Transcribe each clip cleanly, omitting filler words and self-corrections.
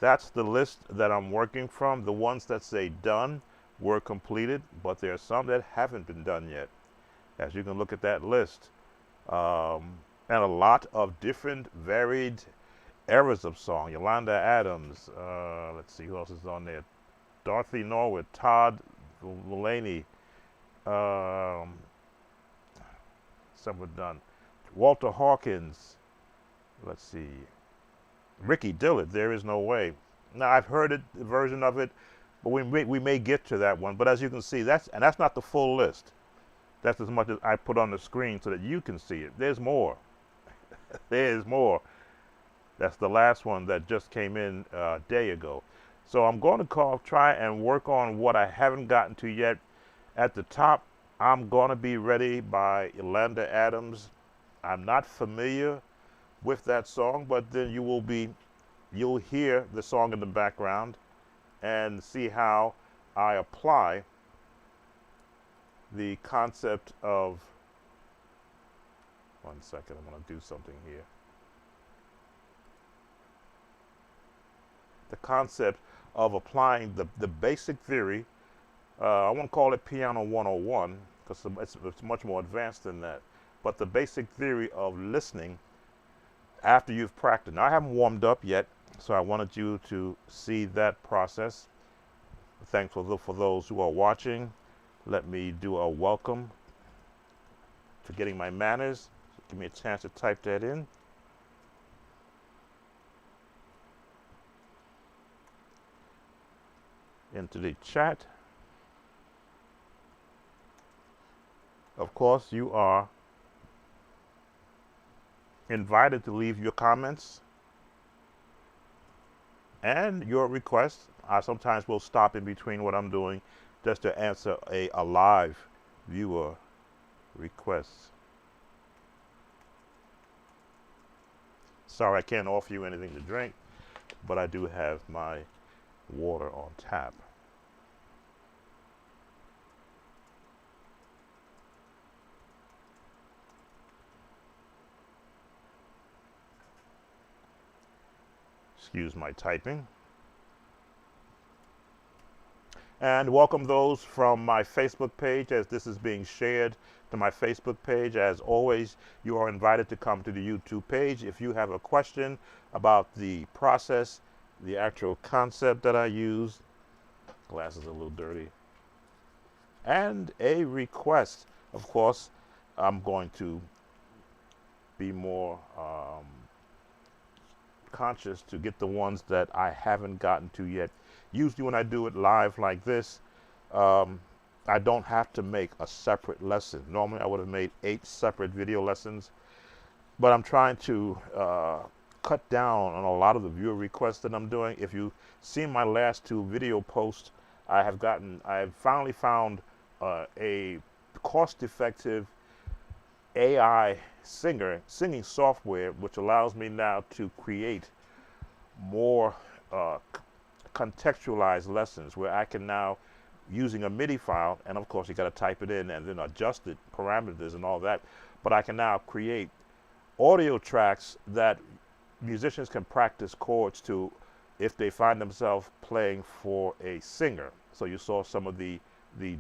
That's the list that I'm working from. The ones that say done were completed, but there are some that haven't been done yet. As you can look at that list, and a lot of different varied eras of song. Yolanda Adams, let's see who else is on there. Dorothy Norwood, Todd Mulaney, um, some were done. Walter Hawkins, let's see. Ricky Dillard, There Is No Way. Now I've heard it, the version of it, but we may get to that one. But as you can see, that's not the full list. That's as much as I put on the screen so that you can see it. There's more. There's more. That's the last one that just came in a day ago. So I'm going to try and work on what I haven't gotten to yet. At the top, I'm going to be ready by Yolanda Adams. I'm not familiar with that song, but then you'll hear the song in the background and see how I apply the concept of, one second, I'm going to do something here. The concept of applying the basic theory. I won't call it Piano 101 because it's much more advanced than that. But the basic theory of listening after you've practiced. Now, I haven't warmed up yet, so I wanted you to see that process. Thanks for those who are watching. Let me do a welcome to getting my manners. Give me a chance to type that in. Into the chat. Of course, you are invited to leave your comments and your requests. I sometimes will stop in between what I'm doing just to answer a live viewer request. Sorry, I can't offer you anything to drink, but I do have my water on tap. Excuse my typing. And welcome those from my Facebook page, as this is being shared to my Facebook page. As always, you are invited to come to the YouTube page if you have a question about the process, the actual concept that I use. Glasses are a little dirty. And a request. Of course, I'm going to be more conscious to get the ones that I haven't gotten to yet. Usually when I do it live like this, I don't have to make a separate lesson. Normally I would have made 8 separate video lessons, but I'm trying to cut down on a lot of the viewer requests that I'm doing. If you've seen my last 2 video posts, I have finally found a cost-effective AI singing software, which allows me now to create more contextualized lessons where I can now, using a MIDI file, and of course you got to type it in and then adjust it, parameters and all that, but I can now create audio tracks that musicians can practice chords to if they find themselves playing for a singer. So you saw some of the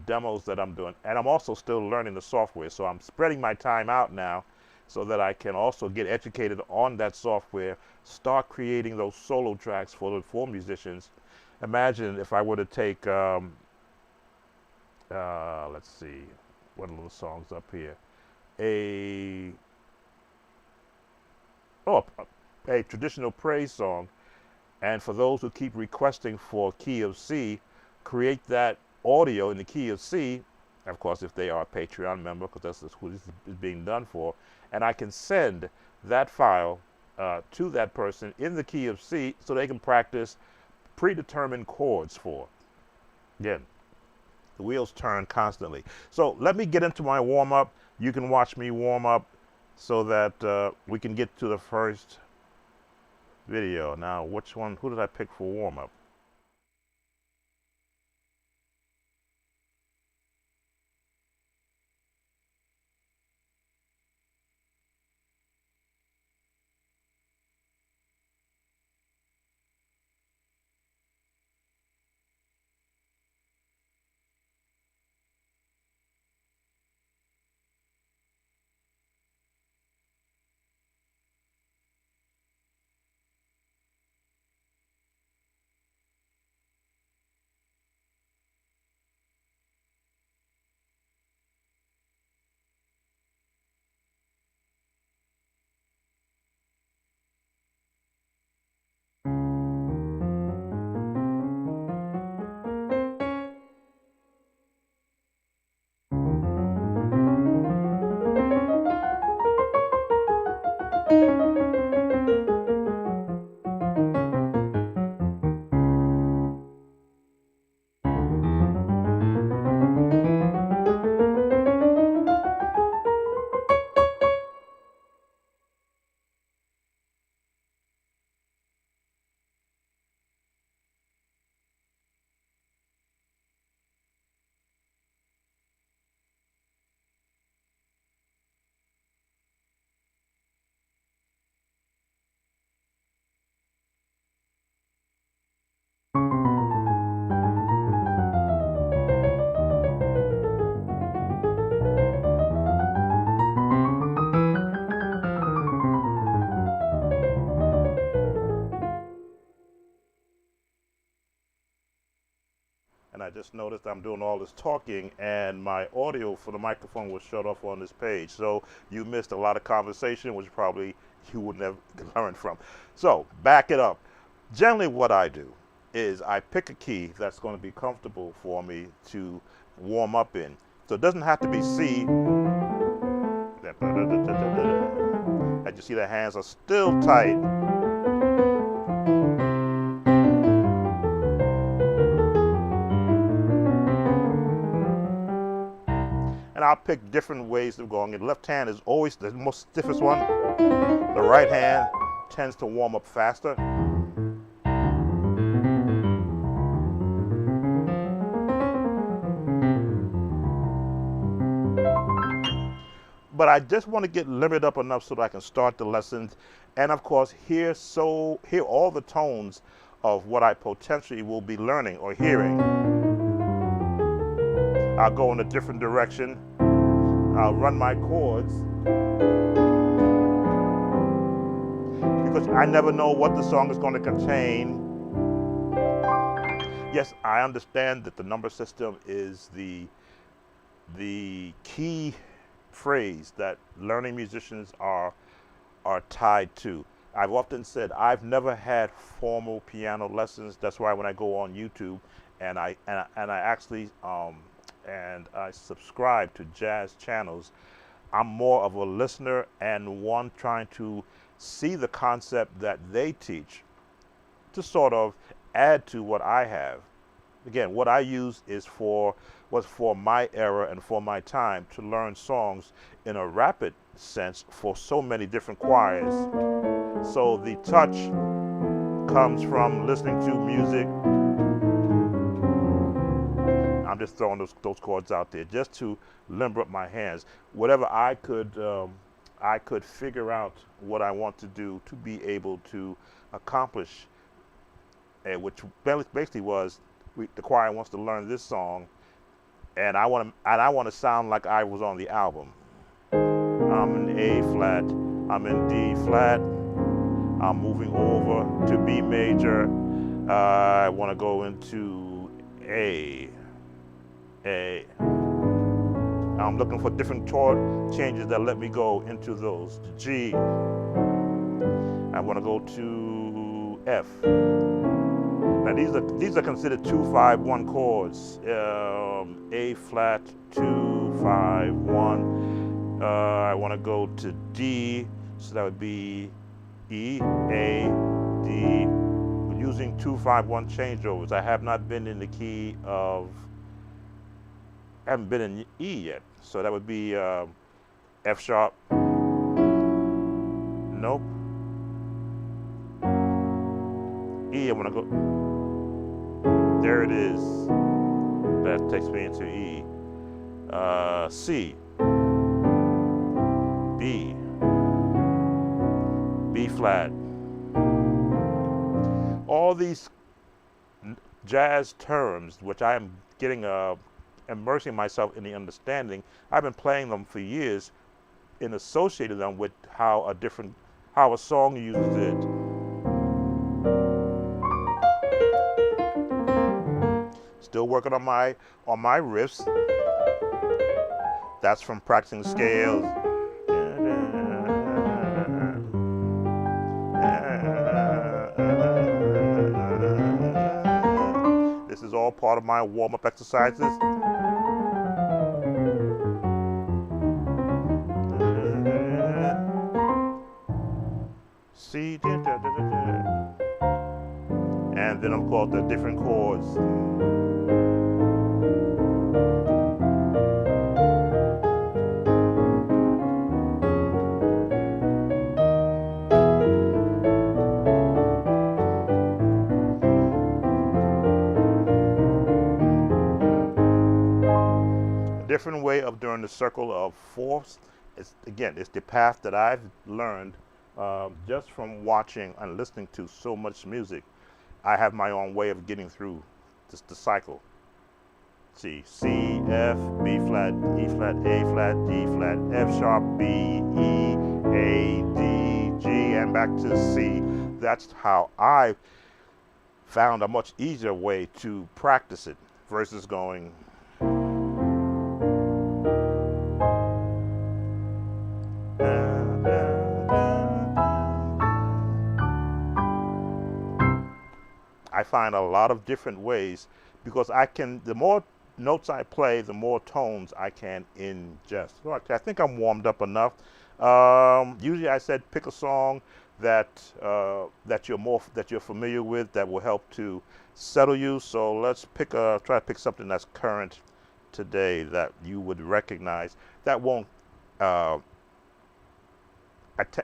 demos that I'm doing, and I'm also still learning the software, so I'm spreading my time out now so that I can also get educated on that software, start creating those solo tracks for musicians. Imagine if I were to take let's see, what are those songs up here, a traditional praise song, and for those who keep requesting for key of C, create that audio in the key of C, of course if they are a Patreon member, because that's who this is being done for, and I can send that file to that person in the key of C so they can practice predetermined chords for. Again, the wheels turn constantly. So let me get into my warm-up. You can watch me warm up so that we can get to the first video. Now, who did I pick for warm-up? just noticed I'm doing all this talking and my audio for the microphone was shut off on this page. So you missed a lot of conversation, which probably you would never learn from. So back it up. Generally what I do is I pick a key that's going to be comfortable for me to warm up in. So it doesn't have to be C. As you see, the hands are still tight. And I'll pick different ways of going. The left hand is always the most stiffest one. The right hand tends to warm up faster. But I just want to get limited up enough so that I can start the lessons and of course hear all the tones of what I potentially will be learning or hearing. I'll go in a different direction. I'll run my chords because I never know what the song is going to contain. Yes, I understand that the number system is the key phrase that learning musicians are tied to. I've often said I've never had formal piano lessons. That's why when I go on YouTube and I actually and I subscribe to jazz channels, I'm more of a listener and one trying to see the concept that they teach to sort of add to what I have. Again, what I use was for my era and for my time to learn songs in a rapid sense for so many different choirs. So the touch comes from listening to music. I'm just throwing those chords out there just to limber up my hands. Whatever I could figure out what I want to do to be able to accomplish, which basically was the choir wants to learn this song, and I want to sound like I was on the album. I'm in A flat, I'm in D flat, I'm moving over to B major. I want to go into A. I'm looking for different chord changes that let me go into those. G. I want to go to F. Now these are considered 2-5-1 chords. A flat, 2-5-1. I want to go to D, so that would be E, A, D. Using 2-5-1 changeovers. I have not been in the key of. I haven't been in E yet, so that would be F sharp. Nope. E. I want to go. There it is. That takes me into E. C. B. B flat. All these jazz terms, which I am getting immersing myself in the understanding, I've been playing them for years and associated them with how a song uses it. Still working on my riffs. That's from practicing scales. This is all part of my warm-up exercises. C, and then of course the different chords. A different way of doing the circle of fourths. It's the path that I've learned just from watching and listening to so much music. I have my own way of getting through the cycle. C, F, B flat, E flat, A flat, D flat, F sharp, B, E, A, D, G, and back to C. That's how I found a much easier way to practice it. Verses going. I find a lot of different ways because the more notes I play, the more tones I can ingest. So I think I'm warmed up enough. Usually I said pick a song that you're familiar with that will help to settle you. So let's try to pick something that's current today that you would recognize that won't uh,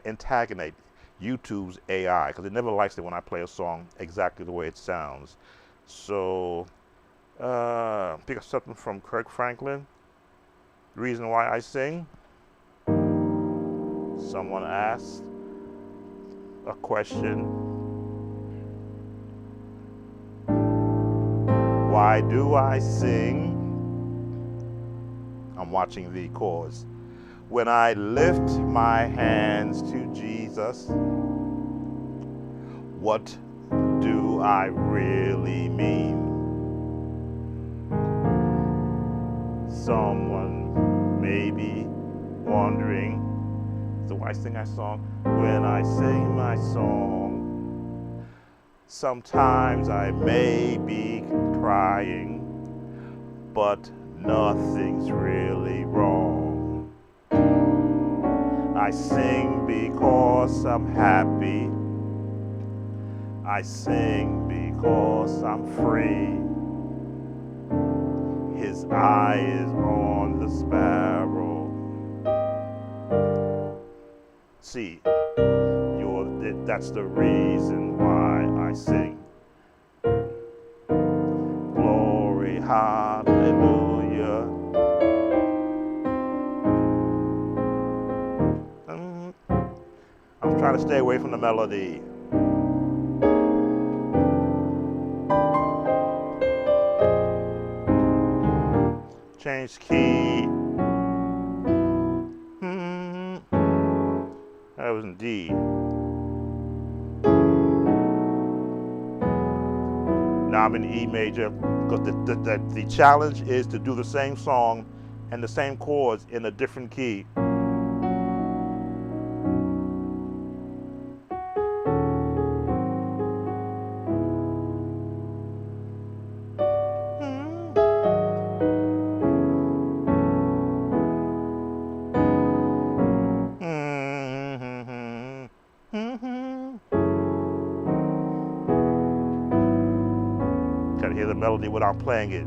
antagonate YouTube's AI, because it never likes it when I play a song exactly the way it sounds. So pick up something from Kirk Franklin. Reason Why I Sing. Someone asked a question. Why do I sing? I'm watching the chorus. When I lift my hands to Jesus, what do I really mean? Someone may be wondering, so I sing that song. When I sing my song, sometimes I may be crying, but nothing's really wrong. I sing because I'm happy. I sing because I'm free. His eye is on the sparrow. See, that's the reason why I sing. Glory, hallelujah. I'm trying to stay away from the melody. Change key. That was in D. Now I'm in E major, because the challenge is to do the same song and the same chords in a different key. Gotta hear the melody without playing it.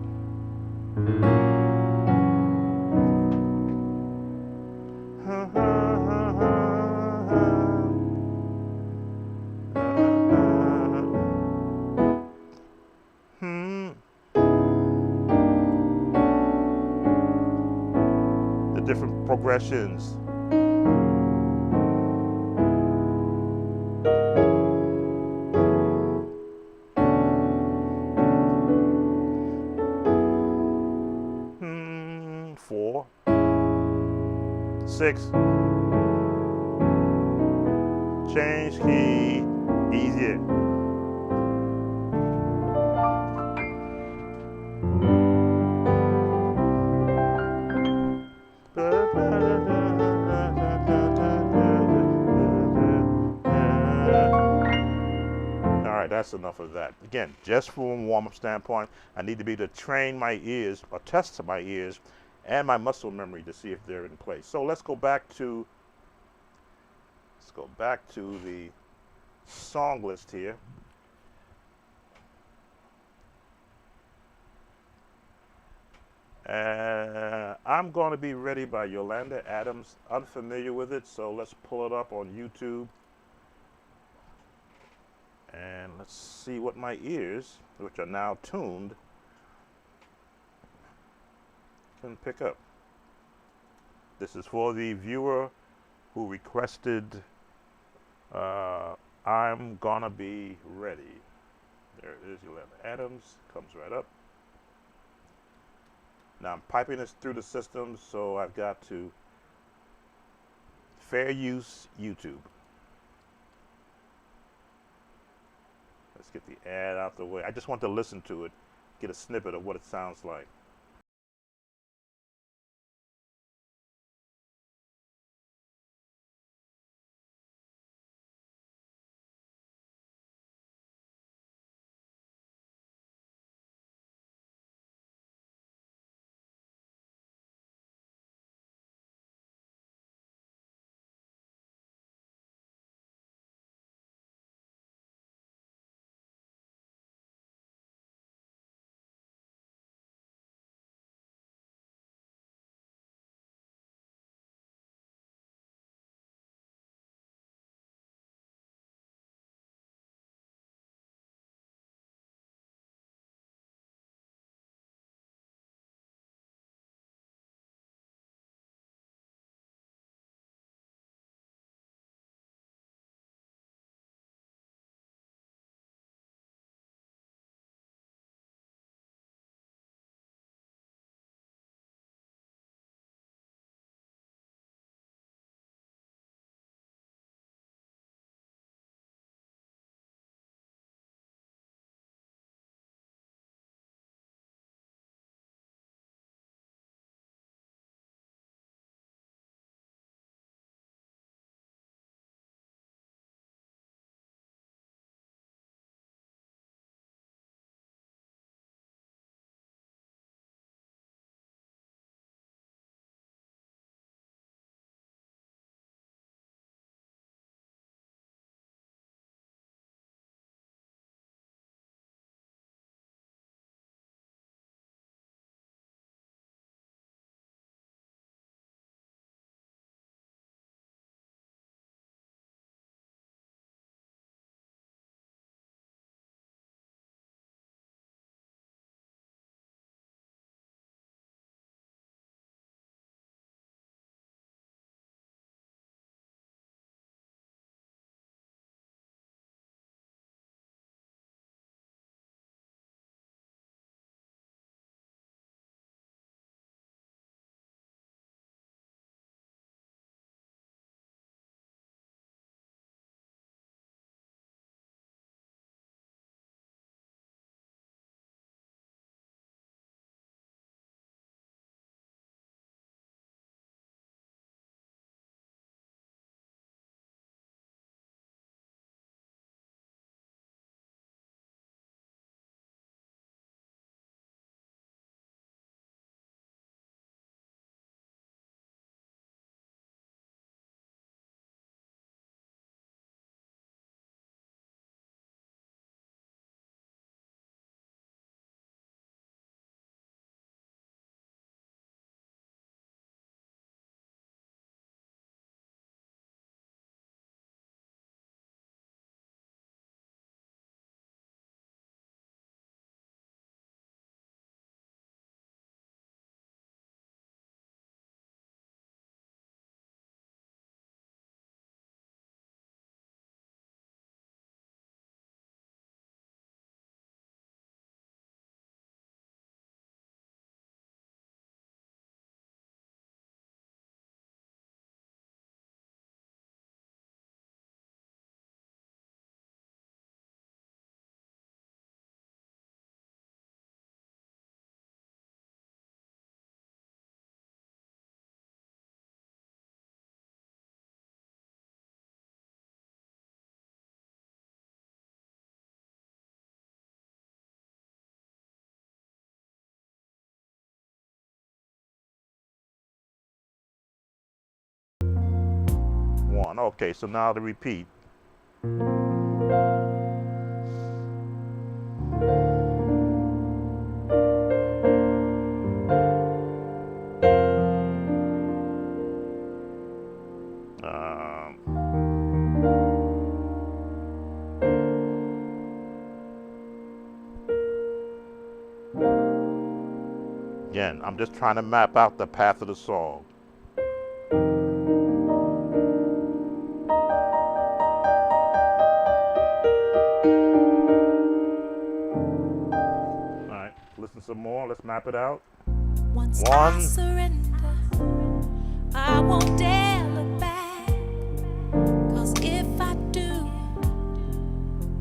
The different progressions. Four, 6, change key, easier. All right, that's enough of that. Again, just from a warm-up standpoint, I need to be able to train my ears or test my ears and my muscle memory to see if they're in place. So let's go back to the song list here. I'm going to be Ready by Yolanda Adams. Unfamiliar with it, so let's pull it up on YouTube. And let's see what my ears, which are now tuned, can pick up. This is for the viewer who requested I'm Gonna Be Ready. There it is, Yolanda Adams, comes right up. Now I'm piping this through the system, so I've got to fair use YouTube. Let's get the ad out the way. I just want to listen to it, get a snippet of what it sounds like. One. Okay, so now to repeat. Again, I'm just trying to map out the path of the song. All right, listen some more. Let's map it out. Once One. I surrender, I won't dare look back. 'Cause if I do,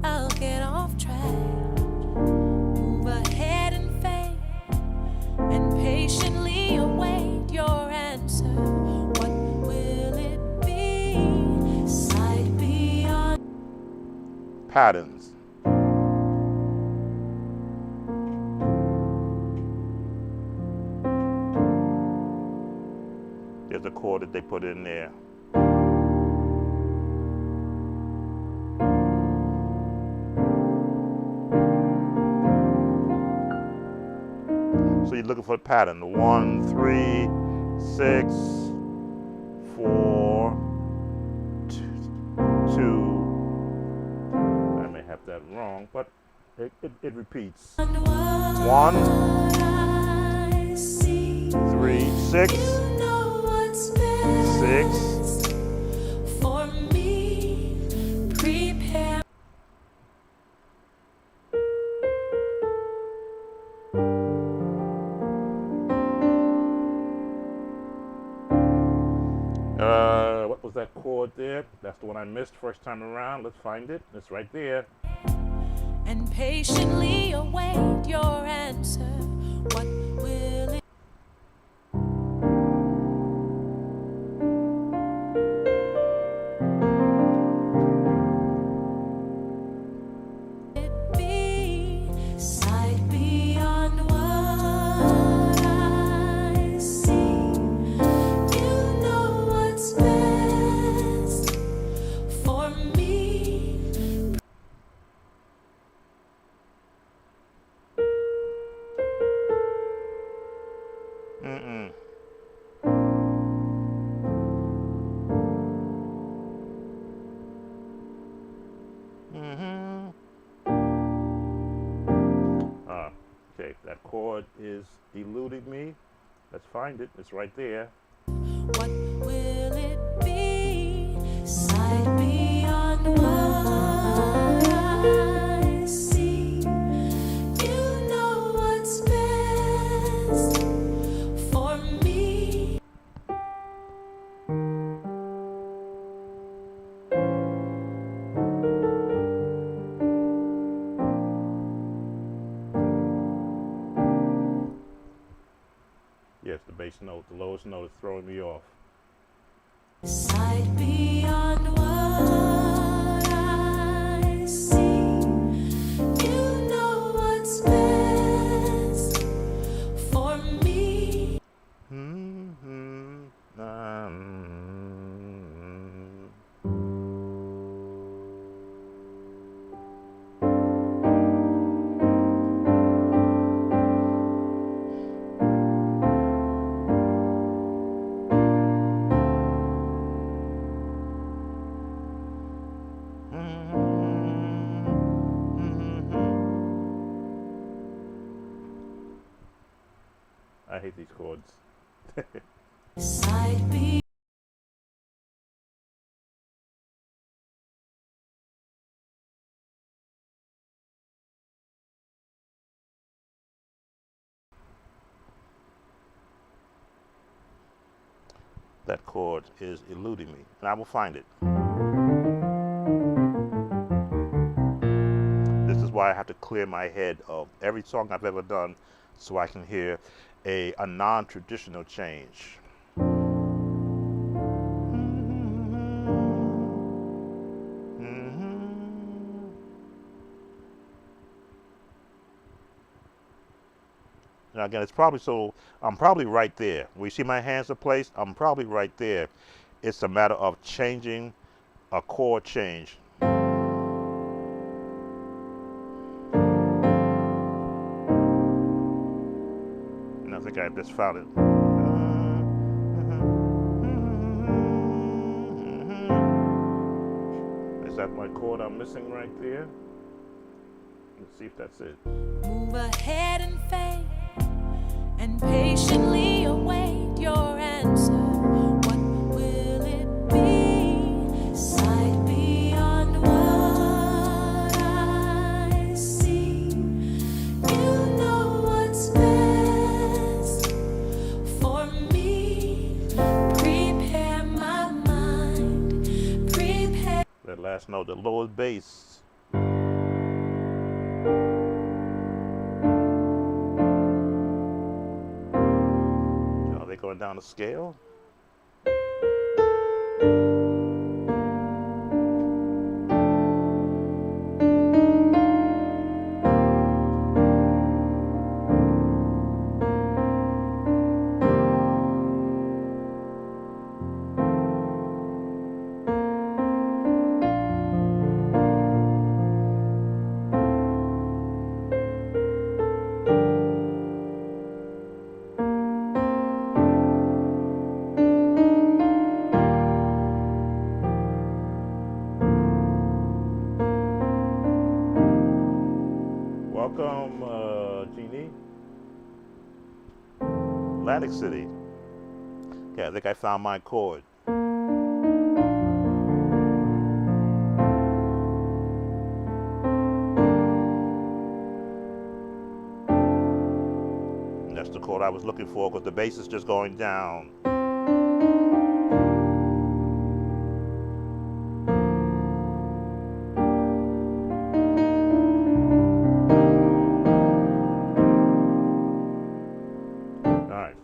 I'll get off track. Move ahead and patterns. There's a chord that they put in there. So you're looking for a pattern. 1, 3, 6, 4, 2. I may have that wrong, but it repeats. 1, 3, 6, 6. For me, prepare. What was that chord there? That's the one I missed first time around. Let's find it. It's right there. And patiently await your answer. What will it be? Sight beyond what I see. You know what's best for me. Mm-mm. Mm-hmm. Okay, that chord is eluding me. Let's find it. It's right there. What will it be? Sight beyond what I see. You know what's best for me. Yes, the bass note, the lowest note is throwing me off. Sight beyond what I see. You know what's best for me. Mm-hmm. I hate these chords. Sight beyond. That chord is eluding me, and I will find it. This is why I have to clear my head of every song I've ever done so I can hear a non-traditional change. Now again, it's probably so, I'm probably right there. Where you see my hands are placed, I'm probably right there. It's a matter of changing a chord change. And I think I just found it. Is that my chord I'm missing right there? Let's see if that's it. Move ahead in faith and patiently await your answer. What will it be? Sight beyond what I see. You know what's best for me. Prepare my mind. Prepare. That last note, the lowest bass. Are they going down the scale? Welcome, Jeannie. Atlantic City. Okay, I think I found my chord. And that's the chord I was looking for because the bass is just going down. All right.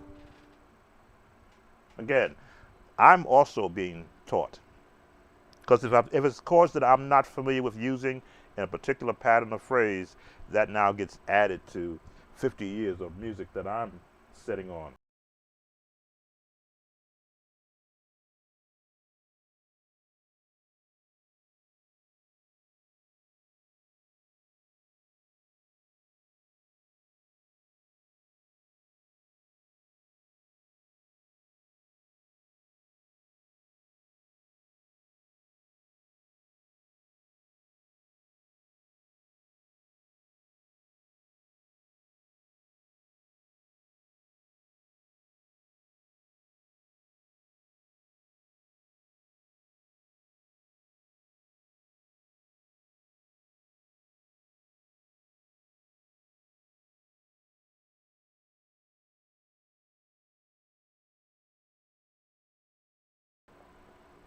Again, I'm also being taught. Because if it's chords that I'm not familiar with using in a particular pattern or phrase, that now gets added to 50 years of music that I'm setting on.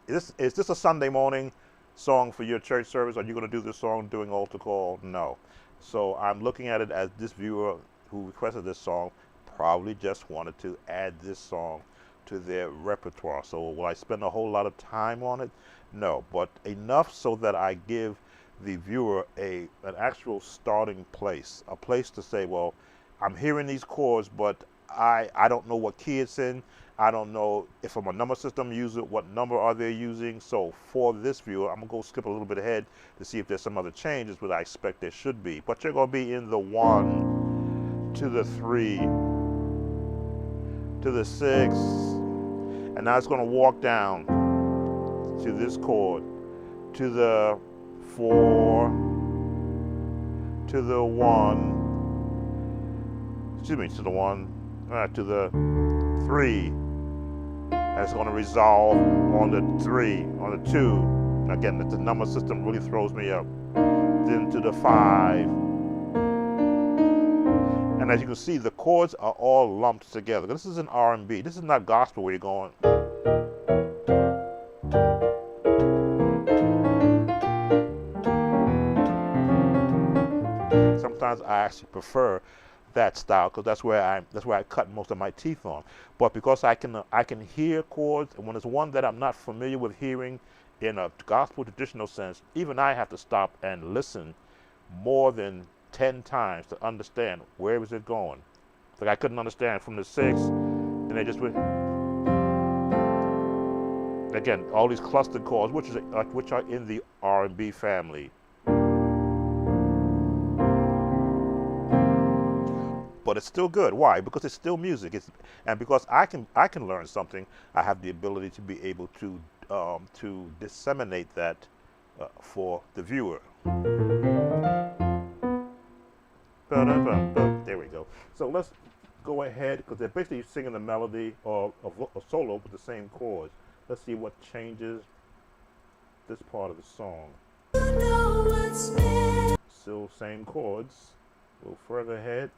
Is this a Sunday morning song for your church service? Are you going to do this song during altar call? No. So I'm looking at it as this viewer who requested this song probably just wanted to add this song to their repertoire. So will I spend a whole lot of time on it? No, but enough so that I give the viewer an actual starting place, a place to say, well, I'm hearing these chords, but I don't know what key it's in. I don't know if I'm a number system user, what number are they using. So for this viewer, I'm gonna go skip a little bit ahead to see if there's some other changes, but I expect there should be. But you're gonna be in the 1 to the 3 to the 6, and now it's gonna walk down to this chord, to the 4, to the 1, excuse me, to the 1, to the 3, and it's going to resolve on the 3, on the 2. Again, the number system really throws me up. Then to the 5. And as you can see, the chords are all lumped together. This is an R&B. This is not gospel where you're going. Sometimes I actually prefer that style because that's where I cut most of my teeth on. But because I can hear chords, and when it's one that I'm not familiar with hearing in a gospel traditional sense, even I have to stop and listen more than 10 times to understand where is it going. Like I couldn't understand from the 6, then they just went again all these clustered chords, which are in the R&B family. But it's still good. Why? Because it's still music. And because I can learn something, I have the ability to be able to disseminate that for the viewer. There we go. So let's go ahead because they're basically singing the melody or a solo with the same chords. Let's see what changes this part of the song. Still same chords. A little further ahead.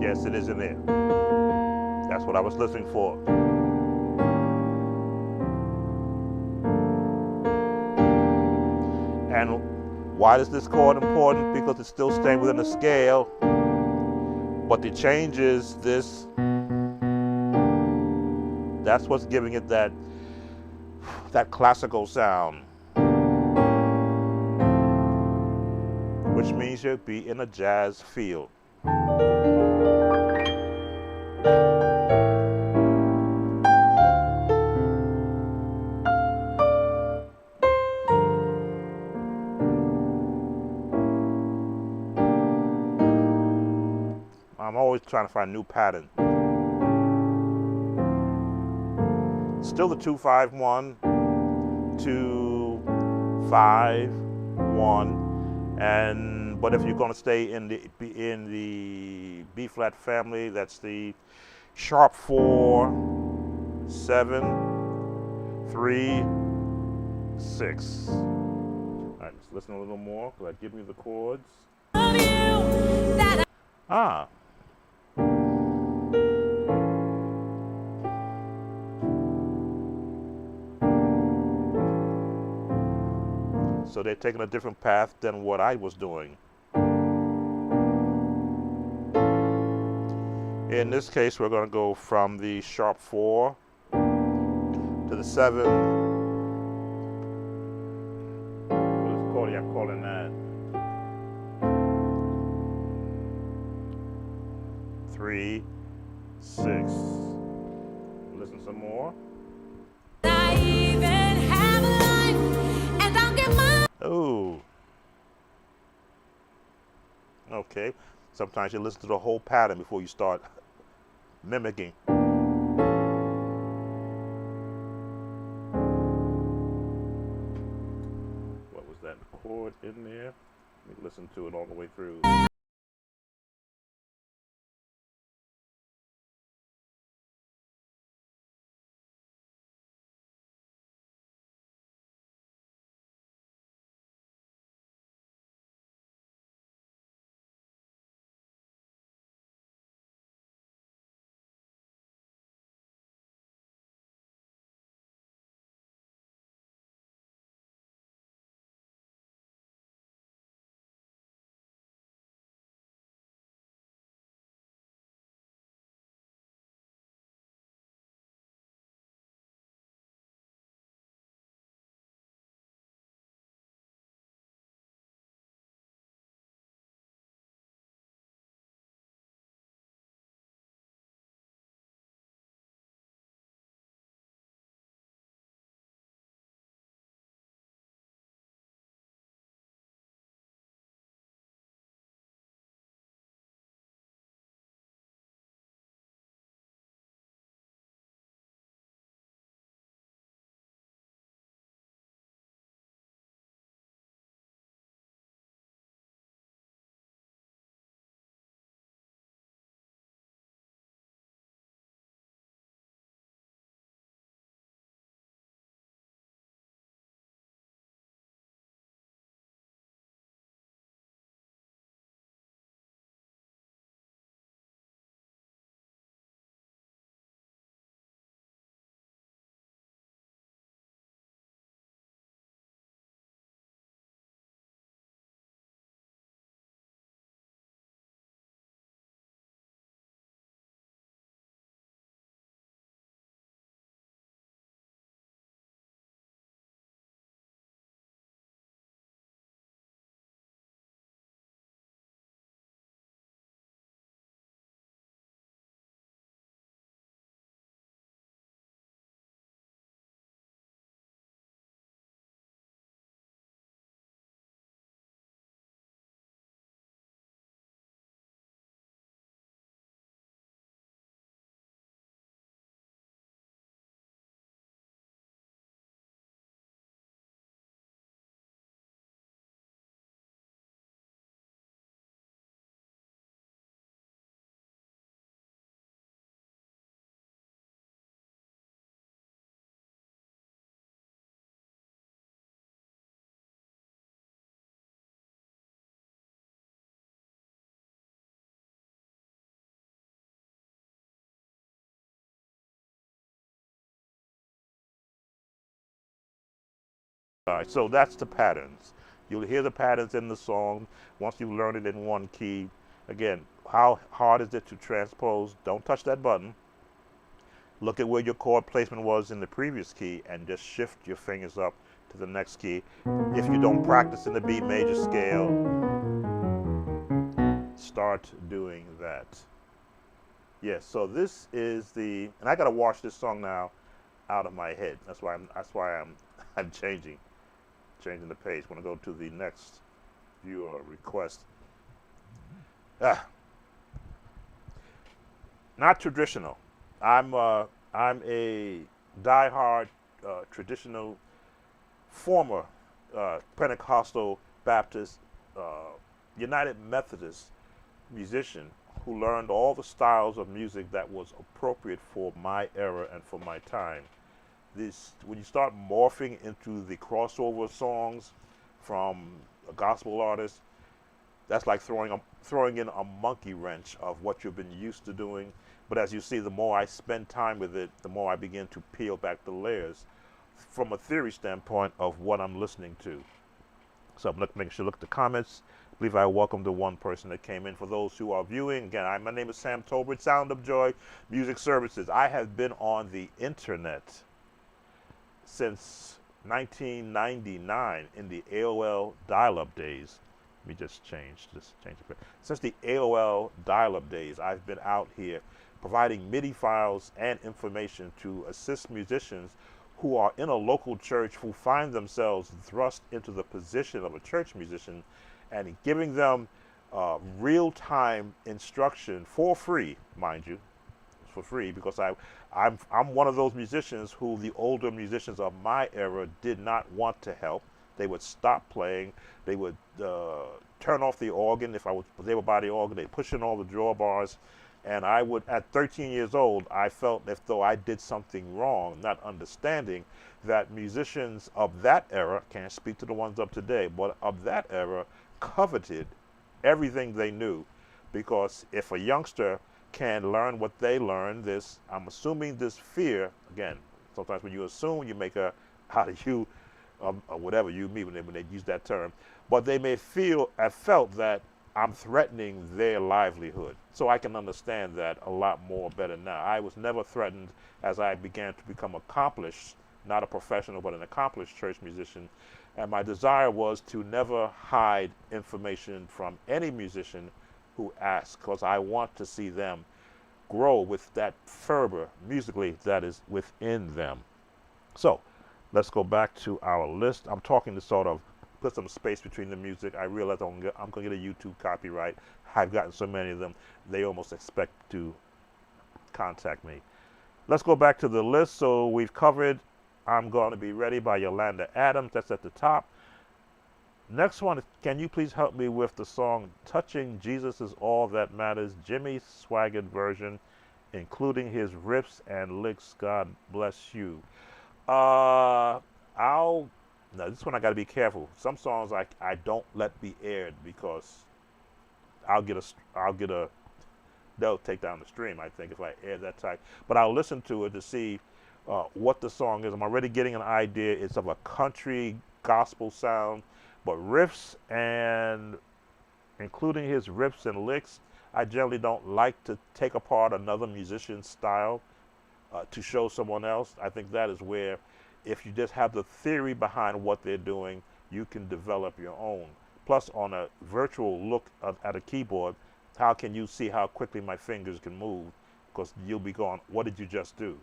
Yes, it is in there. That's what I was listening for. And why is this chord important? Because it's still staying within the scale, but the change is this. That's what's giving it that classical sound, which means you'll be in a jazz field. I'm always trying to find new pattern. Still the 2-5-1, 2-5-1, and but if you're going to stay in the B flat family, that's the sharp 4, 7, 3, 6. All right, let's listen a little more. Will that give me the chords? Ah. So they're taking a different path than what I was doing. In this case, we're going to go from the sharp 4 to the 7. What chord I'm calling that? 3, 6. Listen some more. Oh. Okay. Sometimes you listen to the whole pattern before you start mimicking. What was that chord in there? Let me listen to it all the way through. All right, so that's the patterns. You'll hear the patterns in the song once you learn it in one key. Again, how hard is it to transpose? Don't touch that button. Look at where your chord placement was in the previous key and just shift your fingers up to the next key. If you don't practice in the B major scale, start doing that. Yes, so this is the, and I gotta wash this song now out of my head. That's why I'm changing the page. I'm gonna go to the next viewer request. Not traditional. I'm a diehard traditional former Pentecostal Baptist United Methodist musician who learned all the styles of music that was appropriate for my era and for my time. This, when you start morphing into the crossover songs from a gospel artist, that's like throwing in a monkey wrench of what you've been used to doing. But as you see, the more I spend time with it, the more I begin to peel back the layers from a theory standpoint of what I'm listening to. So I'm making sure to look at the comments. I believe I welcome the one person that came in. For those who are viewing, again, my name is Sam Tolbert, Sound of Joy Music Services. I have been on the internet since 1999 in the AOL dial-up days. Let me just change it. Since the AOL dial-up days, I've been out here providing MIDI files and information to assist musicians who are in a local church who find themselves thrust into the position of a church musician, and giving them real-time instruction for free, mind you, for free, because I'm one of those musicians who the older musicians of my era did not want to help. They would stop playing. They would turn off the organ if they were by the organ. They'd push in all the drawbars. And I would, at 13 years old, I felt as though I did something wrong, not understanding that musicians of that era, can't speak to the ones of today, but of that era, coveted everything they knew. Because if a youngster can learn what they learned, I'm assuming this fear, again, sometimes when you assume, you make a out of you, or whatever you mean when they use that term, but they may have felt that I'm threatening their livelihood. So I can understand that a lot more better now. I was never threatened as I began to become accomplished, not a professional, but an accomplished church musician. And my desire was to never hide information from any musician who asks, because I want to see them grow with that fervor musically that is within them. So let's go back to our list. I'm talking to sort of put some space between the music. I realize I'm going to get a YouTube copyright. I've gotten so many of them, they almost expect to contact me. Let's go back to the list. So we've covered I'm Going to Be Ready by Yolanda Adams. That's at the top. Next one, can you please help me with the song Touching Jesus Is All That Matters, Jimmy Swaggart version, including his riffs and licks. God bless you. Now this one I got to be careful. Some songs I don't let be aired because they'll take down the stream, I think, if I air that type. But I'll listen to it to see what the song is. I'm already getting an idea. It's of a country gospel sound, but riffs and including his riffs and licks, I generally don't like to take apart another musician's style to show someone else. I think that is where, if you just have the theory behind what they're doing, you can develop your own. Plus, on a virtual look at a keyboard, how can you see how quickly my fingers can move? Because you'll be going, what did you just do?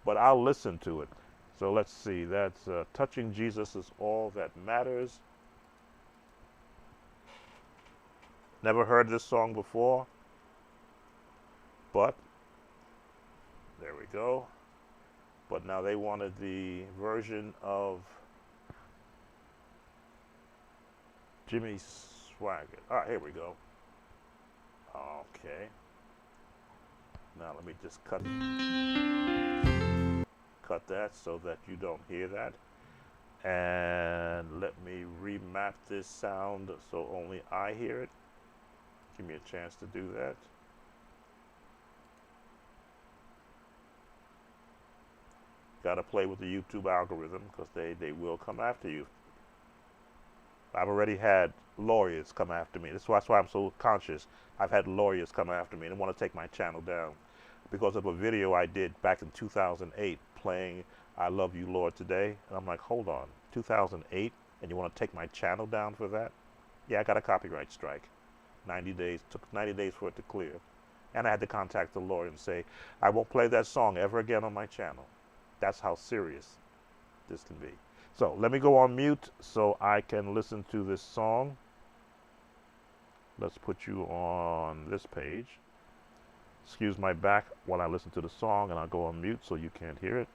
But I'll listen to it. So let's see, that's Touching Jesus Is All That Matters. Never heard this song before, but there we go. But now they wanted the version of Jimmy Swaggart. All right, here we go. Okay. Now let me just cut that so that you don't hear that. And let me remap this sound so only I hear it. Give me a chance to do that. Got to play with the YouTube algorithm because they will come after you. I've already had lawyers come after me. That's why I'm so conscious. I've had lawyers come after me and want to take my channel down because of a video I did back in 2008 playing I Love You, Lord, Today. And I'm like, hold on, 2008? And you want to take my channel down for that? Yeah, I got a copyright strike. 90 days, took 90 days for it to clear. And I had to contact the lawyer and say, I won't play that song ever again on my channel. That's how serious this can be. So let me go on mute so I can listen to this song. Let's put you on this page. Excuse my back while I listen to the song, and I'll go on mute so you can't hear it.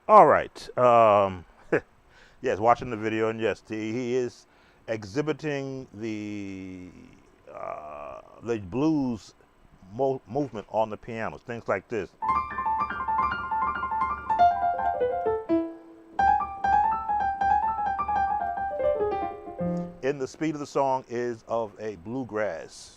All right. Yes, watching the video, and yes, he is exhibiting the blues movement on the piano. Things like this. And the speed of the song is of a bluegrass.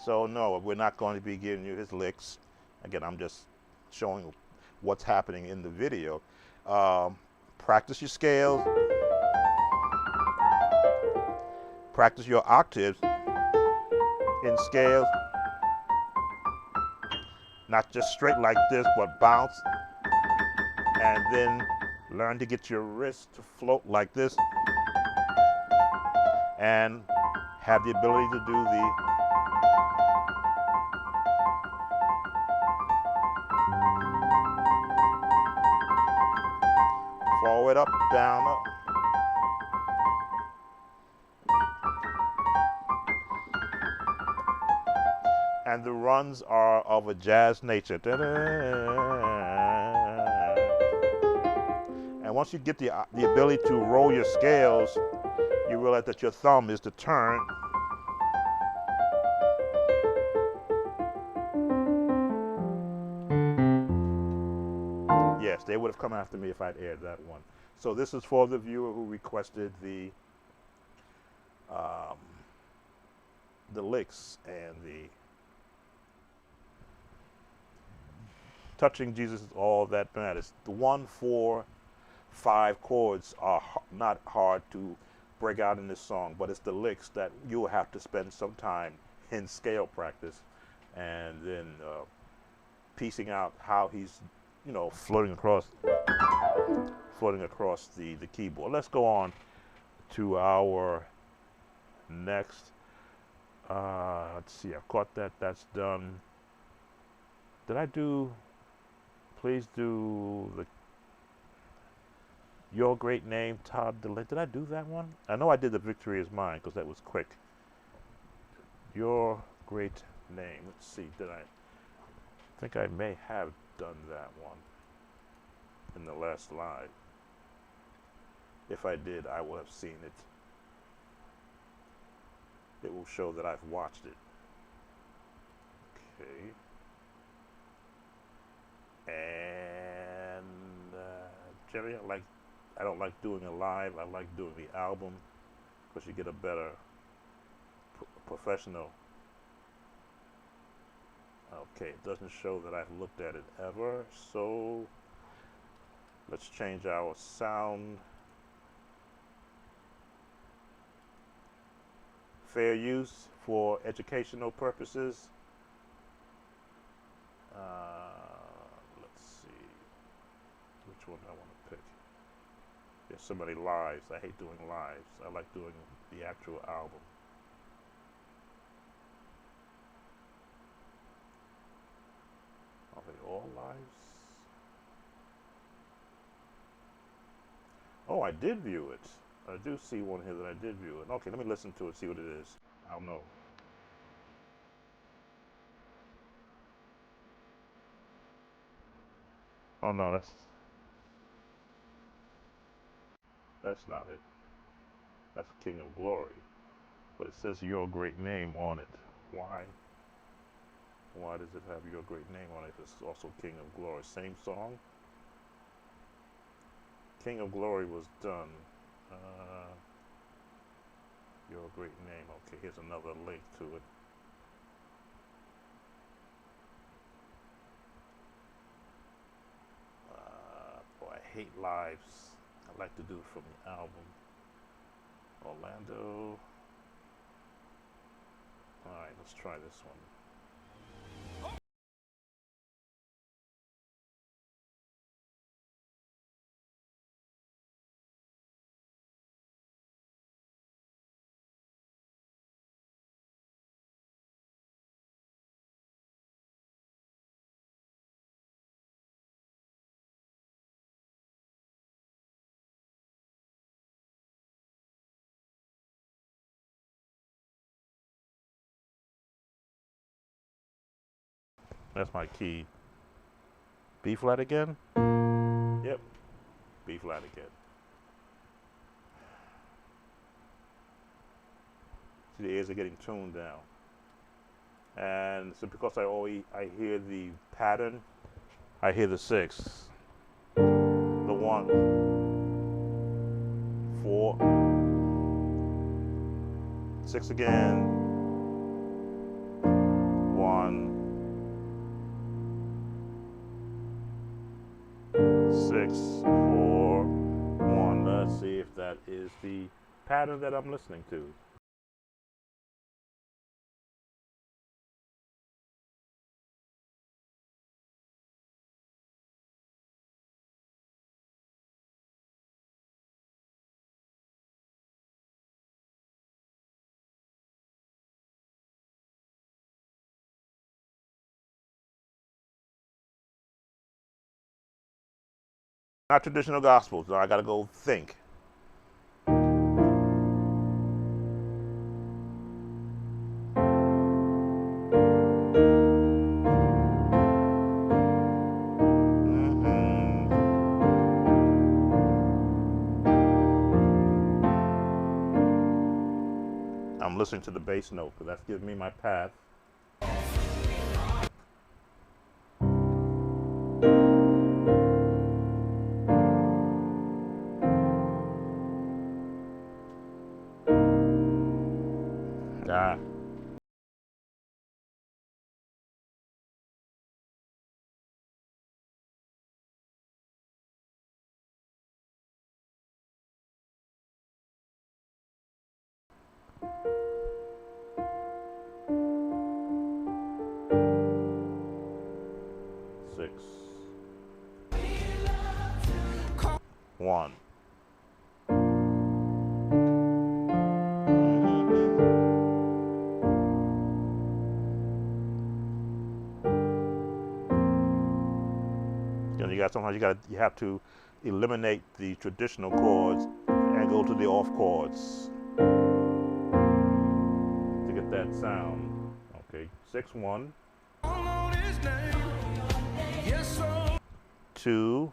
So no, we're not going to be giving you his licks. Again, I'm just showing what's happening in the video. Practice your scales. Practice your octaves in scales. Not just straight like this, but bounce. And then learn to get your wrist to float like this. And have the ability to do the forward, up, down, up. And the runs are of a jazz nature. And once you get the ability to roll your scales, you realize that your thumb is to turn. Yes, they would have come after me if I'd aired that one. So this is for the viewer who requested um, the licks and the touching Jesus is all that matters. The 1, 4, 5 chords are not hard to break out in this song, but it's the licks that you'll have to spend some time in scale practice and then piecing out how he's, floating across the keyboard. Let's go on to our next. Let's see, I've caught that. That's done. Did I do? Please do the Your Great Name, Todd DeLay. Did I do that one? I know I did the Victory Is Mine because that was quick. Your Great Name. Let's see. Did I think I may have done that one in the last live? If I did, I will have seen it. It will show that I've watched it. Okay. And generally, I don't like doing a live. I like doing the album because you get a better professional. Okay, it doesn't show that I've looked at it ever. So let's change our sound. Fair use for educational purposes. Let's see which one I want to pick. There's so many lives. I hate doing lives. I like doing the actual album. Are they all lives? Oh, I did view it. I do see one here that I did view it. Okay, let me listen to it, see what it is. I'll know. Oh no, that's not it. That's King of Glory. But it says Your Great Name on it. Why? Why does it have Your Great Name on it if it's also King of Glory? Same song? King of Glory was done. Your Great Name. Okay, here's another link to it. Boy, I hate lives. I like to do it from the album. Orlando. Alright, let's try this one. That's my key. B flat again? Yep. B flat again. See, the ears are getting tuned down. And so because I hear the pattern, I hear the 6, the 1, 4, 6 again, 1, 6, 4, 1. Let's see if that is the pattern that I'm listening to. Not traditional gospel, so I gotta go think. Mm-hmm. listening to the bass note because that's giving me my path. Ah. Six. One. You know, you have to eliminate the traditional chords and go to the off chords to get that sound. Okay, 6-1. 2.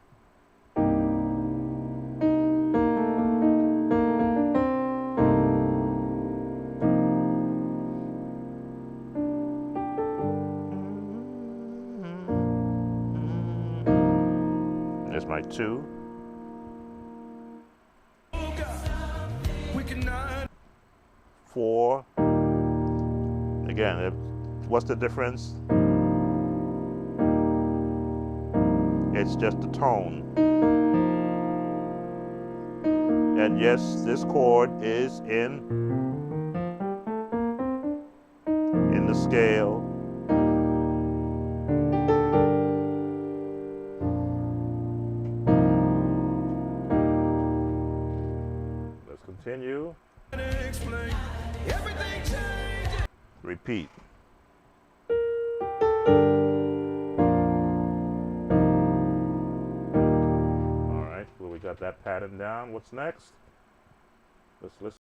There's my 2. 4. Again, what's the difference? It's just the tone. And yes, this chord is in the scale. Let's continue. Repeat. All right, well, we got that pattern down. What's next? Let's listen.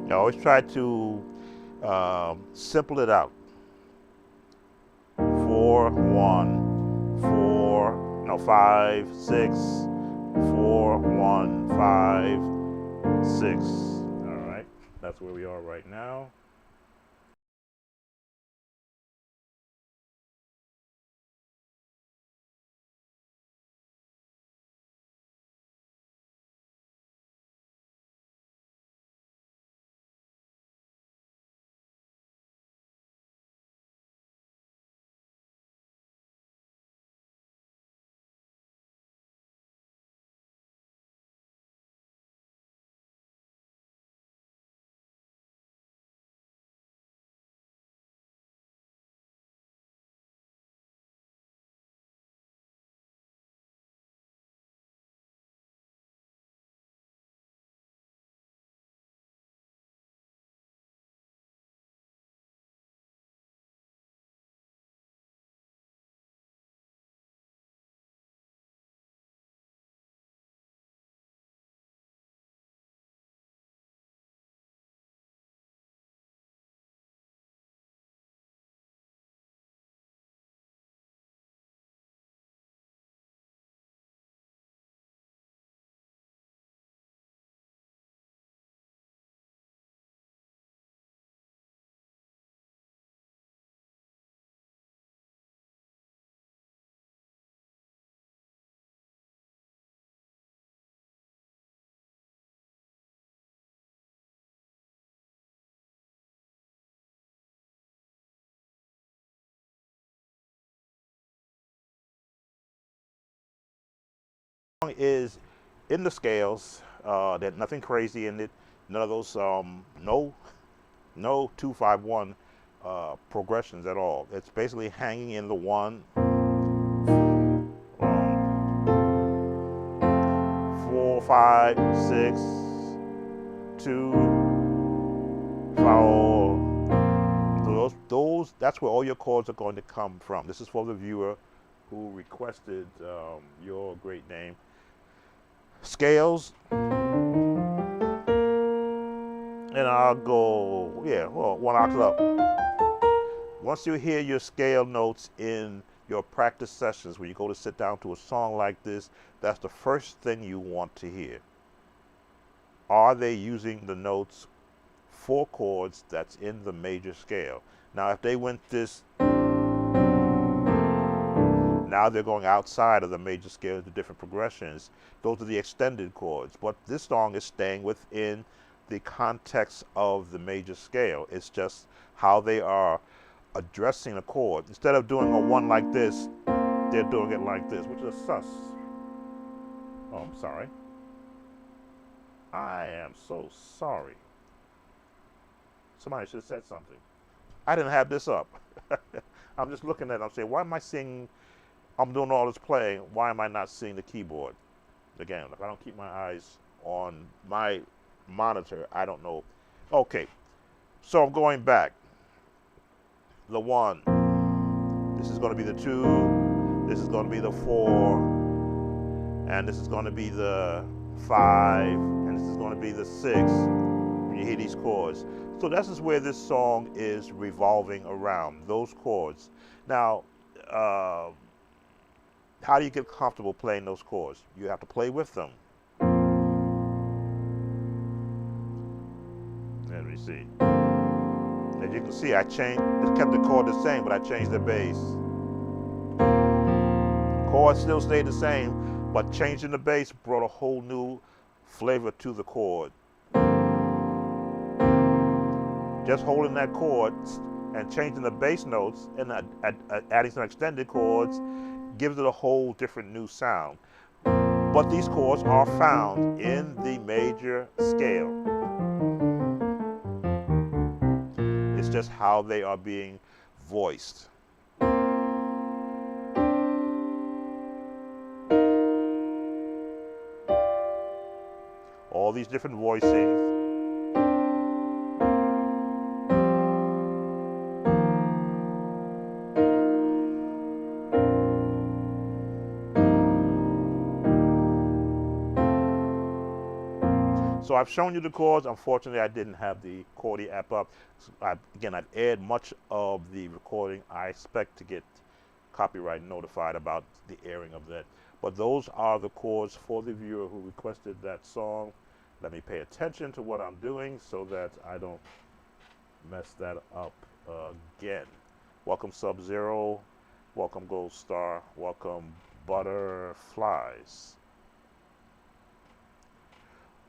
I always try to simple it out. 4, 1, 4, no, 5, 6, 4, 1, 5, 6. All right, that's where we are right now. Is in the scales. There's nothing crazy in it. None of those no 2-5-1 progressions at all. It's basically hanging in the 1, 4, 5, 6, 2, 4. That's where all your chords are going to come from. This is for the viewer who requested your great name. Scales, and I'll go, yeah, well, one octave up. Once you hear your scale notes in your practice sessions, when you go to sit down to a song like this, that's the first thing you want to hear. Are they using the notes for chords that's in the major scale? Now, if they went this, now they're going outside of the major scale to different progressions. Those are the extended chords. But this song is staying within the context of the major scale. It's just how they are addressing a chord. Instead of doing a one like this, they're doing it like this, which is a sus. Oh, I'm sorry. I am so sorry. Somebody should have said something. I didn't have this up. I'm just looking at it. I'm saying, why am I seeing, I'm doing all this playing, why am I not seeing the keyboard? Again, if I don't keep my eyes on my monitor, I don't know. Okay, so I'm going back. The 1, this is going to be the 2, this is going to be the 4, and this is going to be the 5, and this is going to be the 6 when you hear these chords. So this is where this song is revolving around, those chords. Now, how do you get comfortable playing those chords? You have to play with them. Let me see. As you can see, it kept the chord the same, but I changed the bass. Chord still stayed the same, but changing the bass brought a whole new flavor to the chord. Just holding that chord and changing the bass notes and adding some extended chords gives it a whole different new sound. But these chords are found in the major scale. It's just how they are being voiced. All these different voicings. So I've shown you the chords. Unfortunately, I didn't have the Chordy app up. So again, I've aired much of the recording. I expect to get copyright notified about the airing of that. But those are the chords for the viewer who requested that song. Let me pay attention to what I'm doing so that I don't mess that up again. Welcome Sub-Zero. Welcome Gold Star. Welcome Butterflies.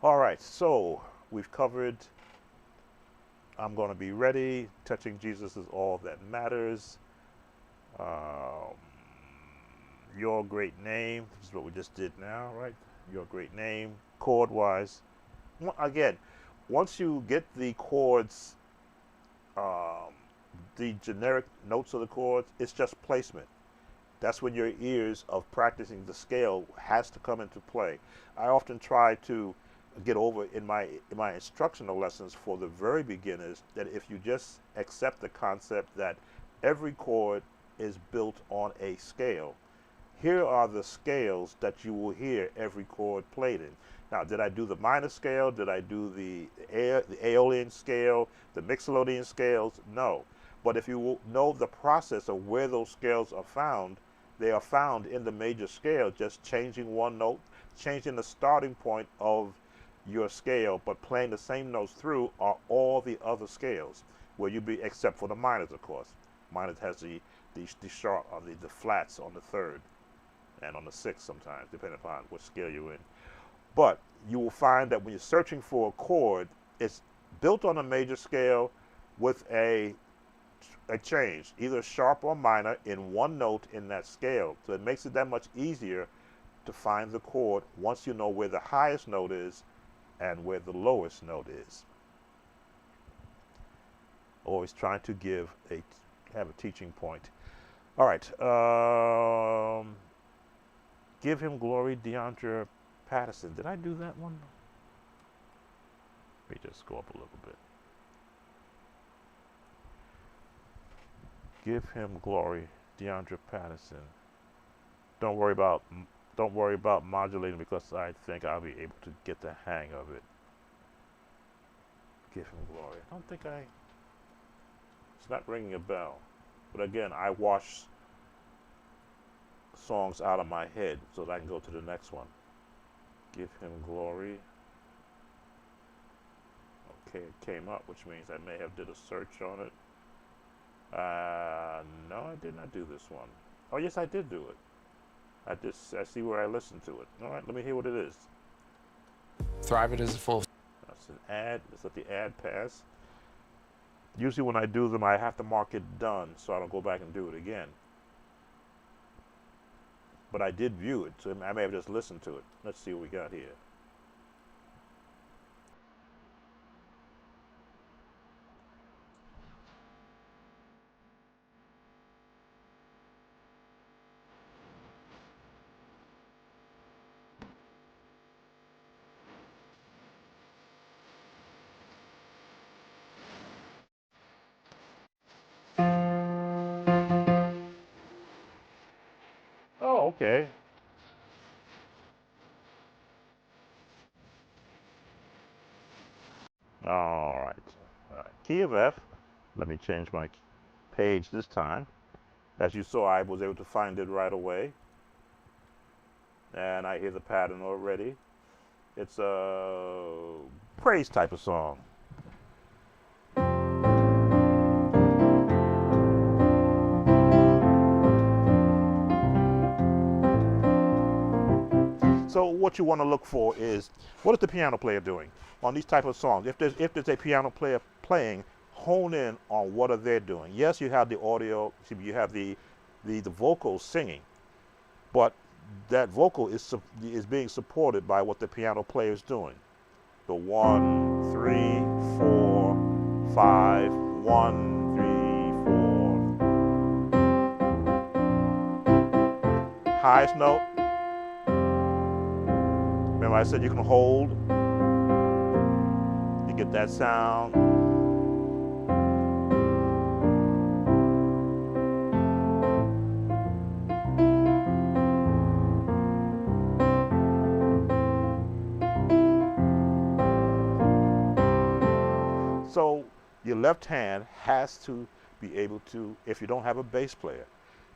All right, so we've covered I'm going to be ready. Touching Jesus is all that matters. Your great name. This is what we just did now, right? Your great name. Chord-wise. Again, once you get the chords, the generic notes of the chords, it's just placement. That's when your ears of practicing the scale has to come into play. I often try to get over in my instructional lessons for the very beginners that if you just accept the concept that every chord is built on a scale, here are the scales that you will hear every chord played in. Now, did I do the minor scale? Did I do the Aeolian scale, the Mixolydian scales? No. But if you know the process of where those scales are found, they are found in the major scale, just changing one note, changing the starting point of your scale, but playing the same notes through are all the other scales, where you be, except for the minors, of course. Minors has the sharp or the flats on the third and on the sixth sometimes, depending upon what scale you're in. But you will find that when you're searching for a chord, it's built on a major scale with a change, either sharp or minor, in one note in that scale. So it makes it that much easier to find the chord once you know where the highest note is and where the lowest note is. Always trying to have a teaching point. All right. Give him glory, DeAndre Patterson. Did I do that one? Let me just go up a little bit. Give him glory, DeAndre Patterson. Don't worry about modulating because I think I'll be able to get the hang of it. Give him glory. I don't think it's not ringing a bell. But again, I wash songs out of my head so that I can go to the next one. Give him glory. Okay, it came up, which means I may have did a search on it. No, I did not do this one. Oh, yes, I did do it. I see where I listened to it. All right, let me hear what it is. Thrive It is a full. That's an ad. Let's let the ad pass. Usually when I do them, I have to mark it done so I don't go back and do it again. But I did view it, so I may have just listened to it. Let's see what we got here. Oh, okay. All right. All right. Key of F. Let me change my page this time. As you saw, I was able to find it right away. And I hear the pattern already. It's a praise type of song. So what you want to look for is, what is the piano player doing on these type of songs? If there's a piano player playing, hone in on what are they doing. Yes, you have the audio, you have the vocals singing, but that vocal is being supported by what the piano player is doing. The 1, 3, 4, 5, 1, 3, 4. Highest note. Remember I said you can hold, you get that sound. So your left hand has to be able to, if you don't have a bass player,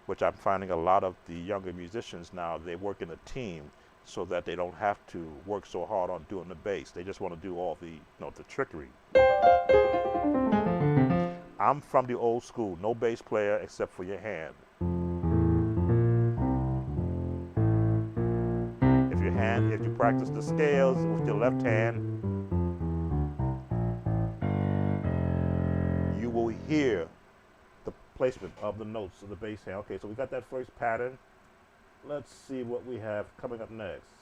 which I'm finding a lot of the younger musicians now, they work in a team so that they don't have to work so hard on doing the bass. They just want to do all the, the trickery. I'm from the old school, no bass player except for your hand. If you practice the scales with your left hand, you will hear the placement of the notes of the bass hand. Okay, so we got that first pattern. Let's see what we have coming up next.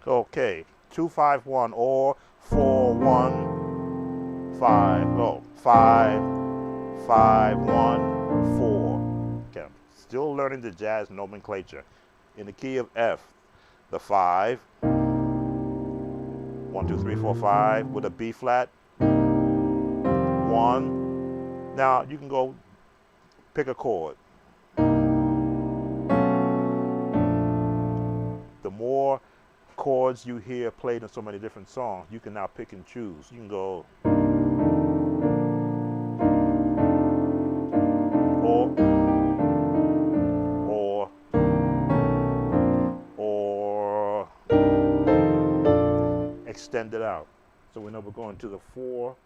Okay, 2-5-1 or 4-1-5. Oh, 5-5-1-4. Okay, I'm still learning the jazz nomenclature. In the key of F, the 5, 1, 2, 3, 4, 5 with a B flat. 1. Now you can go pick a chord. The more chords you hear played in so many different songs, you can now pick and choose. You can go or extend it out. So we know we're going to the 4.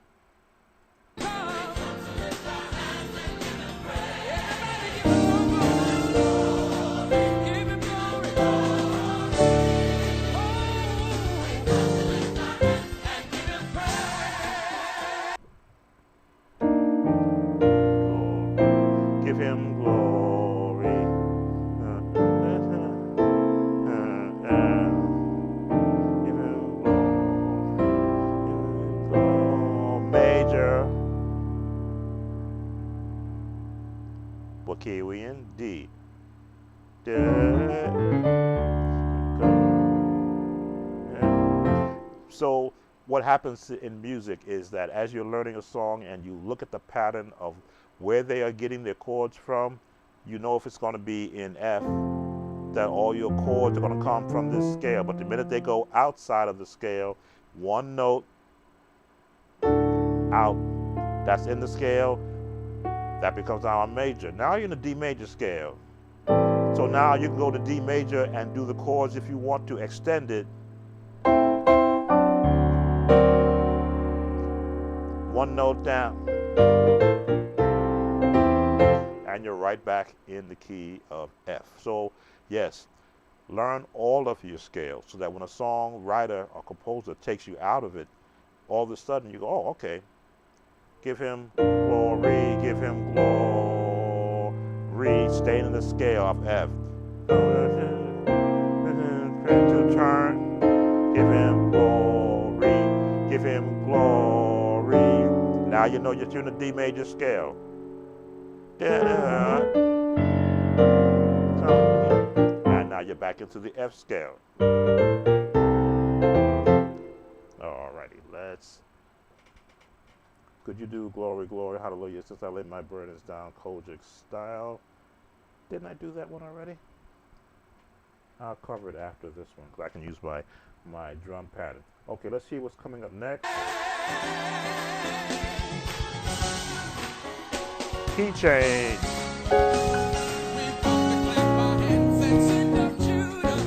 What key are we in? D. Da. So what happens in music is that as you're learning a song and you look at the pattern of where they are getting their chords from, you know if it's going to be in F, that all your chords are going to come from this scale. But the minute they go outside of the scale, one note out that's in the scale, that becomes our major. Now you're in the D major scale. So now you can go to D major and do the chords if you want to extend it. One note down. And you're right back in the key of F. So yes, learn all of your scales so that when a songwriter or composer takes you out of it, all of a sudden you go, oh, okay. Give him glory, give him glory, staying in the scale of F. To turn, give him glory, give him glory. Now you know you're in the D major scale. And now you're back into the F scale. Alrighty, let's. Could you do glory, glory, hallelujah, since I laid my burdens down, Kojic style? Didn't I do that one already? I'll cover it after this one because I can use my drum pattern. Okay, let's see what's coming up next. Key change. We've come to clap our hands and sing up Judah.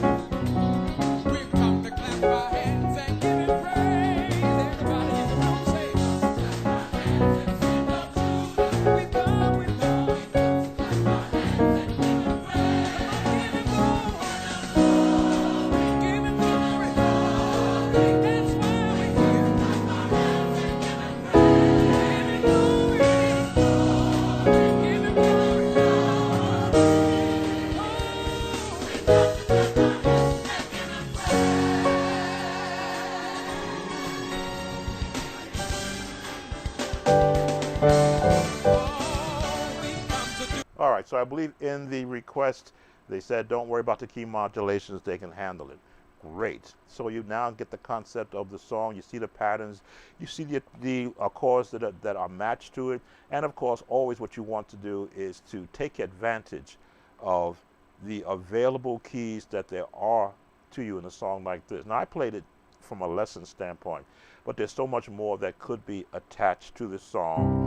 We've come to clap our hands and give him praise. Everybody in the room say, clap our hands and sing up Judah. We've come, we've come. Clap our hands and give him praise. Give him glory, glory. That's why we're here. Clap our hands and give him praise. Give him glory. Give him glory, All right, so I believe in the request they said don't worry about the key modulations, they can handle it. Great. So you now get the concept of the song, you see the patterns, you see the chords that are matched to it, and of course always what you want to do is to take advantage of the available keys that there are to you in a song like this. Now I played it from a lesson standpoint, but there's so much more that could be attached to the song.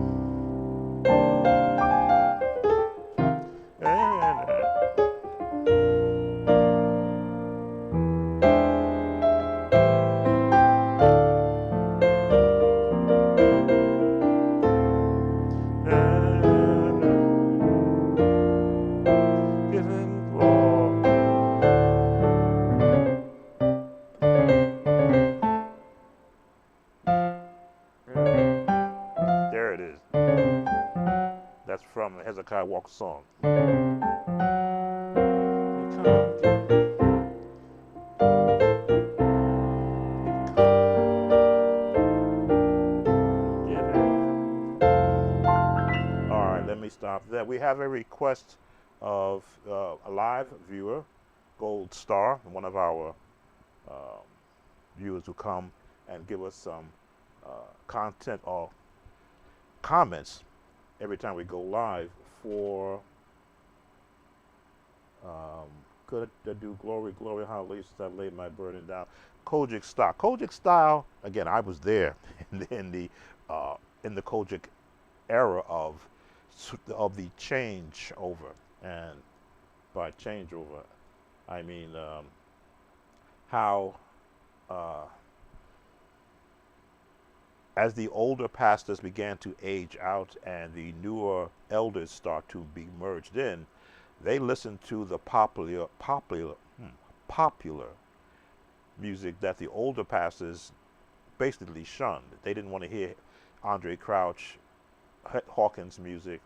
There it is. That's from the Hezekiah Walker song. All right, let me stop there. We have a request of a live viewer, Gold Star, one of our viewers who come and give us some content or comments every time we go live for could I do glory, glory, hallelujah, since I laid my burden down. Kojic style. Kojic style, again, I was there in the Kojic era of the changeover. And by changeover, I mean how as the older pastors began to age out and the newer elders start to be merged in, they listened to the popular music that the older pastors basically shunned. They didn't want to hear Andre Crouch, Hawkins music,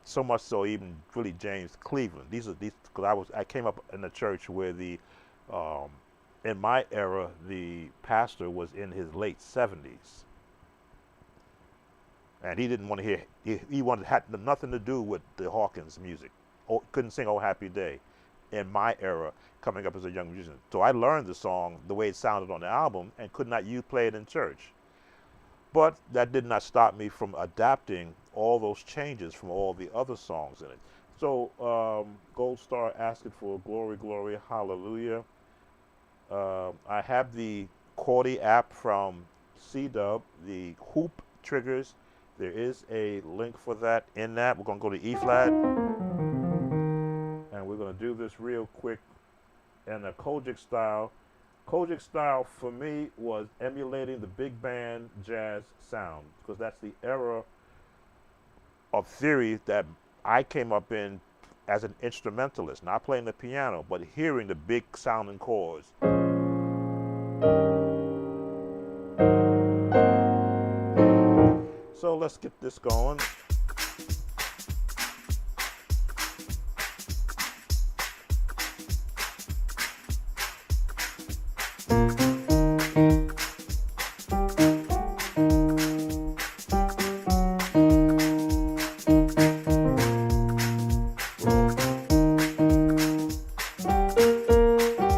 so much so even really James Cleveland. These because I came up in a church where the in my era the pastor was in his late 70s. and he didn't want to hear. He wanted had nothing to do with the Hawkins music. Oh, couldn't sing "Oh Happy Day" in my era coming up as a young musician. So I learned the song the way it sounded on the album and could not play it in church. But that did not stop me from adapting all those changes from all the other songs in it. So Gold Star asking for "Glory, Glory, Hallelujah." I have the Cordy app from C-Dub, the hoop triggers. There is a link for that in that. We're going to go to E flat, and we're going to do this real quick in a Kojic style. Kojic style for me was emulating the big band jazz sound, because that's the era of theory that I came up in as an instrumentalist, not playing the piano, but hearing the big sounding chords. So let's get this going.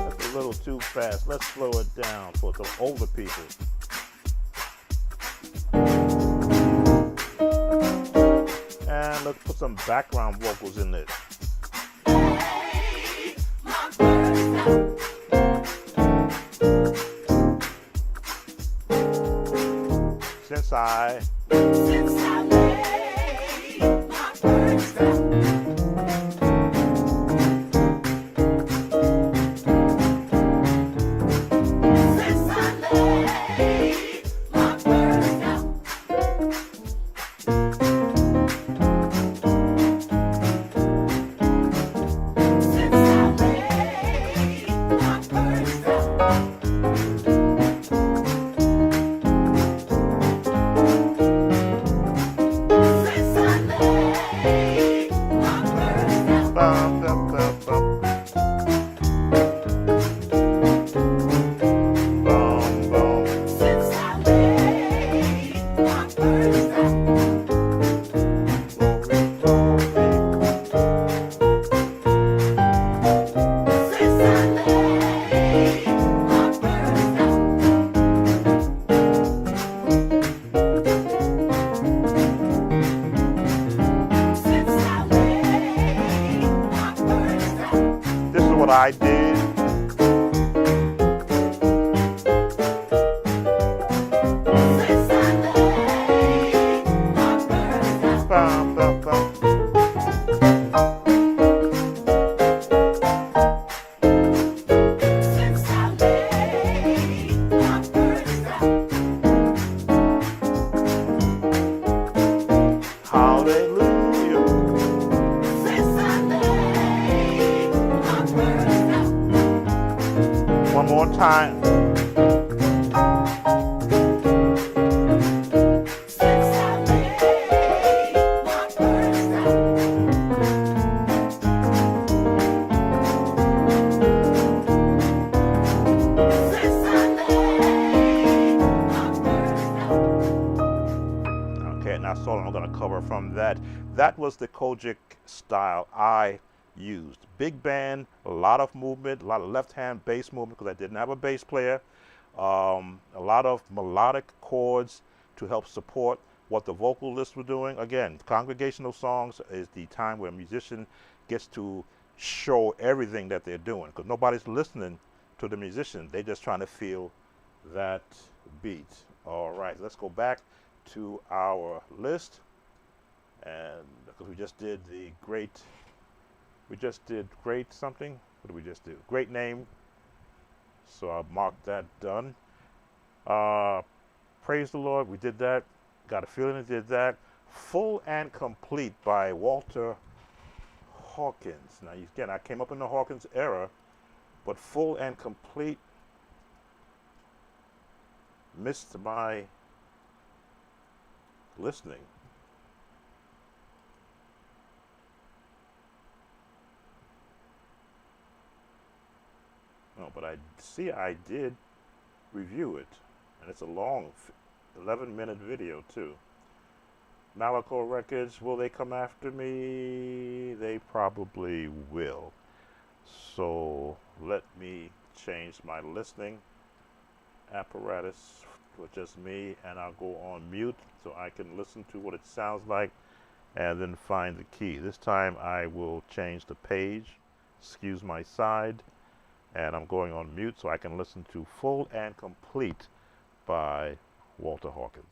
That's a little too fast. Let's slow it down for the older people. And let's put some background vocals in this. Since I laid my burdens down. Since I laid my burdens down. Since I laid my burdens down. Bum, bum, bum, bum. Bum, bum. Since I laid my burdens down. Glory, glory. Since I laid my burdens down. Since I laid my burdens down. This is what I did. Since I laid my burdens down. Bum, bum, bum. Since I laid my burdens down. Hallelujah. Since I laid my burdens down. One more time. Since I laid my burdens down. Since I laid my burdens down. Okay, now that's all I'm going to cover from that. That was the Kojic style I used. Big band, a lot of movement, a lot of left-hand bass movement because I didn't have a bass player. A lot of melodic chords to help support what the vocalists were doing. Again, congregational songs is the time where a musician gets to show everything that they're doing, because nobody's listening to the musician. They're just trying to feel that beat. All right, let's go back to our list, and because we just did great something. What did we just do? Great name. So I'll mark that done. Praise the Lord, we did that. Got a Feeling, it did that. Full and Complete by Walter Hawkins. Now again, I came up in the Hawkins era, but Full and Complete missed my listening. No, but I did review it, and it's a long 11-minute video too. Malaco Records, will they come after me? They probably will. So let me change my listening apparatus for just me, and I'll go on mute so I can listen to what it sounds like and then find the key. This time I will change the page, excuse my side, and I'm going on mute so I can listen to Full and Complete by Walter Hawkins.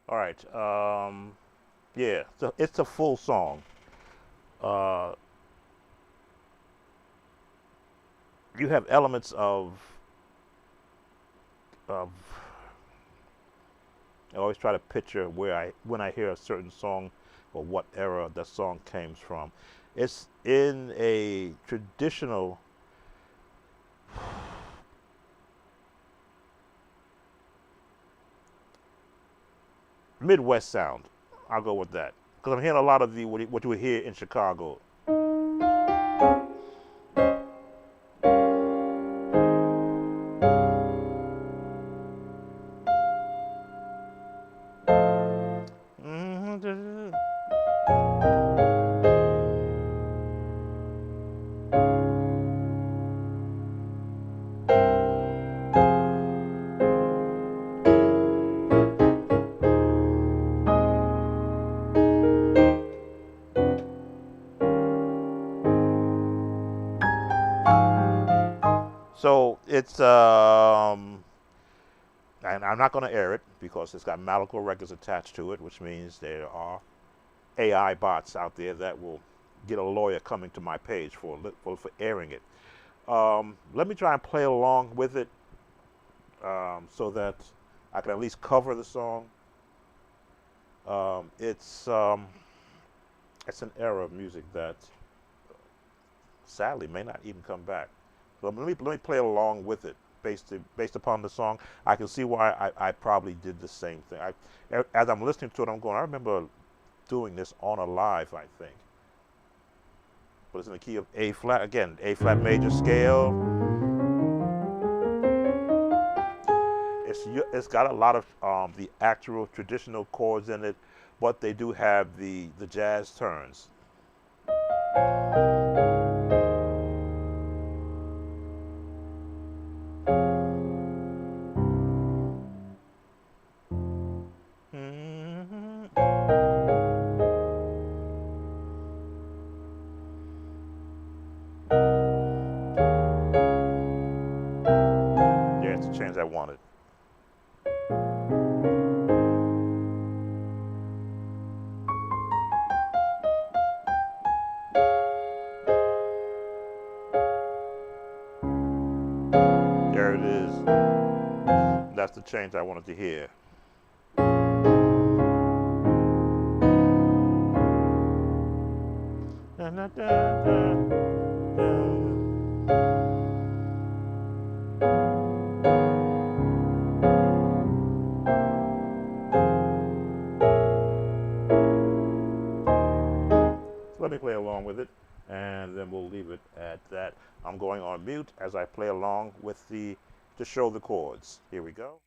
All right. Yeah, so it's a full song. Uh, you have elements of. I always try to picture where when I hear a certain song or what era that song came from. It's in a traditional Midwest sound. I'll go with that because I'm hearing a lot of the what you would hear in Chicago. So it's and I'm not going to air it because it's got Malaco Records attached to it, which means there are AI bots out there that will get a lawyer coming to my page for airing it. Let me try and play along with it so that I can at least cover the song. It's an era of music that sadly may not even come back. So let me play along with it based upon the song. I can see why I probably did the same thing. As I'm listening to it, I'm going, I remember doing this on a live, I think. But it's in the key of A flat. Again, A flat major scale. It's got a lot of the actual traditional chords in it, but they do have the jazz turns. Mhm. Yeah, it's a change I wanted. There it is. That's the change I wanted to hear. Da, da, da, da, da. So let me play along with it, and then we'll leave it at that. I'm going on mute as I play along with to show the chords. Here we go.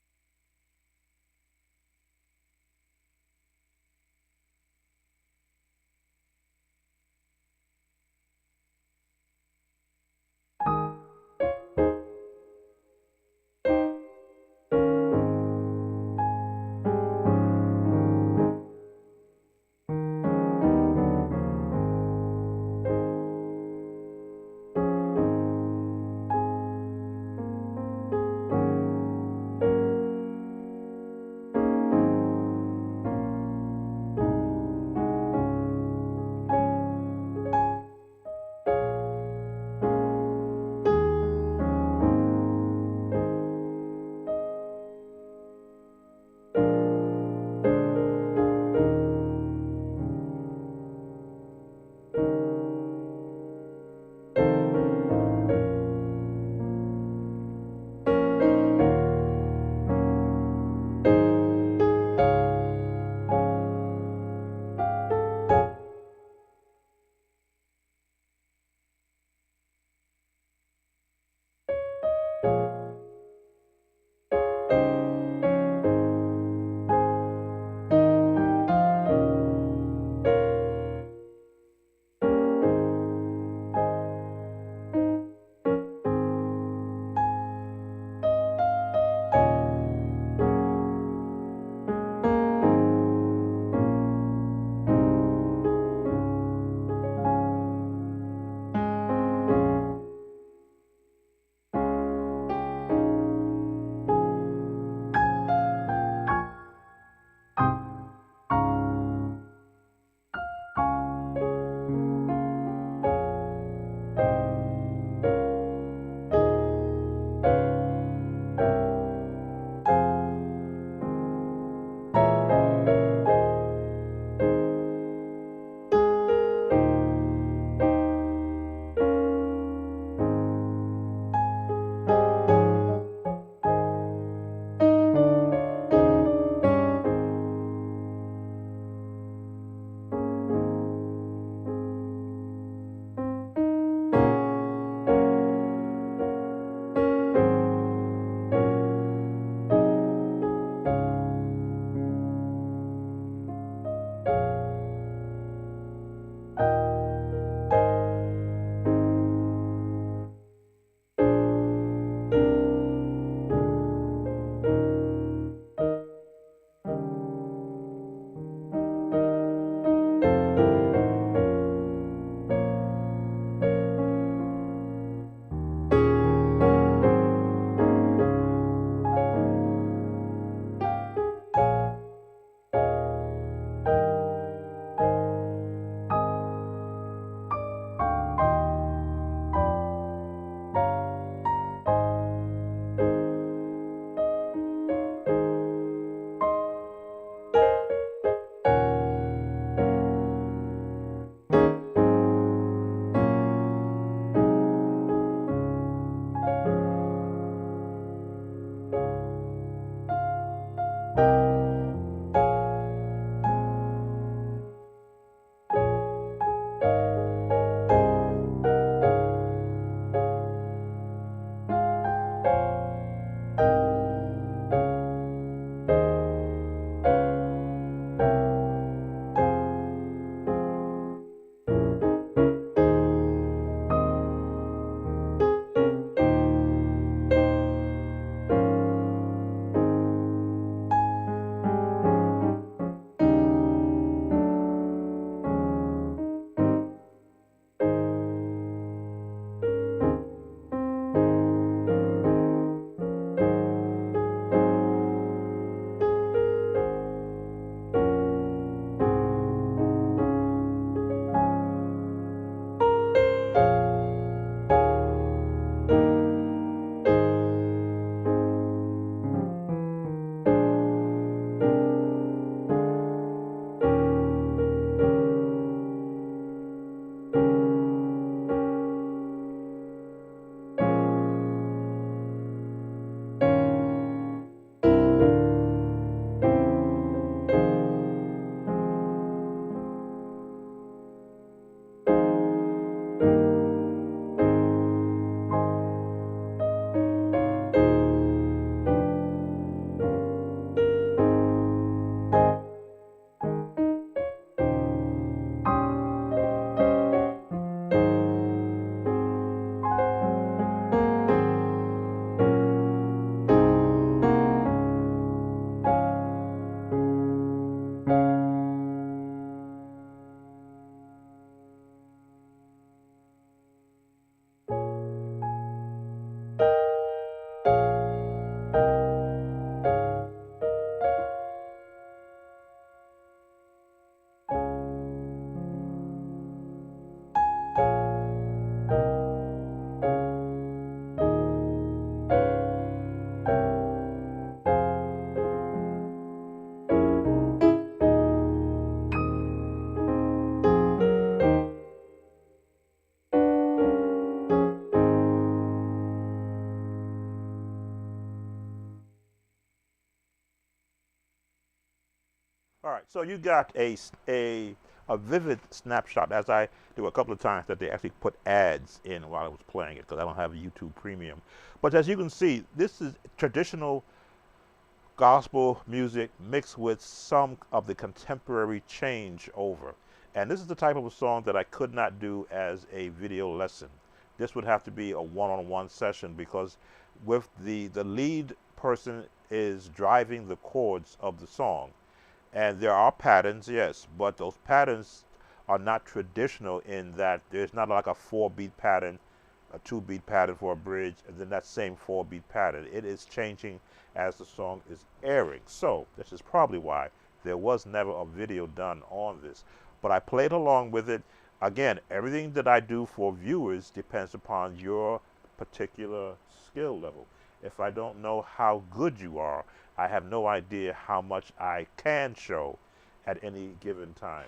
So you got a vivid snapshot, as I do a couple of times, that they actually put ads in while I was playing it because I don't have YouTube Premium. But as you can see, this is traditional gospel music mixed with some of the contemporary changeover. And this is the type of a song that I could not do as a video lesson. This would have to be a one-on-one session because with the lead person is driving the chords of the song. And there are patterns, yes, but those patterns are not traditional in that there's not like a 4-beat pattern, a 2-beat pattern for a bridge, and then that same 4-beat pattern. It is changing as the song is airing. So this is probably why there was never a video done on this. But I played along with it. Again, everything that I do for viewers depends upon your particular skill level. If I don't know how good you are, I have no idea how much I can show at any given time.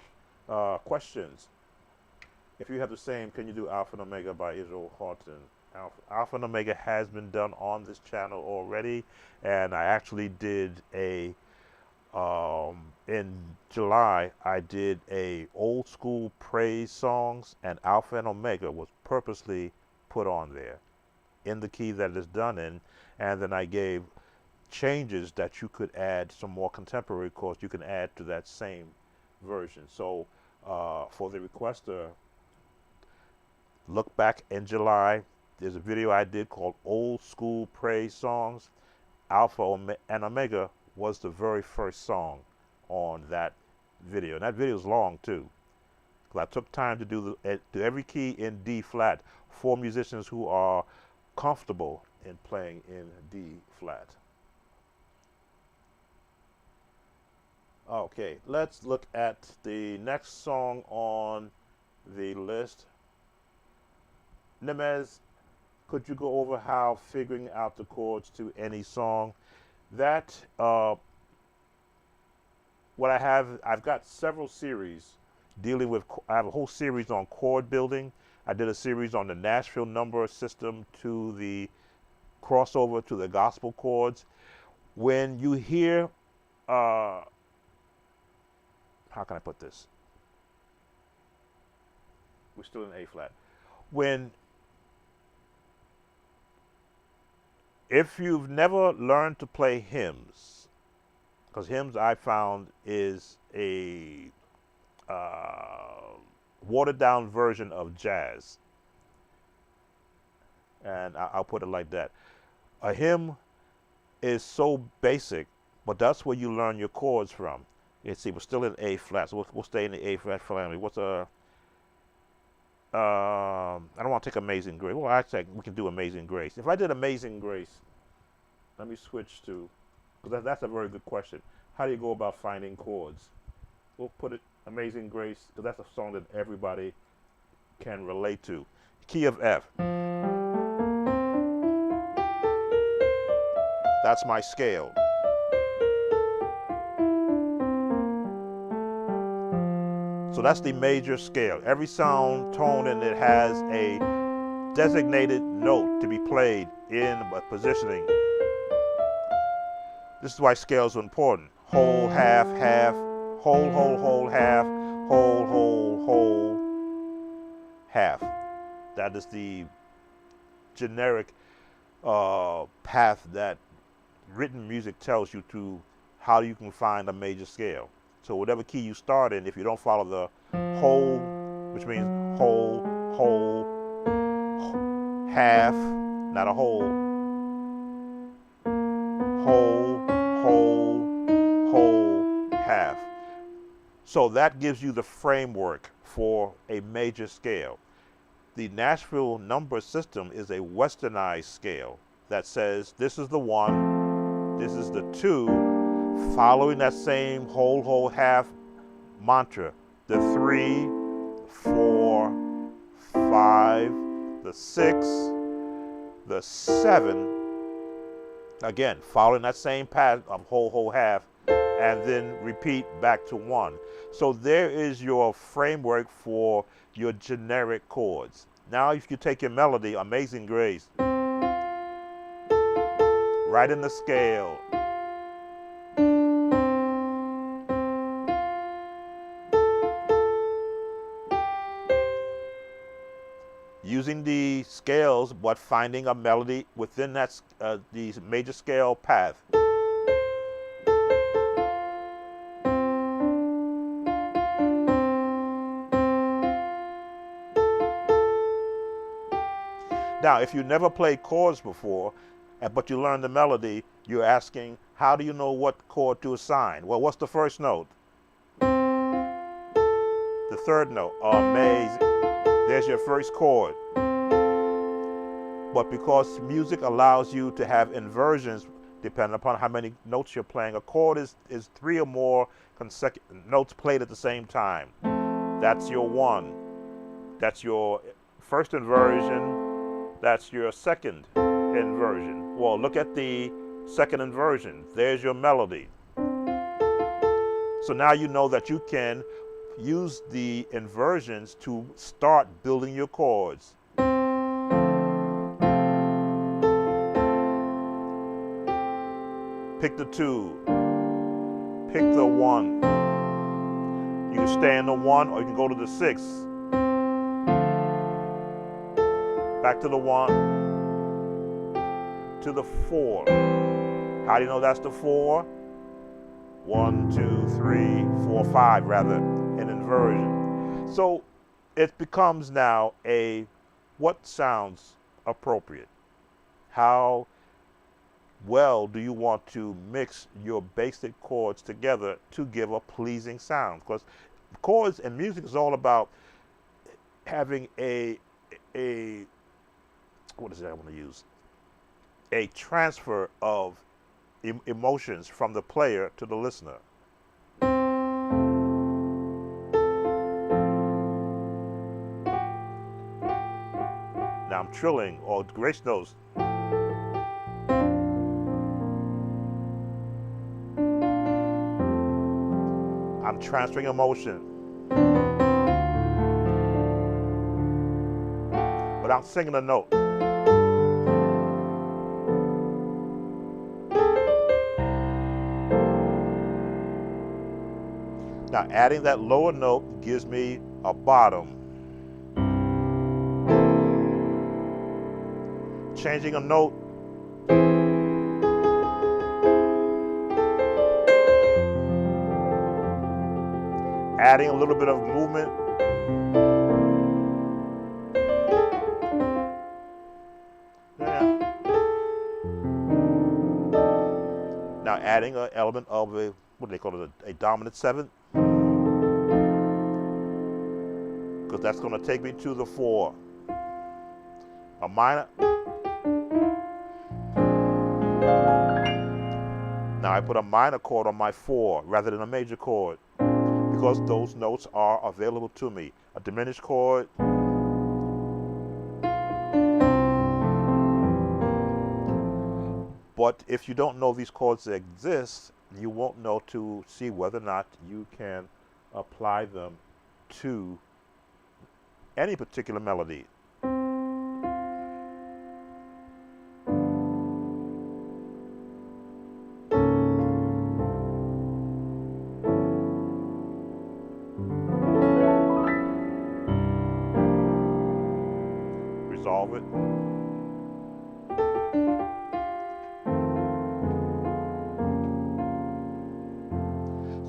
Questions? If you have the same, can you do Alpha and Omega by Israel Houghton? Alpha and Omega has been done on this channel already, and I actually did a in July I did a old school praise songs, and Alpha and Omega was purposely put on there in the key that it is done in, and then I gave changes that you could add some more contemporary chords you can add to that same version. So for the requester, look back in July. There's a video I did called Old School Praise Songs. Alpha and Omega was the very first song on that video. And that video is long too, because I took time to do every key in D flat for musicians who are comfortable in playing in D flat. Okay, let's look at the next song on the list. Nemez, could you go over how figuring out the chords to any song? That, what I've got several series dealing with, I have a whole series on chord building. I did a series on the Nashville number system to the crossover to the gospel chords. When you hear, how can I put this? We're still in A flat. If you've never learned to play hymns, because hymns I found is a watered down version of jazz, and I'll put it like that. A hymn is so basic, but that's where you learn your chords from. You see, we're still in A flat, so we'll stay in the A flat family. What's a I don't want to take Amazing Grace. Well, actually, we can do Amazing Grace. If I did Amazing Grace, let me switch to, because that's a very good question. How do you go about finding chords? We'll put it Amazing Grace, because that's a song that everybody can relate to. Key of F. That's my scale. So that's the major scale. Every sound, tone in it has a designated note to be played in a positioning. This is why scales are important. Whole, half, half, whole, half, whole, half. That is the generic path that written music tells you to how you can find a major scale. So whatever key you start in, if you don't follow the whole, which means whole, half, not a whole, half. So that gives you the framework for a major scale. The Nashville number system is a westernized scale that says this is the 1, this is the 2, following that same whole, half mantra. The 3, 4, 5, the 6, the 7, again, following that same pattern of whole, half, and then repeat back to 1. So there is your framework for your generic chords. Now if you take your melody, Amazing Grace, right in the scale, using the scales, but finding a melody within that the major scale path. Now, if you never played chords before, but you learn the melody, you're asking, how do you know what chord to assign? Well, what's the first note? The third note. Amazing. There's your first chord. But because music allows you to have inversions, depending upon how many notes you're playing, a chord is 3 or more consecutive notes played at the same time. That's your 1. That's your first inversion. That's your second inversion. Well, look at the second inversion. There's your melody. So now you know that you can use the inversions to start building your chords. Pick the 2. Pick the 1. You can stay in the 1 or you can go to the 6. Back to the 1. To the 4. How do you know that's the 4? 1, 2, 3, 4, 5 rather, an inversion. So it becomes now a what sounds appropriate. How well do you want to mix your basic chords together to give a pleasing sound? Because chords and music is all about having a what is it I want to use? A transfer of emotions from the player to the listener. Now I'm trilling or grace notes. I'm transferring emotion. But I'm singing a note. Now adding that lower note gives me a bottom. Changing a note. Adding a little bit of movement. Yeah. Now adding an element of a, what do they call it, a dominant 7th. Because that's going to take me to the 4. A minor. Now I put a minor chord on my 4 rather than a major chord because those notes are available to me. A diminished chord. But if you don't know these chords exist, you won't know to see whether or not you can apply them to any particular melody. Resolve it.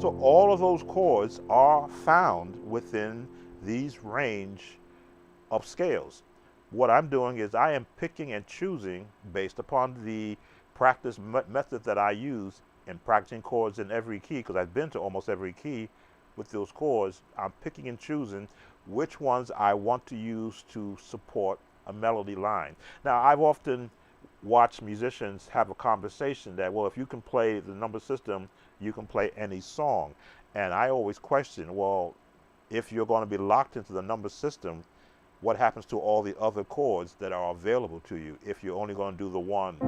So all of those chords are found within these range of scales. What I'm doing is I am picking and choosing based upon the practice method that I use in practicing chords in every key, because I've been to almost every key with those chords. I'm picking and choosing which ones I want to use to support a melody line. Now, I've often watched musicians have a conversation that, well, if you can play the number system, you can play any song. And I always question, well, if you're going to be locked into the number system, what happens to all the other chords that are available to you if you're only going to do the 1,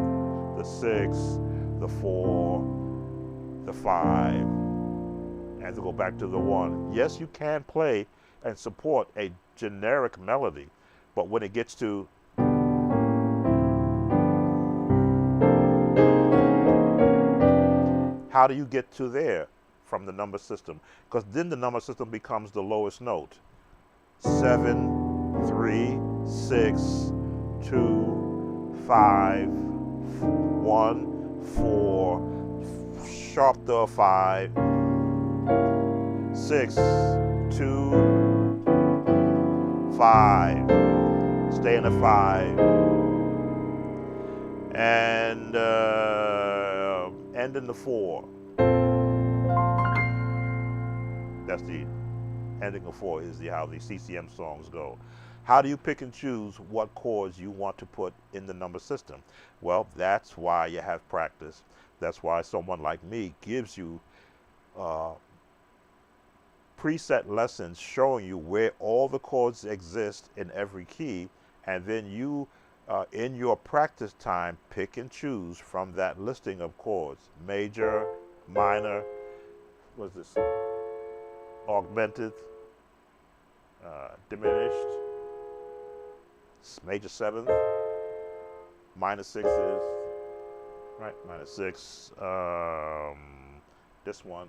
the 6, the 4, the 5, and to go back to the 1. Yes, you can play and support a generic melody, but when it gets to how do you get to there from the number system? Because then the number system becomes the lowest note. 7, 3, 6, 2, 5, 1, 4, sharp the 5, 6, 2, 5. Stay in the 5. And end in the 4. That's the ending of 4 is how the CCM songs go. How do you pick and choose what chords you want to put in the number system? Well, that's why you have practice. That's why someone like me gives you preset lessons showing you where all the chords exist in every key, and then you, in your practice time, pick and choose from that listing of chords. Major, minor, what's this? Augmented, diminished, major 7th, minor 6s, right? Minor 6, this one,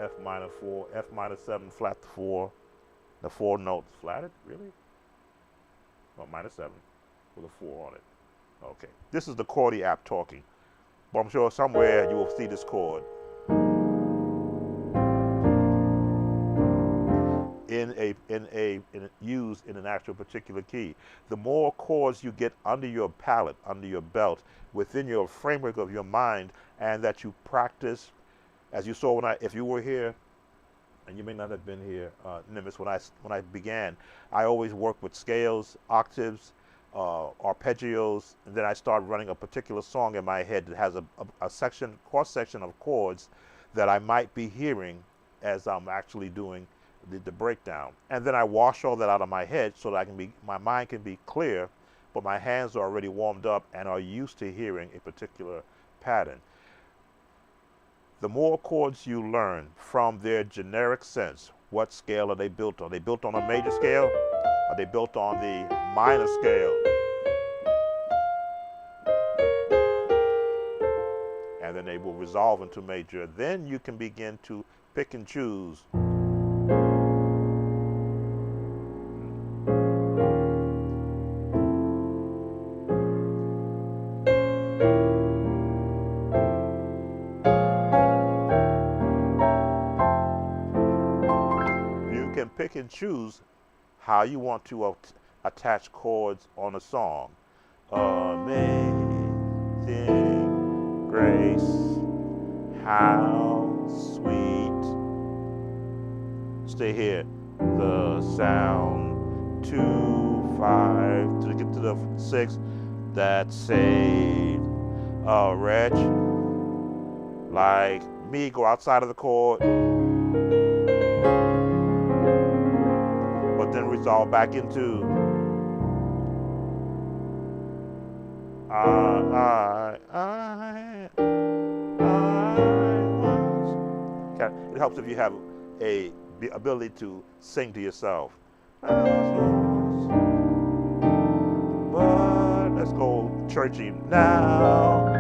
F minor 4, F minor 7, flat 4, the 4 notes flatted, really? Well, minor 7 with a 4 on it. Okay, this is the chordy app talking, but I'm sure somewhere you will see this chord. Used in an actual particular key. The more chords you get under your palate, under your belt, within your framework of your mind, and that you practice, as you saw if you were here, and you may not have been here, Nimitz, when I began, I always worked with scales, octaves, arpeggios, and then I start running a particular song in my head that has a cross section of chords that I might be hearing as I'm actually doing the breakdown. And then I wash all that out of my head so that my mind can be clear, but my hands are already warmed up and are used to hearing a particular pattern. The more chords you learn from their generic sense, what scale are they built on? Are they built on a major scale? Are they built on the minor scale? And then they will resolve into major. Then you can begin to pick and choose. Pick and choose how you want to attach chords on a song. Amazing grace, how sweet. Stay here. The sound 2, 5 to get to the 6 that saved a wretch like me. Go outside of the chord. Then resolve back into it helps if you have the ability to sing to yourself. But let's go churchy now.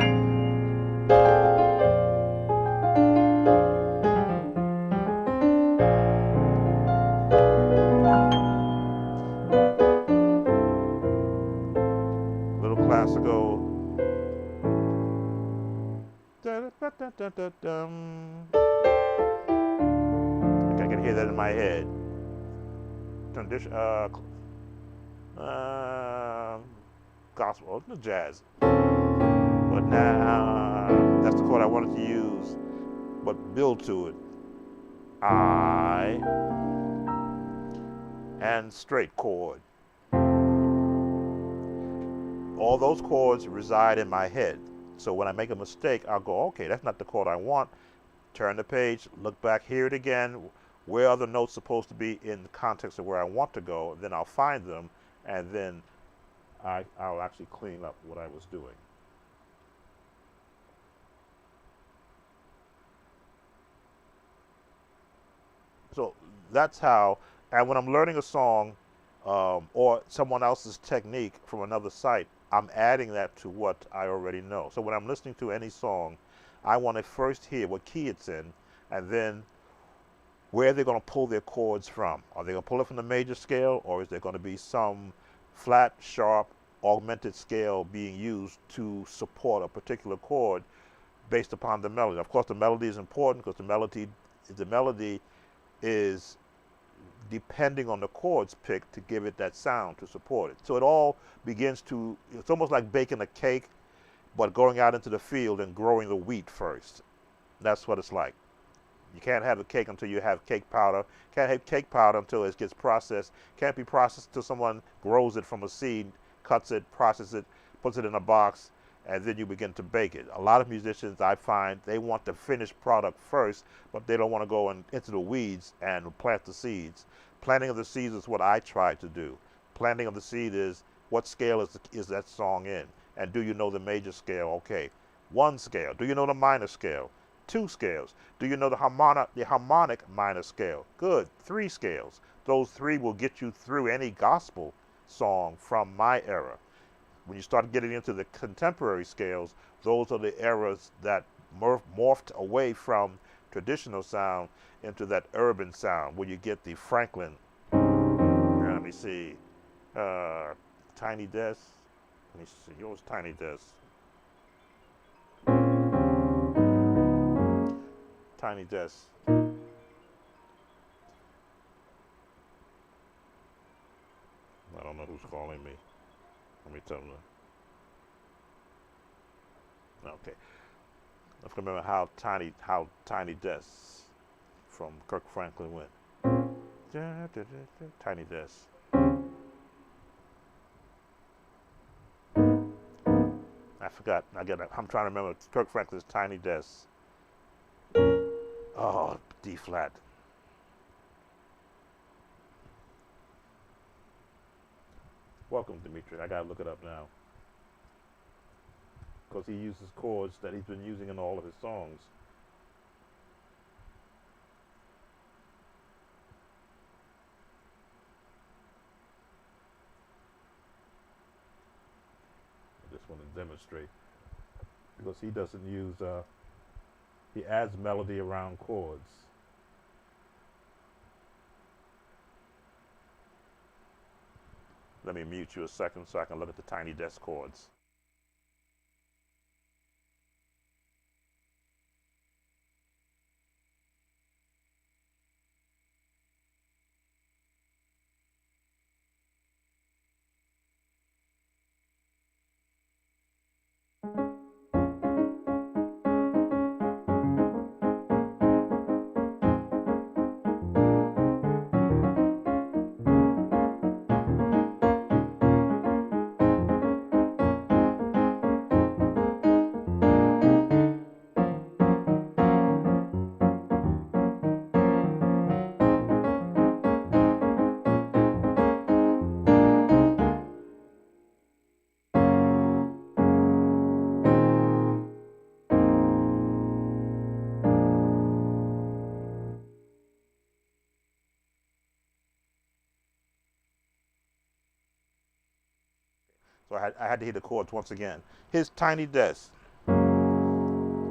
Classical. I can hear that in my head. Gospel, no jazz. But now that's the chord I wanted to use, but build to it. I and straight chord. All those chords reside in my head. So when I make a mistake, I'll go, okay, that's not the chord I want. Turn the page, look back, hear it again. Where are the notes supposed to be in the context of where I want to go? Then I'll find them, and then I'll actually clean up what I was doing. So that's how, and when I'm learning a song or someone else's technique from another site, I'm adding that to what I already know. So when I'm listening to any song, I want to first hear what key it's in, and then where they're going to pull their chords from. Are they going to pull it from the major scale, or is there going to be some flat, sharp, augmented scale being used to support a particular chord based upon the melody? Of course, the melody is important because the melody is depending on the chords picked to give it that sound to support it. So it all begins to, it's almost like baking a cake, but going out into the field and growing the wheat first. That's what it's like. You can't have a cake until you have cake powder. Can't have cake powder until it gets processed. Can't be processed until someone grows it from a seed, cuts it, processes it, puts it in a box, and then you begin to bake it. A lot of musicians, I find, they want the finished product first, but they don't want to go into the weeds and plant the seeds. Planting of the seeds is what I try to do. Planting of the seed is, what scale is that song in? And do you know the major scale? Okay. 1 scale. Do you know the minor scale? 2 scales. Do you know the harmonic minor scale? Good. 3 scales. Those 3 will get you through any gospel song from my era. When you start getting into the contemporary scales, those are the eras that morphed away from traditional sound into that urban sound, where you get the Franklin. Let me see. Tiny Desk. Let me see. Yours, Tiny Desk. Tiny Desk. I don't know who's calling me. Let me tell them. Okay. Let's remember how Tiny Desk from Kirk Franklin went. Tiny Desk. I forgot. I'm trying to remember Kirk Franklin's Tiny Desk. Oh, D flat. Welcome, Dimitri. I gotta look it up now, because he uses chords that he's been using in all of his songs. I just want to demonstrate, because he doesn't use, he adds melody around chords. Let me mute you a second so I can look at the Tiny Desk chords. So I had to hit the chords once again. His Tiny Desk.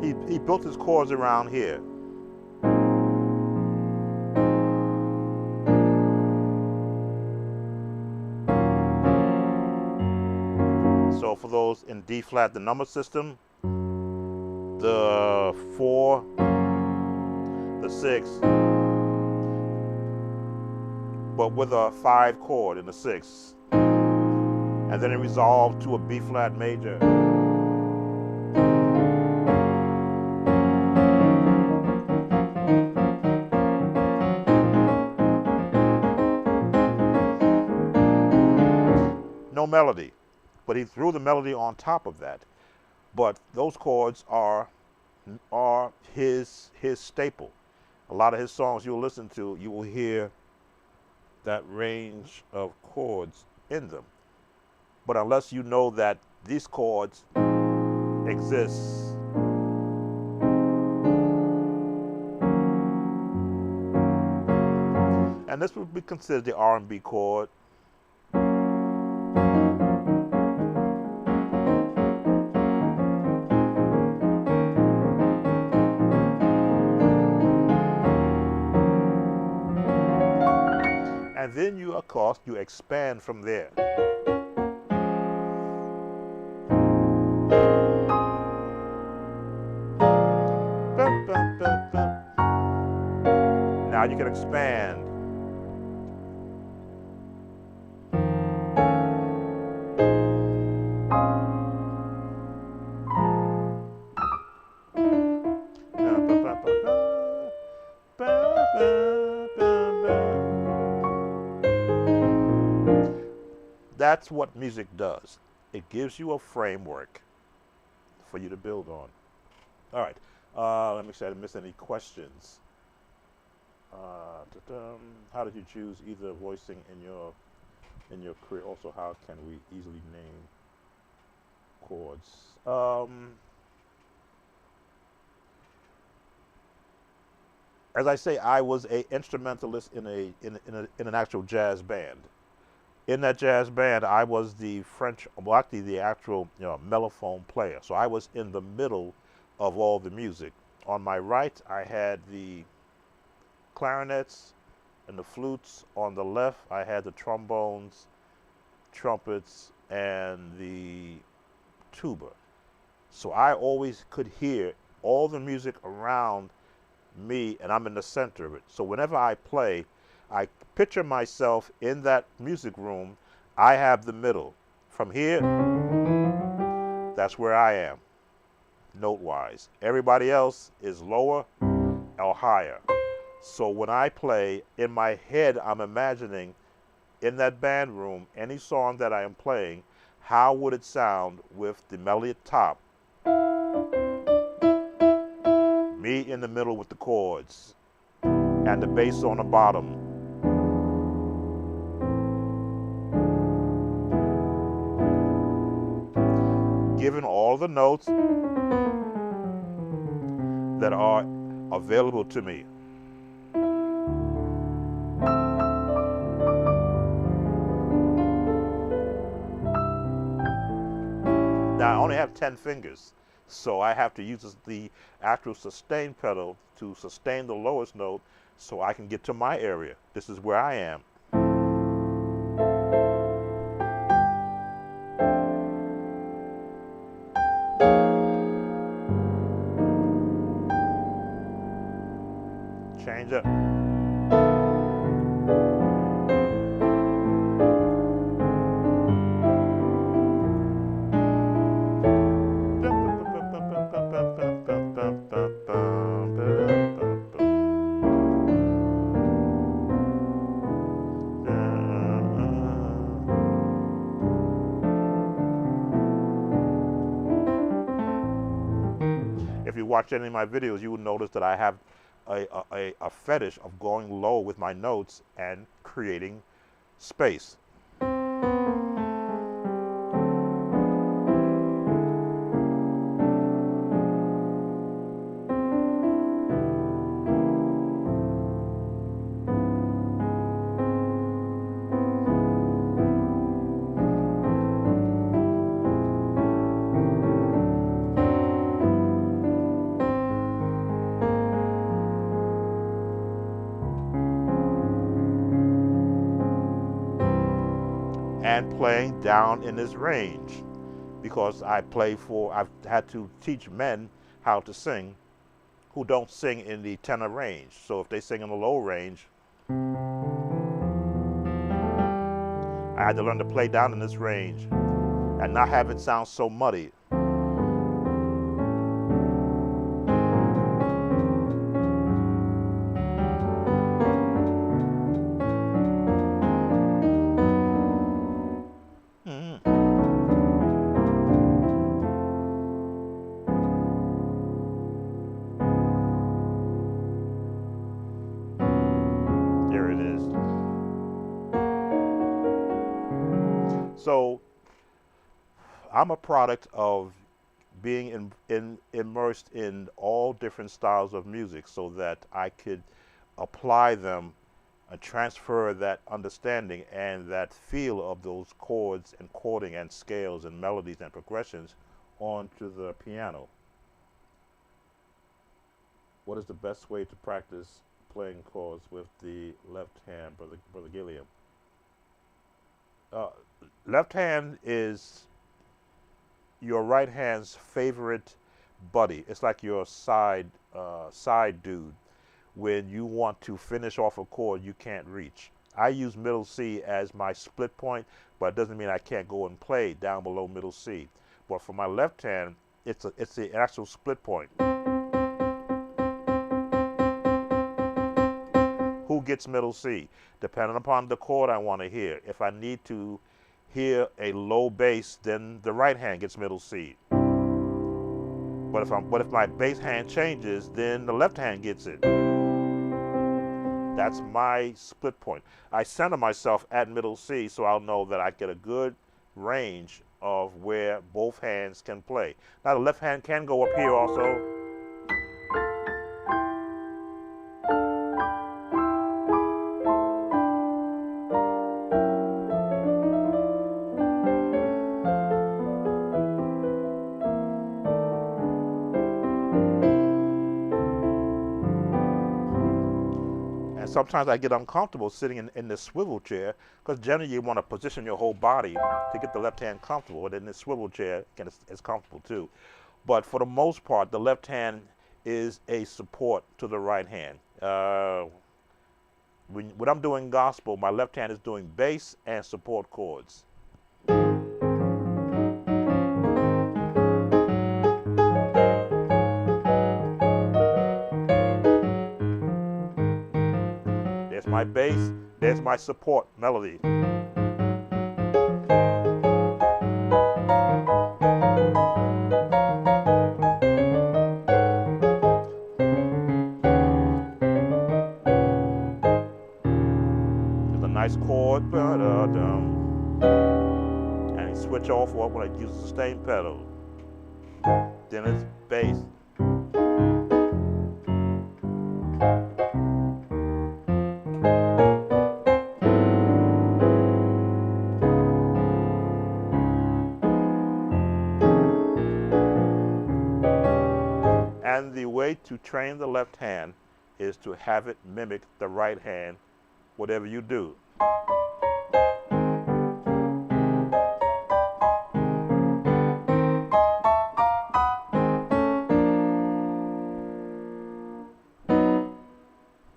He built his chords around here. So for those in D flat, the number system, the 4, the 6, but with a 5 chord in the 6. And then it resolved to a B flat major. No melody, but he threw the melody on top of that. But those chords are his staple. A lot of his songs you'll listen to, you will hear that range of chords in them. But unless you know that these chords exist, and this would be considered the R&B chord. And then you, of course, you expand from there. Now you can expand. That's what music does. It gives you a framework for you to build on. All right. Let me see. I didn't miss any questions. How did you choose either voicing in your career? Also, how can we easily name chords? As I say, I was a instrumentalist in an actual jazz band. In that jazz band, I was the well, actually the actual mellophone player. So I was in the middle of all the music. On my right, I had the clarinets and the flutes. On the left, I had the trombones, trumpets, and the tuba. So I always could hear all the music around me, and I'm in the center of it. So whenever I play, I picture myself in that music room. I have the middle. From here, that's where I am, note-wise. Everybody else is lower or higher. So when I play, in my head, I'm imagining in that band room, any song that I am playing, how would it sound with the melody at top, me in the middle with the chords, and the bass on the bottom. Given all the notes that are available to me. Now I only have 10 fingers, so I have to use the actual sustain pedal to sustain the lowest note so I can get to my area. This is where I am. Change up. If you watch any of my videos, you will notice that I have a fetish of going low with my notes and creating space. And playing down in this range, because I've had to teach men how to sing who don't sing in the tenor range. So if they sing in the low range, I had to learn to play down in this range and not have it sound so muddy. There it is. So I'm a product of being immersed in all different styles of music so that I could apply them and transfer that understanding and that feel of those chords and chording and scales and melodies and progressions onto the piano. What is the best way to practice playing chords with the left hand, Brother Gilliam. Left hand is your right hand's favorite buddy. It's like your side dude. When you want to finish off a chord you can't reach. I use middle C as my split point, but it doesn't mean I can't go and play down below middle C. But for my left hand, it's the actual split point. Who gets middle C? Depending upon the chord I want to hear. If I need to hear a low bass, then the right hand gets middle C. But if my bass hand changes, then the left hand gets it. That's my split point. I center myself at middle C so I'll know that I get a good range of where both hands can play. Now the left hand can go up here also. Sometimes I get uncomfortable sitting in this swivel chair because generally you want to position your whole body to get the left hand comfortable. But in this swivel chair, again, it's comfortable too. But for the most part, the left hand is a support to the right hand. When I'm doing gospel, my left hand is doing bass and support chords. There's my bass, there's my support melody. There's a nice chord, and you switch off when I use the sustain pedal. Then it's bass. And the way to train the left hand is to have it mimic the right hand, whatever you do.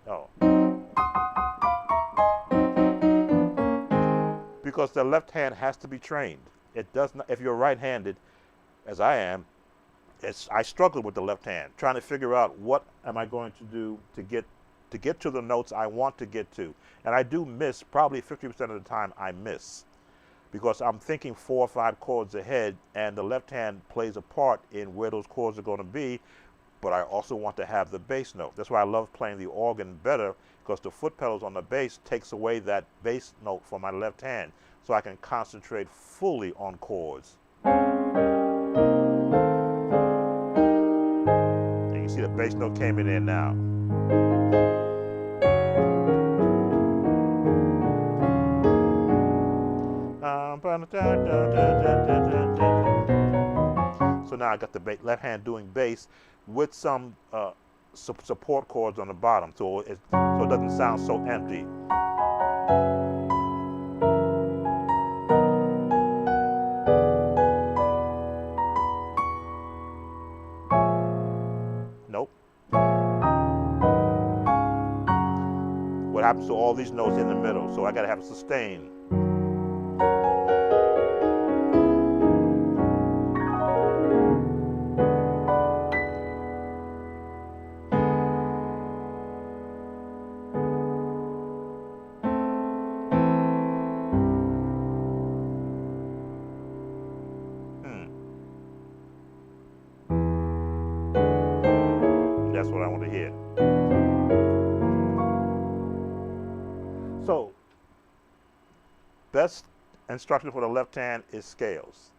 Oh. Because the left hand has to be trained. It does not, if you're right-handed, as I am, I struggle with the left hand, trying to figure out what am I going to do to get to the notes I want to get to. And I do miss, probably 50% of the time I miss, because I'm thinking 4 or 5 chords ahead, and the left hand plays a part in where those chords are going to be, but I also want to have the bass note. That's why I love playing the organ better, because the foot pedals on the bass takes away that bass note from my left hand, so I can concentrate fully on chords. See, the bass note came in there now. So now I got the left hand doing bass with some support chords on the bottom, so it doesn't sound so empty. Nope. What happens to all these notes in the middle? So I gotta have a sustain. That's what I want to hear. So, best instruction for the left hand is scales.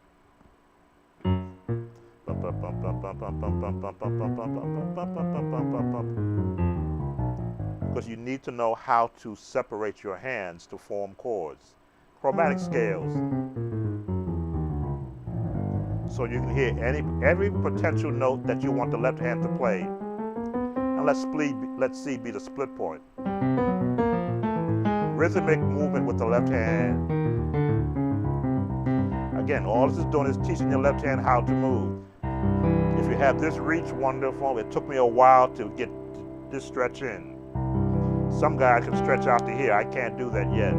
Because you need to know how to separate your hands to form chords. Chromatic scales. So you can hear every potential note that you want the left hand to play. And let C be the split point. Rhythmic movement with the left hand. Again, all this is doing is teaching your left hand how to move. If you have this reach, wonderful. It took me a while to get this stretch in. Some guys can stretch out to here. I can't do that yet.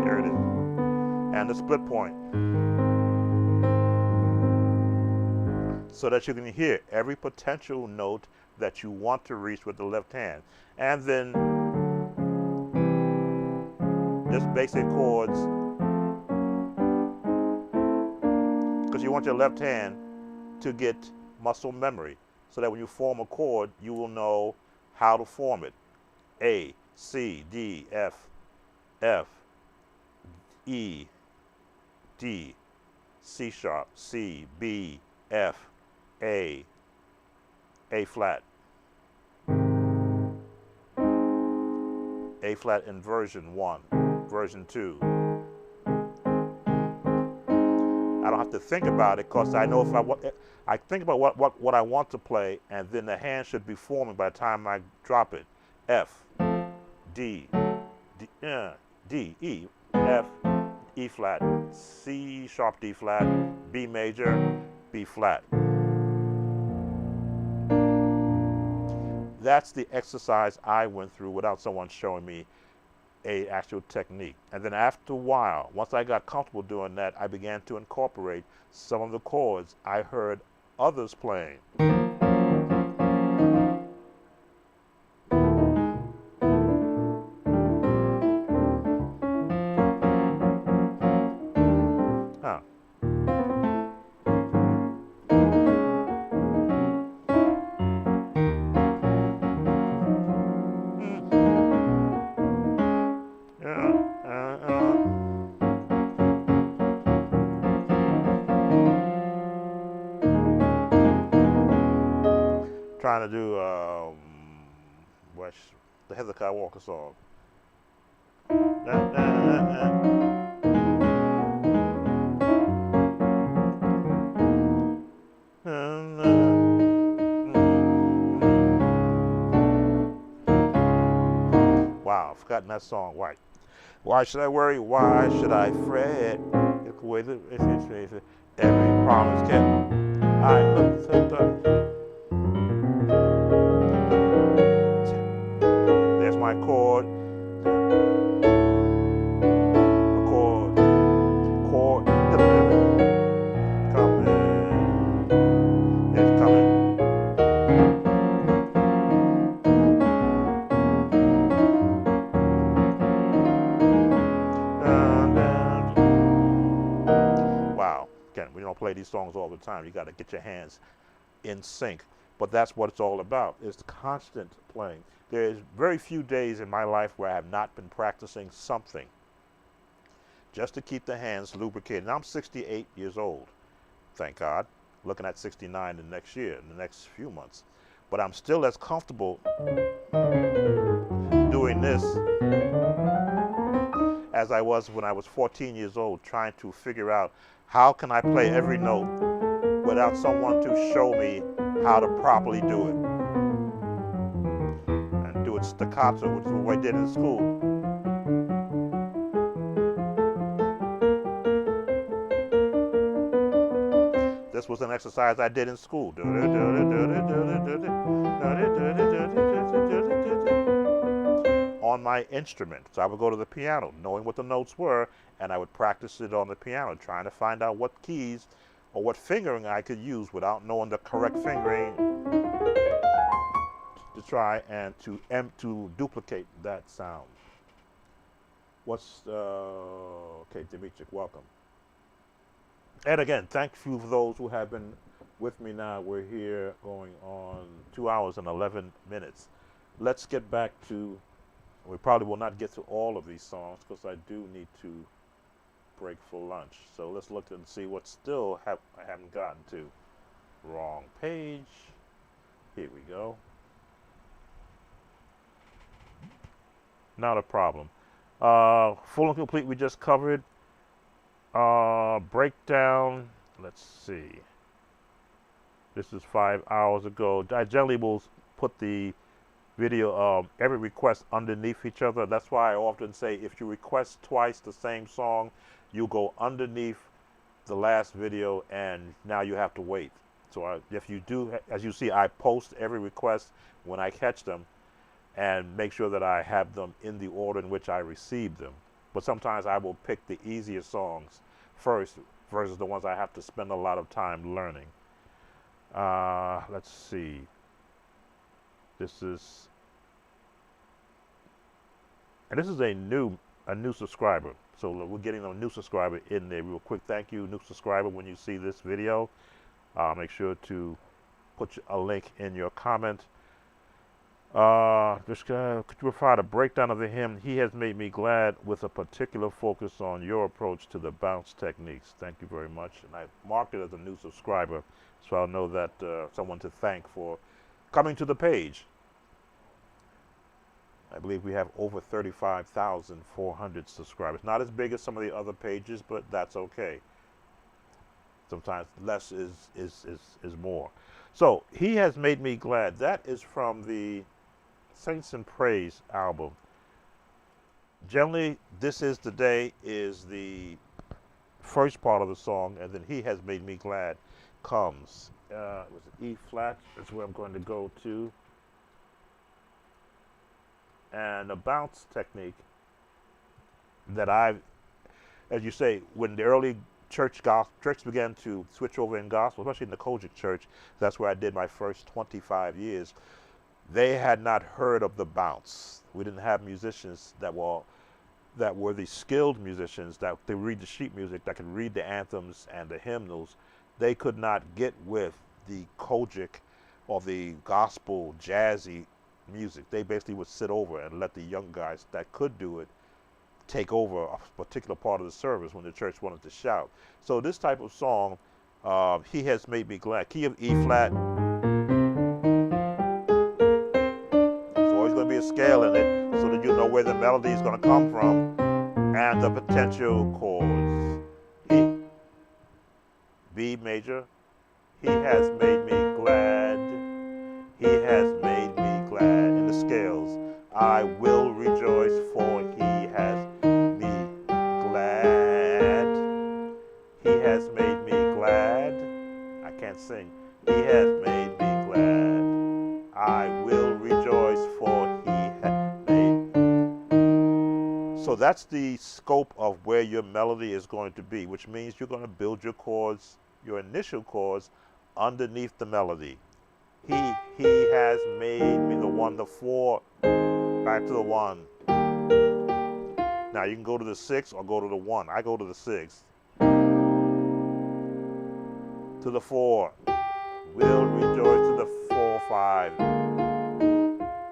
There it is. And the split point. So that you can hear every potential note that you want to reach with the left hand. And then just basic chords, because you want your left hand to get muscle memory so that when you form a chord, you will know how to form it. A, C, D, F, F, E, D, C sharp, C, B, F, A flat. A flat in version 1, version 2. I don't have to think about it because I know if I think about what I want to play, and then the hand should be forming by the time I drop it. F, D, D, E, F, E flat, C sharp, D flat, B major, B flat. That's the exercise I went through without someone showing me an actual technique. And then after a while, once I got comfortable doing that, I began to incorporate some of the chords I heard others playing. Huh. Trying to do the Hezekiah Walker song. Wow, I've forgotten that song. Why should I worry? Why should I fret? Every promise kept. I look so there's my chord. Chord. Coming. It's coming. Wow. Again, we don't play these songs all the time. You got to get your hands in sync. But that's what it's all about, is constant playing. There's very few days in my life where I have not been practicing something just to keep the hands lubricated. Now I'm 68 years old, thank God. Looking at 69 the next year, in the next few months. But I'm still as comfortable doing this as I was when I was 14 years old, trying to figure out how can I play every note without someone to show me how to properly do it. And do it staccato, which is what I did in school. This was an exercise I did in school. On my instrument. So I would go to the piano, knowing what the notes were, and I would practice it on the piano, trying to find out what keys or what fingering I could use without knowing the correct fingering to try and to duplicate that sound. Okay, Dimitri, welcome. And again, thank you for those who have been with me now. We're here going on 2 hours and 11 minutes. Let's get back to, we probably will not get to all of these songs because I do need to break for lunch. So let's look and see what still I haven't gotten to. Wrong page. Here we go. Not a problem. Full and complete, we just covered. Breakdown, let's see. This is 5 hours ago. I generally will put the video, every request underneath each other. That's why I often say if you request twice the same song, you go underneath the last video and now you have to wait. So if you do, as you see, I post every request when I catch them and make sure that I have them in the order in which I received them. But sometimes I will pick the easier songs first versus the ones I have to spend a lot of time learning. Let's see. This is a new subscriber. So we're getting a new subscriber in there real quick. Thank you, new subscriber. When you see this video, make sure to put a link in your comment. Could you provide a breakdown of the hymn, He Has Made Me Glad, with a particular focus on your approach to the bounce techniques? Thank you very much. And I marked it as a new subscriber, so I'll know that someone to thank for coming to the page. I believe we have over 35,400 subscribers. Not as big as some of the other pages, but that's okay. Sometimes less is more. So, He Has Made Me Glad. That is from the Saints and Praise album. Generally, This Is the Day is the first part of the song, and then He Has Made Me Glad comes. It was an E flat. That's where I'm going to go to. And a bounce technique that as you say, when the early church began to switch over in gospel, especially in the Kojic church, that's where I did my first 25 years. They had not heard of the bounce. We didn't have musicians that were the skilled musicians that could read the sheet music, that could read the anthems and the hymnals. They could not get with the Kojic or the gospel jazzy music. They basically would sit over and let the young guys that could do it take over a particular part of the service when the church wanted to shout. So this type of song, He Has Made Me Glad, key of E flat. There's always going to be a scale in it so that you know where the melody is going to come from and the potential chords. E, B major, He has made me glad. He has made me glad. In the scales, I will rejoice, for He has me glad. He has made me glad. I can't sing. He has made me glad. I will rejoice, for He has made. So that's the scope of where your melody is going to be, which means you're going to build your chords, your initial chords, underneath the melody. He has made me the one, the 4, back to the 1. Now you can go to the 6 or go to the 1. I go to the 6. To the 4. Will rejoice to the 4, 5.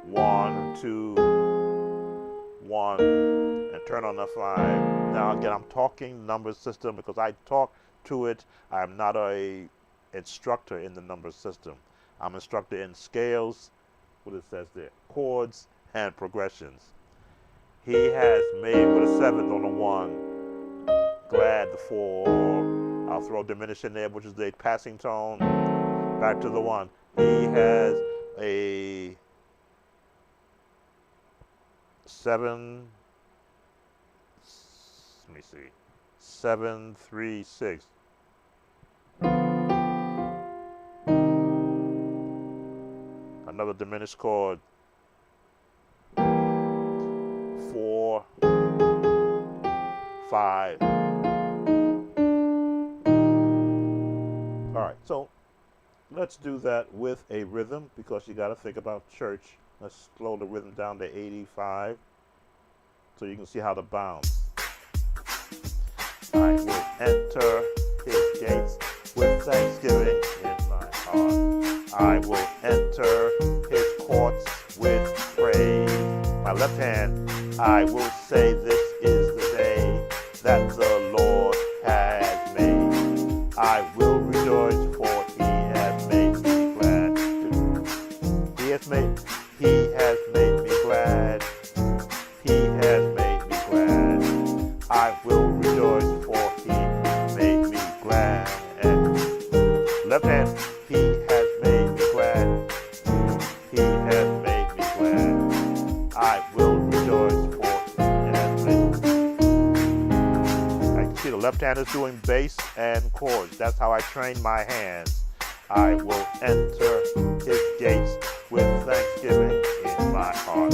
1, 2, 1. And turn on the 5. Now again, I'm talking number system because I talk to it. I am not a instructor in the number system. I'm instructor in scales, what it says there, chords and progressions. He has made with a 7th on the 1, glad the 4. I'll throw diminish in there, which is the passing tone, back to the 1. He has a 7, let me see, 7, 3, 6. Another diminished chord, 4, 5. All right, so let's do that with a rhythm because you got to think about church. Let's slow the rhythm down to 85 so you can see how to bounce. I will enter His gates with thanksgiving in my heart. I will enter His courts with praise. My left hand, I will say this is the day that the Lord has made. I will rejoice, for He has made me glad. rejoice for and I can see the left hand is doing bass and chords. That's how I train my hands. I will enter his gates with thanksgiving in my heart.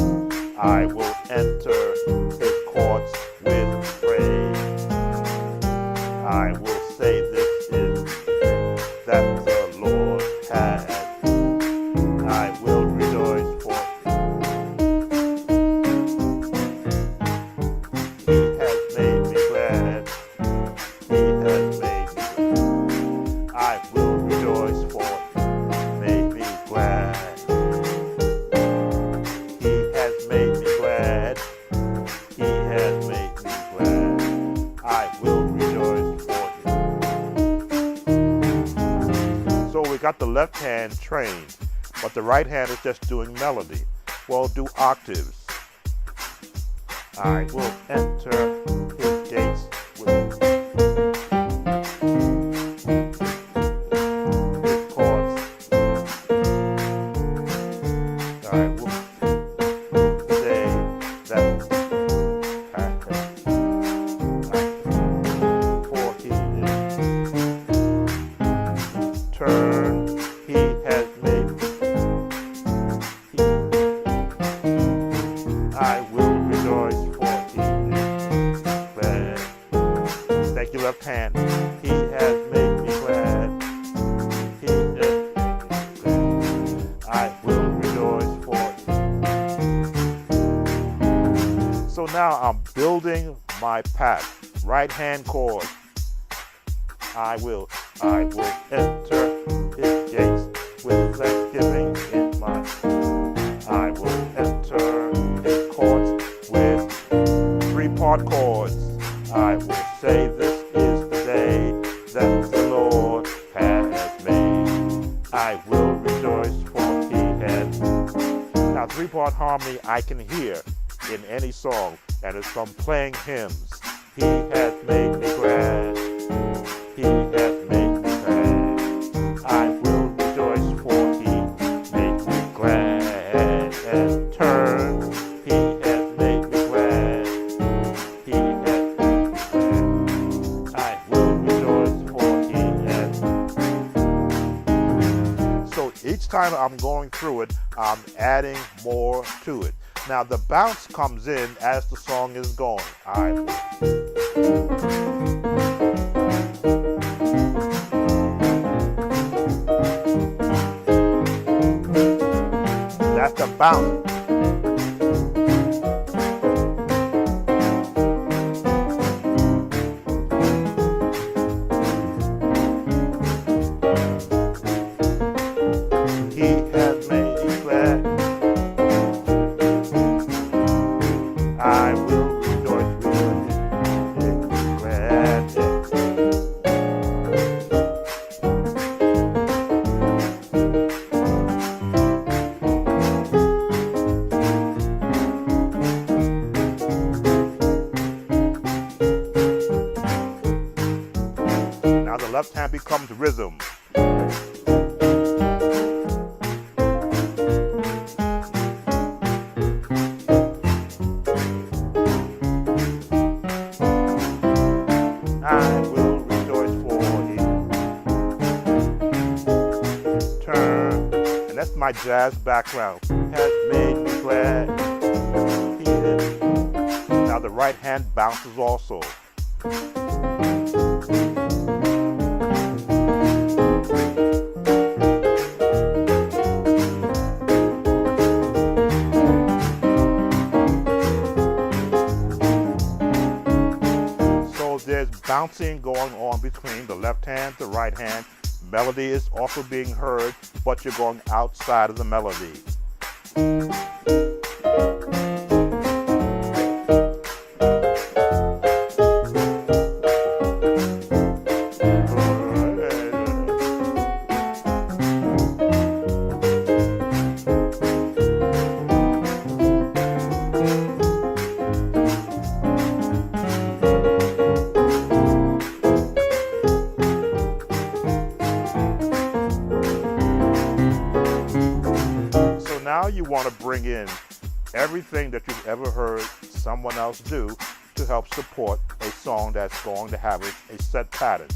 I will enter his courts with praise. I will say this is the day that the Lord has. I will rejoice for he has made me glad. He has made me glad. I will rejoice for made me glad. He has made me glad. He has made me glad. I will rejoice for him. So we got the left hand trained, but the right hand is just doing melody. Well, do octaves. I will enter his gates with his courts. I will say that for he is turned, he has made I will rejoice for he is glad. Thank you, left hand. He has made me glad. He has made me glad. I will rejoice for him. So now I'm building my path. Right hand chord. I will enter his gates with thanksgiving in my heart. I will enter his courts with three-part chords. I will say this is the day that the Lord has made. I will rejoice for he has. Now three-part harmony I can hear in any song, and it's from playing hymns. He has made me glad. He has made me glad. I will rejoice for he made me glad and turn. He has made me glad. He has made me glad. I will rejoice for he has. So each time I'm going through it, I'm adding more to it. Now the bounce comes in as the song is going. That's the bounce. He has made me glad. I will rejoice with him, glad. Now the left hand becomes rhythm. I will rejoice for him. Turn, and that's my jazz background. Has made me glad. He is. Now the right hand bounces also. There's bouncing going on between the left hand, the right hand. Melody is also being heard, but you're going outside of the melody. Now you want to bring in everything that you've ever heard someone else do to help support a song that's going to have a set pattern.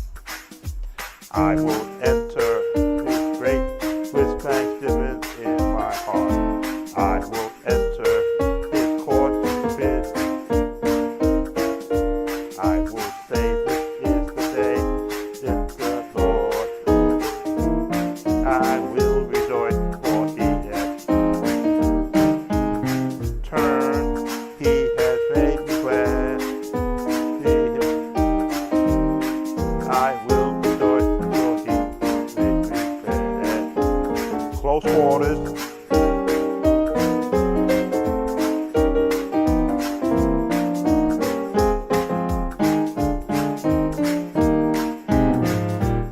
I will enter His great with thanksgiving in my heart. I will enter His court with. I will say this is the day that the Lord. I will rejoice for He has turned. He has made me glad. I will rejoice for He made me glad. Close quarters.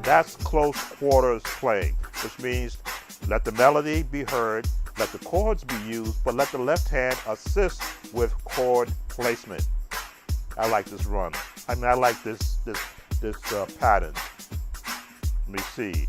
That's close quarters playing, which means let the melody be heard, let the chords be used, but let the left hand assist with chord placement. I like this run. I mean, I like this pattern. Let me see.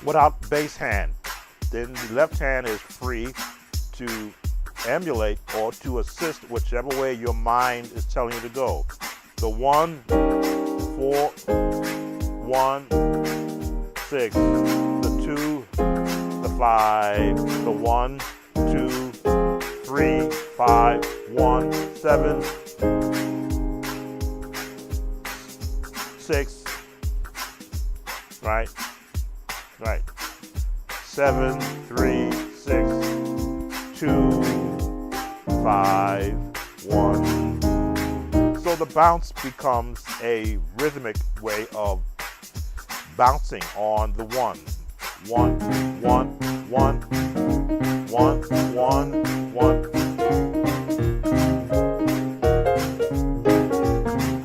Without bass hand, then the left hand is free to emulate or to assist whichever way your mind is telling you to go. The 1, 4, 1, 6, the 2, the 5, the 1, 2, 3, 5, 1, 7, 6, right? Right. 7, 3, 6, 2, 5, 1. So the bounce becomes a rhythmic way of bouncing on the 1. 1, 1, 1, 1, 1, 1.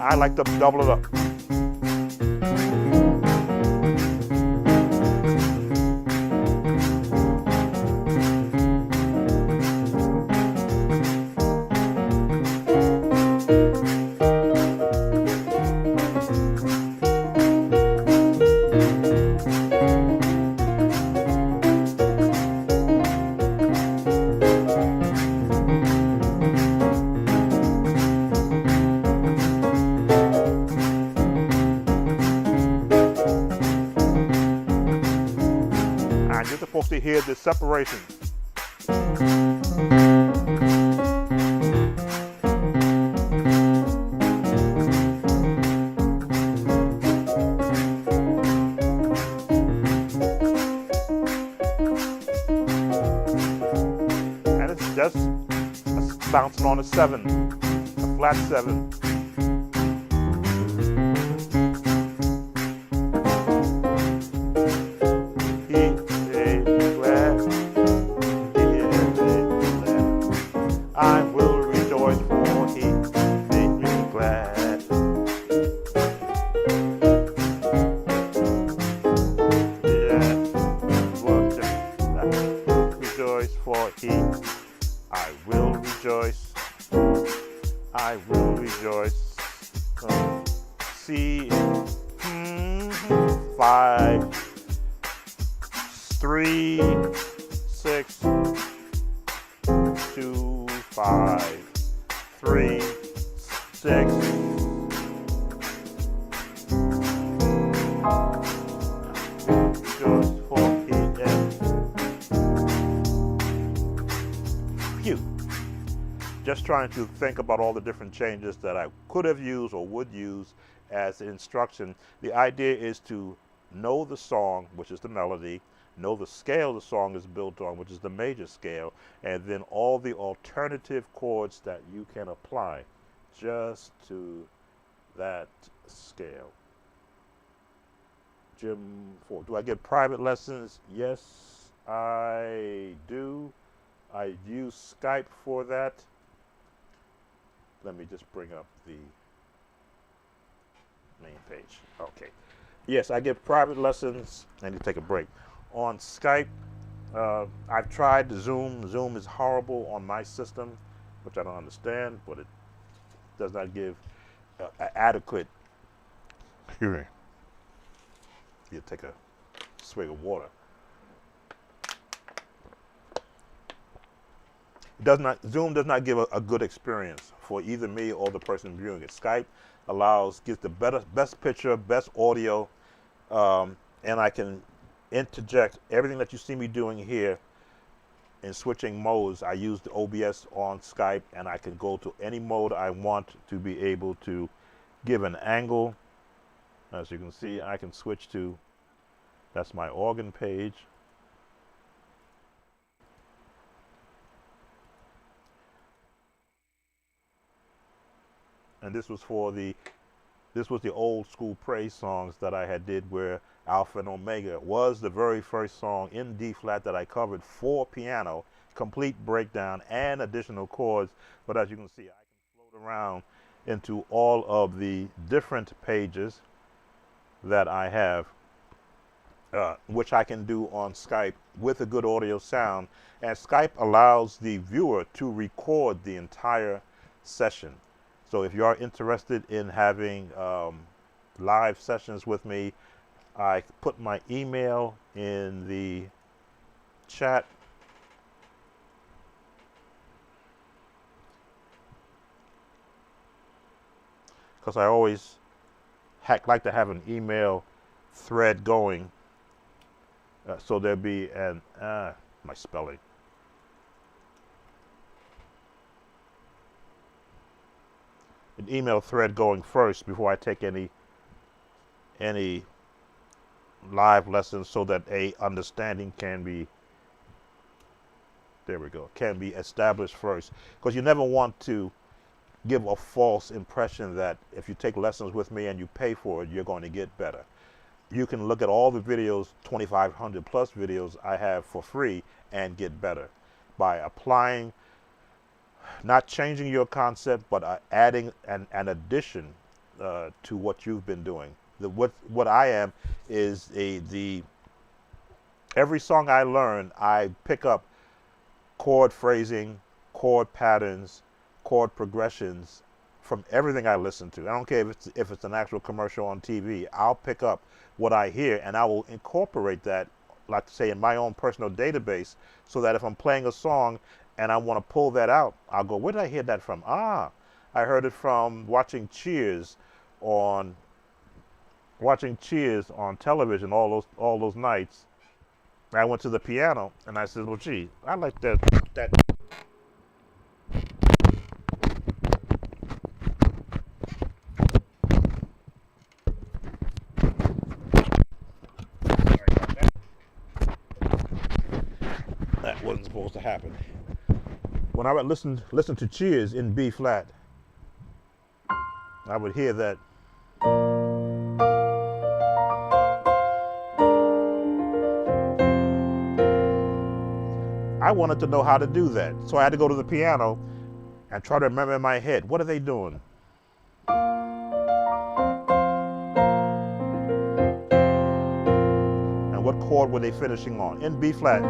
I like to double it up. And you're supposed to hear the separation. And it's just bouncing on a 7, a flat 7. I will rejoice for He made me glad. Yeah, look, I will rejoice for He. I will rejoice. I will rejoice. C, 5, 3, 6, 2, 5, 3, 6. Rejoice for He is. Phew. Just trying to think about all the different changes that I could have used or would use as instruction. The idea is to know the song, which is the melody, know the scale the song is built on, which is the major scale, and then all the alternative chords that you can apply just to that scale. Jim Ford, do I get private lessons? Yes, I do. I use Skype for that. Let me just bring up the main page. Okay. Yes, I give private lessons. I need to take a break. On Skype, I've tried Zoom. Zoom is horrible on my system, which I don't understand, but it does not give adequate hearing. You take a swig of water. Zoom does not give a good experience for either me or the person viewing it. Skype gives the best picture, best audio, and I can interject everything that you see me doing here in switching modes. I use the OBS on Skype, and I can go to any mode I want to be able to give an angle. As you can see, I can switch to, that's my organ page. And this was the old school praise songs that I had did, where Alpha and Omega was the very first song in D flat that I covered for piano, complete breakdown and additional chords. But as you can see, I can float around into all of the different pages that I have, which I can do on Skype with a good audio sound. And Skype allows the viewer to record the entire session. So if you are interested in having live sessions with me, I put my email in the chat. Because I always like to have an email thread going. So there'll be my spelling. An email thread going first before I take any live lessons, so that a understanding can be, there we go, can be established first. Because you never want to give a false impression that if you take lessons with me and you pay for it, you're going to get better. You can look at all the videos, 2,500 plus videos I have for free, and get better by applying, not changing your concept, but adding an addition to what you've been doing. What I am is every song I learn, I pick up chord phrasing, chord patterns, chord progressions from everything I listen to. I don't care if it's an actual commercial on TV. I'll pick up what I hear, and I will incorporate that, like to say, in my own personal database, so that if I'm playing a song and I want to pull that out, I'll go, where did I hear that from? I heard it from watching Cheers on television all those nights. I went to the piano and I said, well, gee, I like that. That wasn't supposed to happen. When I would listen to Cheers in B flat, I would hear that. I wanted to know how to do that, so I had to go to the piano and try to remember in my head, what are they doing? And what chord were they finishing on? In B flat.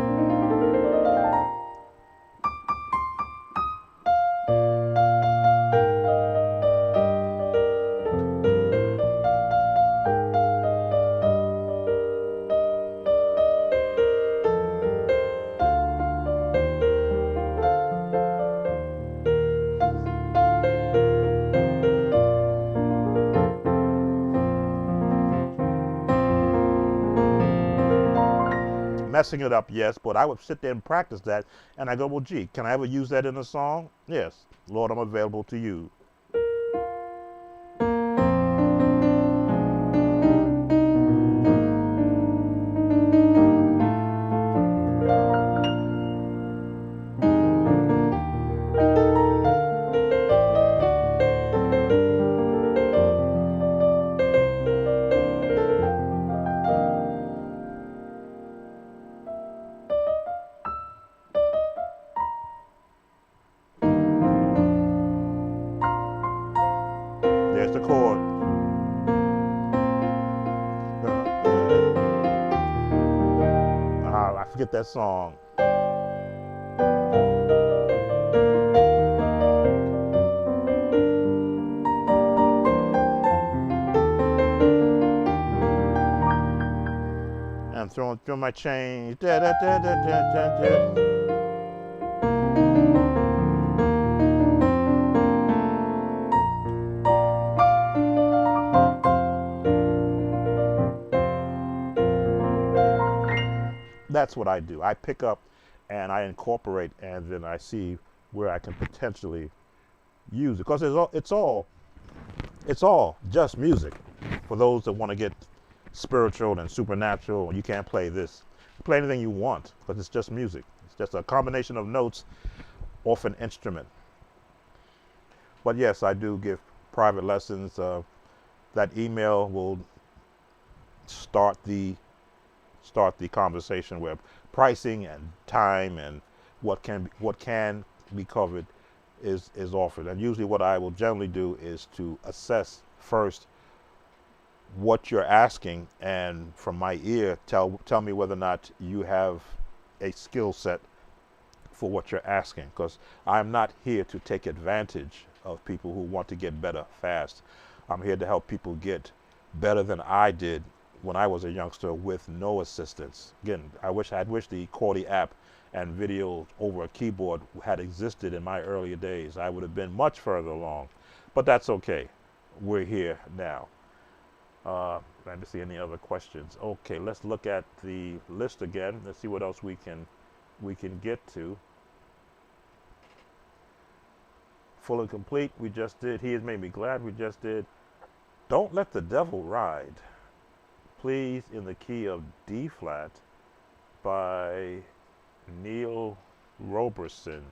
Messing it up, yes, but I would sit there and practice that, and I go, well, gee, can I ever use that in a song? Yes, Lord, I'm available to you. forget that song. I'm throwing through my change. Da, da, da, da, da, da, da. That's what I do. I pick up and I incorporate, and then I see where I can potentially use it, because it's all just music. For those that want to get spiritual and supernatural, you can't play this. Play anything you want, because it's just music. It's just a combination of notes off an instrument. But yes, I do give private lessons. That email will start the conversation where pricing and time and what can be covered is offered. And usually what I will generally do is to assess first what you're asking, and from my ear tell me whether or not you have a skill set for what you're asking, because I'm not here to take advantage of people who want to get better fast. I'm here to help people get better than I did when I was a youngster with no assistance. Again, I wish the Cordy app and video over a keyboard had existed in my earlier days. I would have been much further along, but that's okay. We're here now. Let me see any other questions. Okay, let's look at the list again. Let's see what else we can get to. Full and Complete, we just did. He Has Made Me Glad, we just did. Don't Let the Devil Ride, Please, in the Key of D flat, by Neil Roberson.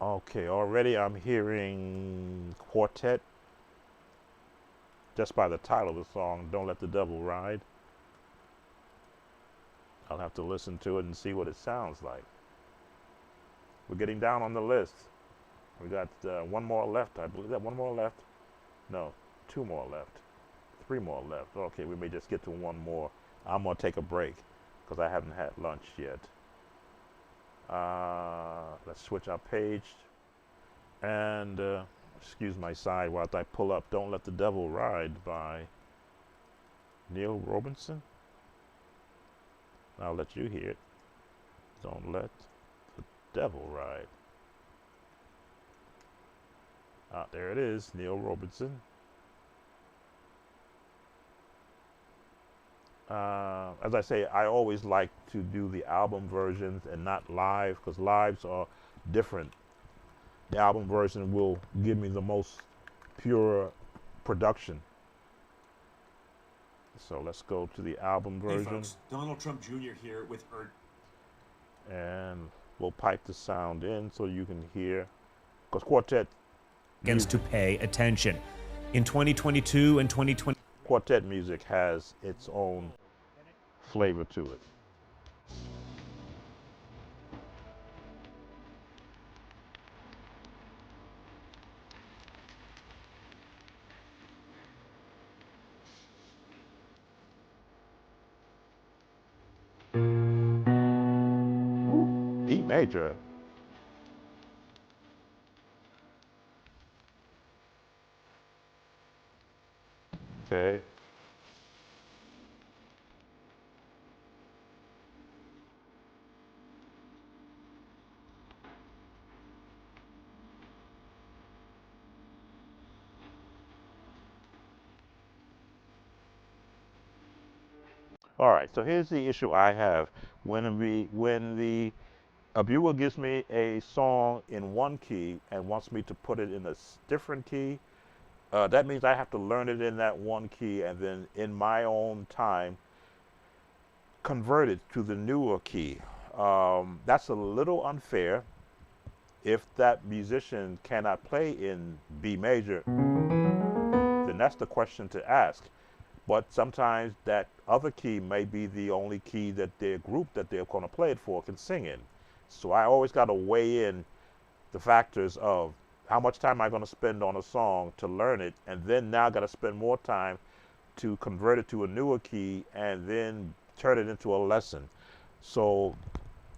Okay, already I'm hearing quartet just by the title of the song, Don't Let the Devil Ride. I'll have to listen to it and see what it sounds like. We're getting down on the list. We got one more left, I believe. That one more left? No, two more left. Three more left. Okay, we may just get to one more. I'm going to take a break because I haven't had lunch yet. Let's switch our page. And excuse my side while I pull up Don't Let the Devil Ride by Neil Roberson. I'll let you hear it. Don't Let the Devil Ride. There it is, Neil Roberson. As I say, I always like to do the album versions and not live, because lives are different. The album version will give me the most pure production. So let's go to the album version. Hey folks, Donald Trump Jr. here with and we'll pipe the sound in so you can hear, because quartet to pay attention. In 2022 and 2020, quartet music has its own flavor to it. E major. Okay. All right, so here's the issue I have. When the viewer gives me a song in one key and wants me to put it in a different key, that means I have to learn it in that one key and then in my own time convert it to the newer key. That's a little unfair. If that musician cannot play in B major, then that's the question to ask. But sometimes that other key may be the only key that their group that they're going to play it for can sing in. So I always got to weigh in the factors of how much time am I going to spend on a song to learn it, and then now got to spend more time to convert it to a newer key and then turn it into a lesson. So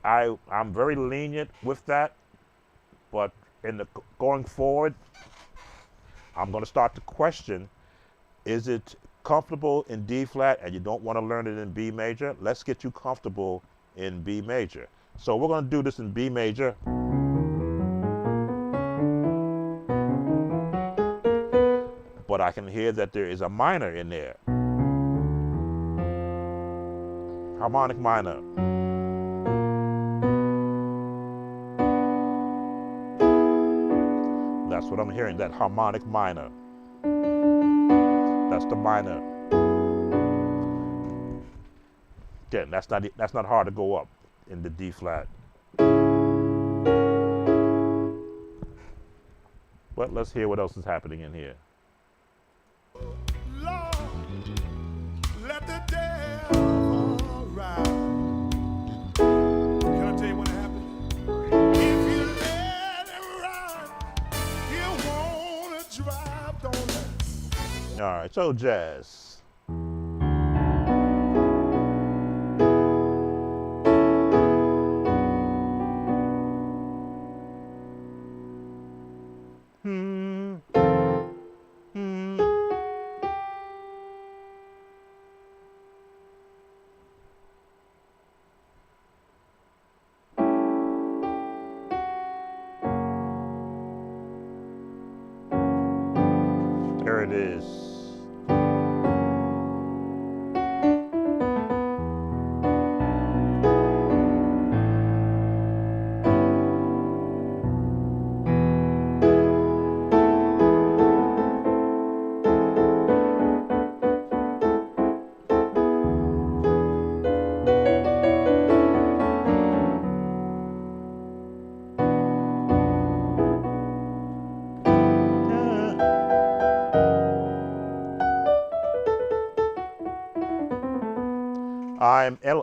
I'm very lenient with that, but going forward, I'm going to start to question, is it comfortable in D flat and you don't want to learn it in B major? Let's get you comfortable in B major. So we're going to do this in B major. But I can hear that there is a minor in there. Harmonic minor. That's what I'm hearing, that harmonic minor. That's the minor. Again, that's not hard to go up in the D flat. But let's hear what else is happening in here. Lord, let the devil ride. Can I tell you what happened? If you let him ride, you wanna drive, don't let. All right, so jazz. There it is.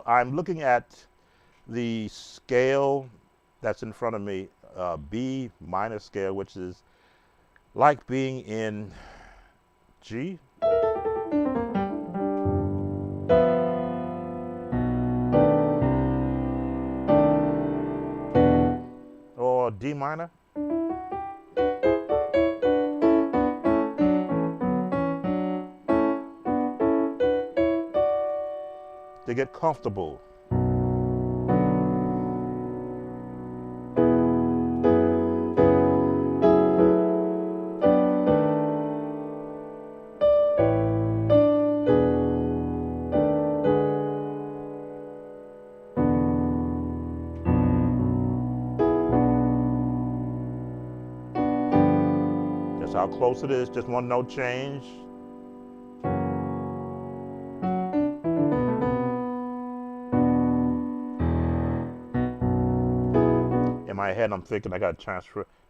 I'm looking at the scale that's in front of me, B minor scale, which is like being in G. Or D minor. To get comfortable. That's how close it is, just one note change. In my head, I'm thinking I got to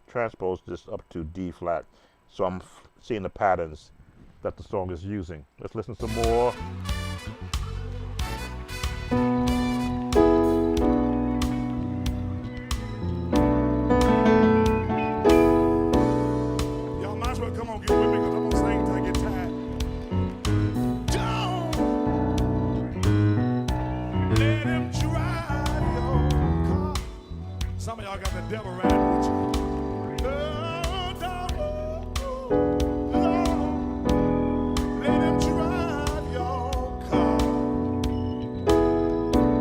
transpose this up to D flat. So I'm seeing the patterns that the song is using. Let's listen some more. Y'all might as well come on, get with me, because I'm gonna sing till I get tired. Don't let him drive your car. Some of y'all got the devil riding with you. Oh, Lord, let him drive your car.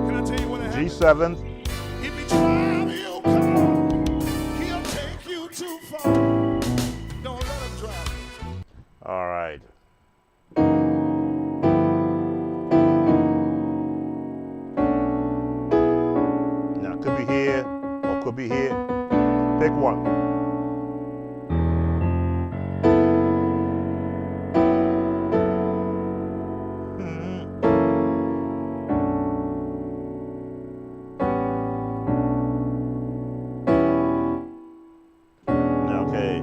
Can I tell you what happened? G7. If he drive your car, he'll take you too far. Don't let him drive. All right. Now, it could be here or could be here. Pick one. Okay.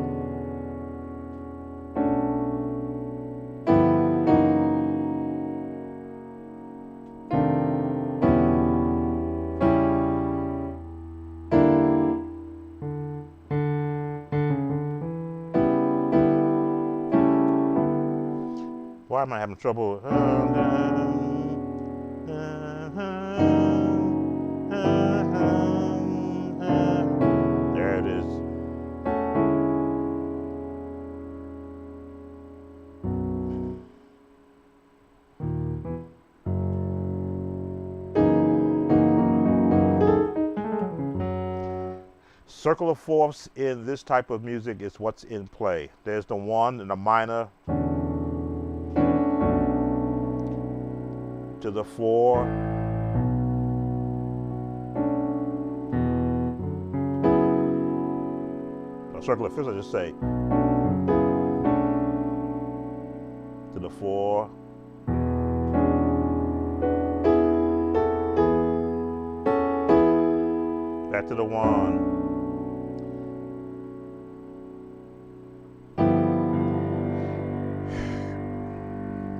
Why am I having trouble? Circle of fourths in this type of music is what's in play. There's the 1 and the minor to the 4. A circle of fifths, I just say. To the 4. Back to the 1.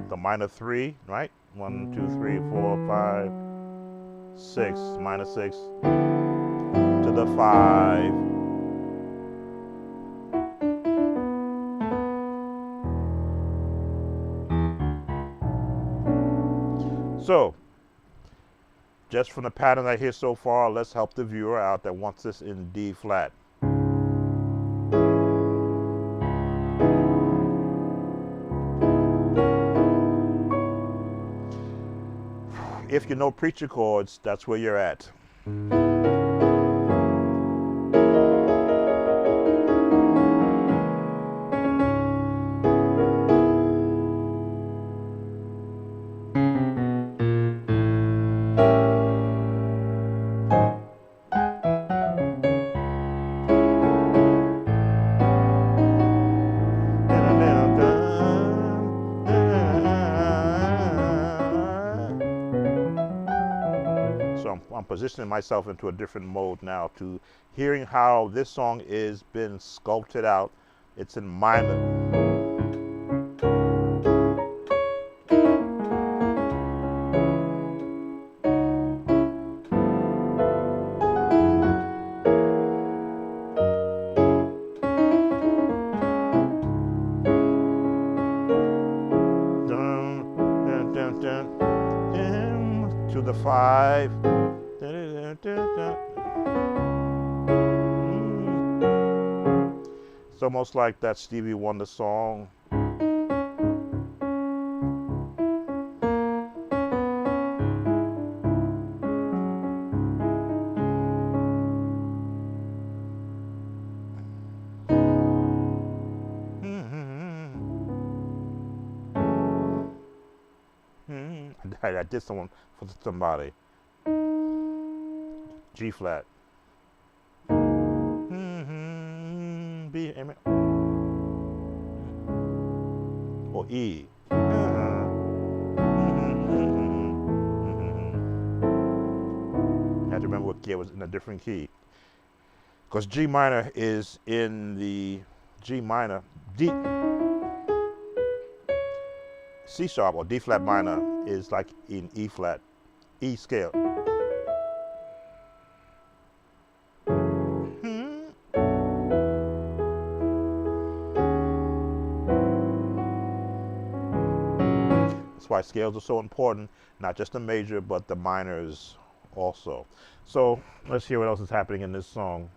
The minor 3, right? 1, 2, 3, 4, 5, 6, minor 6 to the 5. So, just from the pattern I hear so far, let's help the viewer out that wants this in D flat. If you know preacher chords, that's where you're at. I'm positioning myself into a different mode now to hearing how this song is been sculpted out. It's in minor. Dun, dun, dun, dun, to the 5. It's almost like that Stevie Wonder song. I did someone for somebody. G flat. B, amen. Or E. I had to remember what key it was in a different key. Because G minor is in the G minor. D. C sharp or D flat minor is like in E flat, E scale. That's why scales are so important, not just the major, but the minors also. So let's hear what else is happening in this song.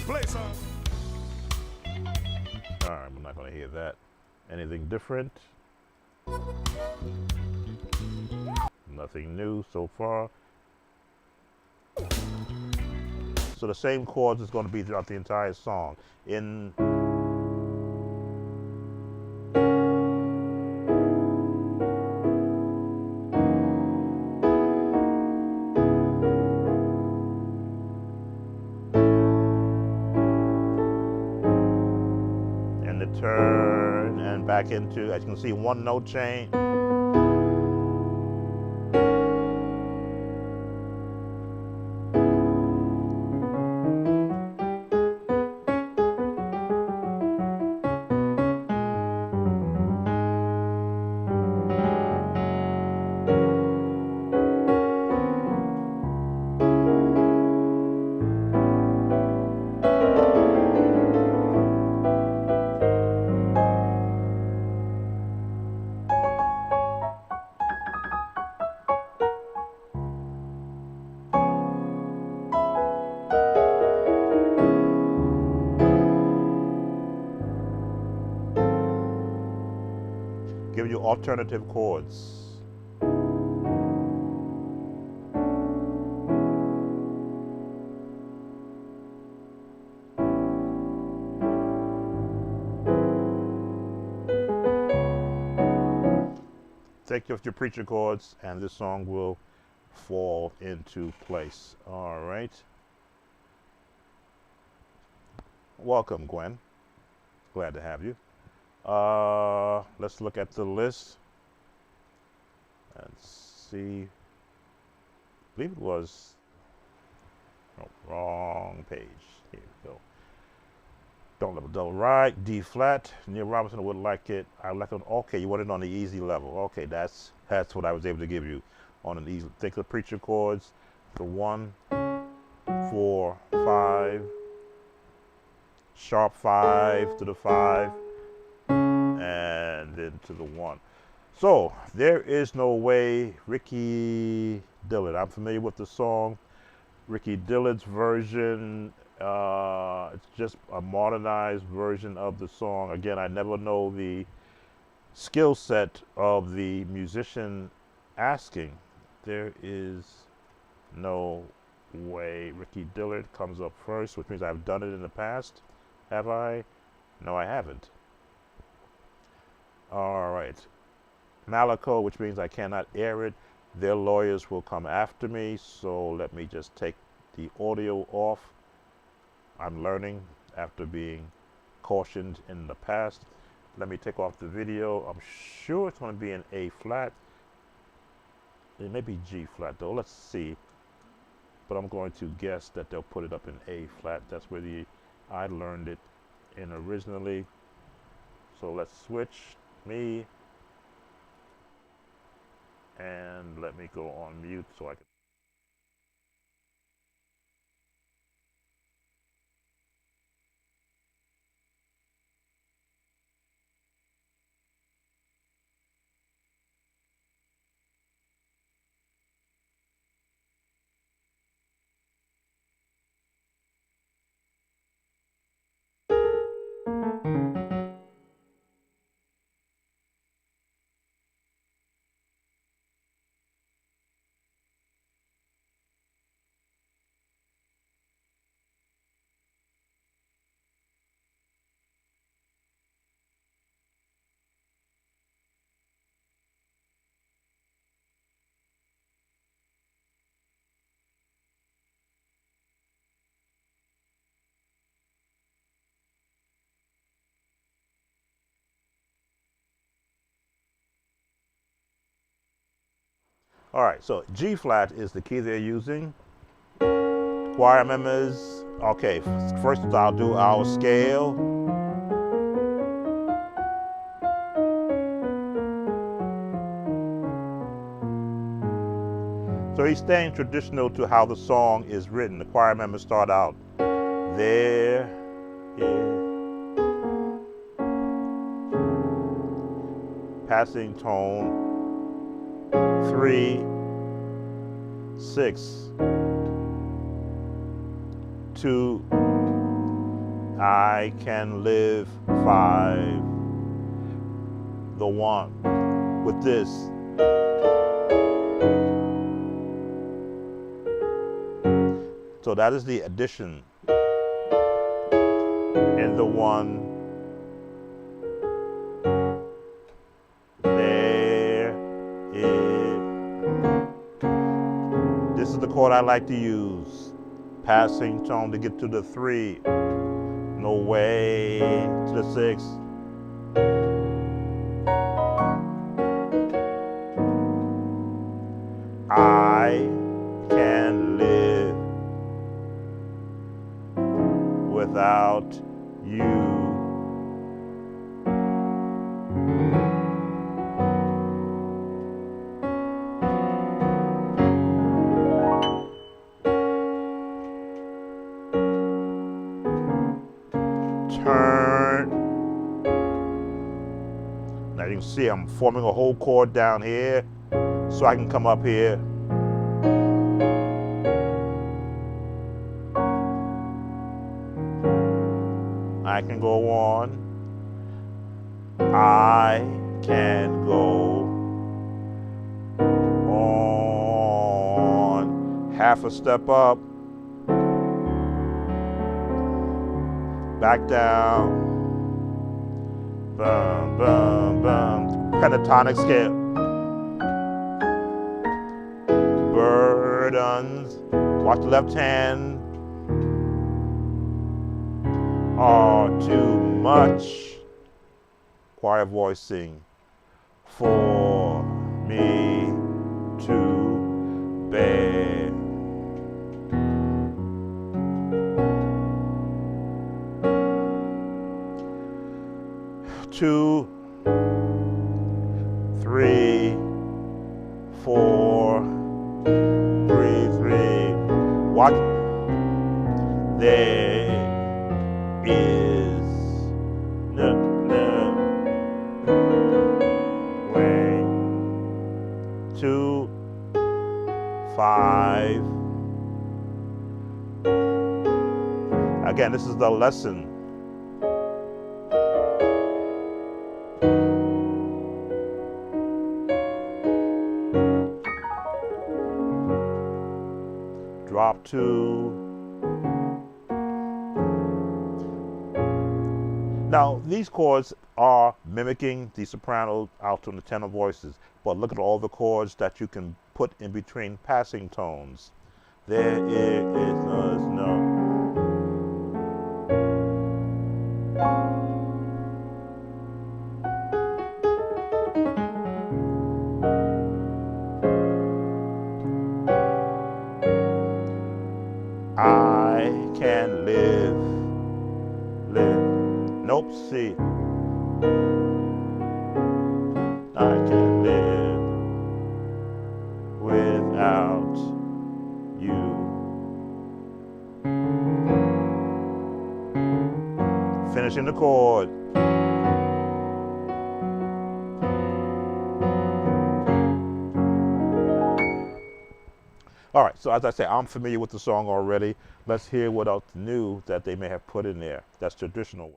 Play some. All right, we're not going to hear that. Anything different? Nothing new so far. So the same chords is going to be throughout the entire song. In turn and back into, as you can see, 1 note change. Give you alternative chords. take off your preacher chords, and this song will fall into place. All right. Welcome, Gwen. Glad to have you. Let's look at the list and see. I believe it was wrong page. Here we go. Don't level double right, D flat. Neil Robinson would like it. I would like it. Okay, you want it on the easy level. Okay, that's what I was able to give you on an easy. Think of the preacher chords. The 1, 4, 5, sharp 5 to the 5, and then to the 1. So there is no way. Ricky Dillard. I'm familiar with the song. Ricky Dillard's version. It's just a modernized version of the song. Again, I never know the skill set of the musician asking. There is no way. Ricky Dillard comes up first, which means I've done it in the past. Have I? No, I haven't. All right. Malaco, which means I cannot air it. Their lawyers will come after me, so let me just take the audio off. I'm learning after being cautioned in the past. Let me take off the video. I'm sure it's going to be in A flat. It may be G flat though. Let's see. But I'm going to guess that they'll put it up in A flat. That's where I learned it in originally. So let's switch me and let me go on mute so I can. All right, so G flat is the key they're using. Choir members, okay, first I'll do our scale. So he's staying traditional to how the song is written. The choir members start out there, here, passing tone, 3, 6, 2, I can live, 5, the 1 with this. So that is the addition in the 1. This is the chord I like to use. Passing tone to get to the 3. No way to the 6. I can live without you. Turn. Now you can see I'm forming a whole chord down here so I can come up here. I can go on. I can go on. Half a step up. Back down. Bum, bum, bum. Pentatonic scale. third uns. Watch the left hand. Are too much. Choir voice sing. For me to bear. Two, three, four, three. What? There is no way. 2, 5. Again, this is the lesson. Drop 2. Now, these chords are mimicking the soprano, alto, and the tenor voices, but look at all the chords that you can put in between passing tones. There is no. I can live. Nope, see. I can live without you. Finishing the chord. All right, so as I say, I'm familiar with the song already. Let's hear what else new that they may have put in there. That's traditional way.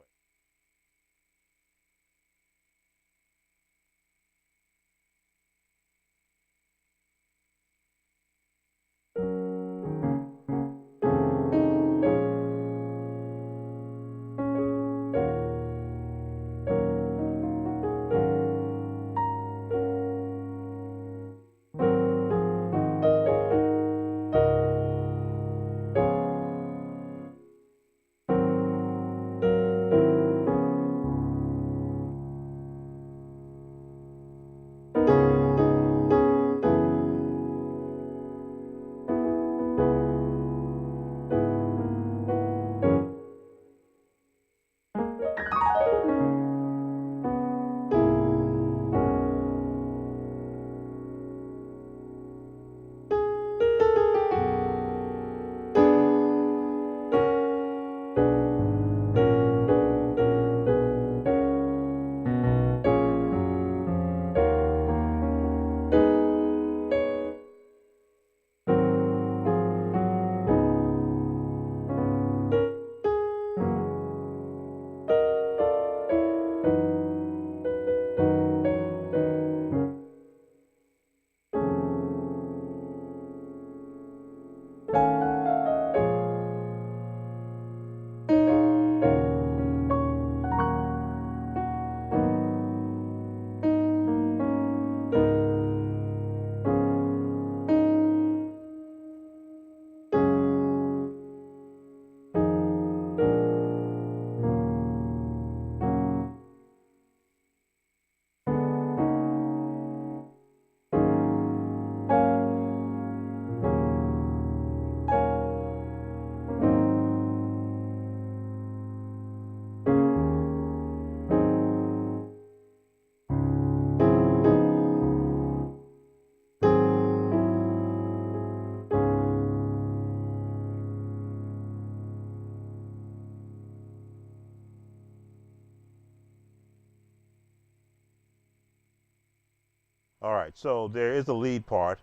All right, so there is a lead part.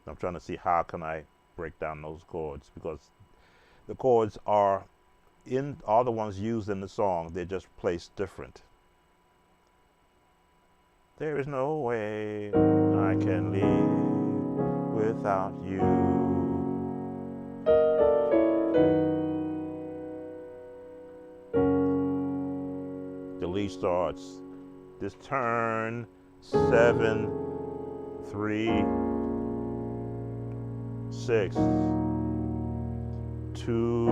I'm trying to see how can I break down those chords, because the chords are the ones used in the song. They're just placed different. There is no way I can live without you. The lead starts this turn 7, 3, 6, 2,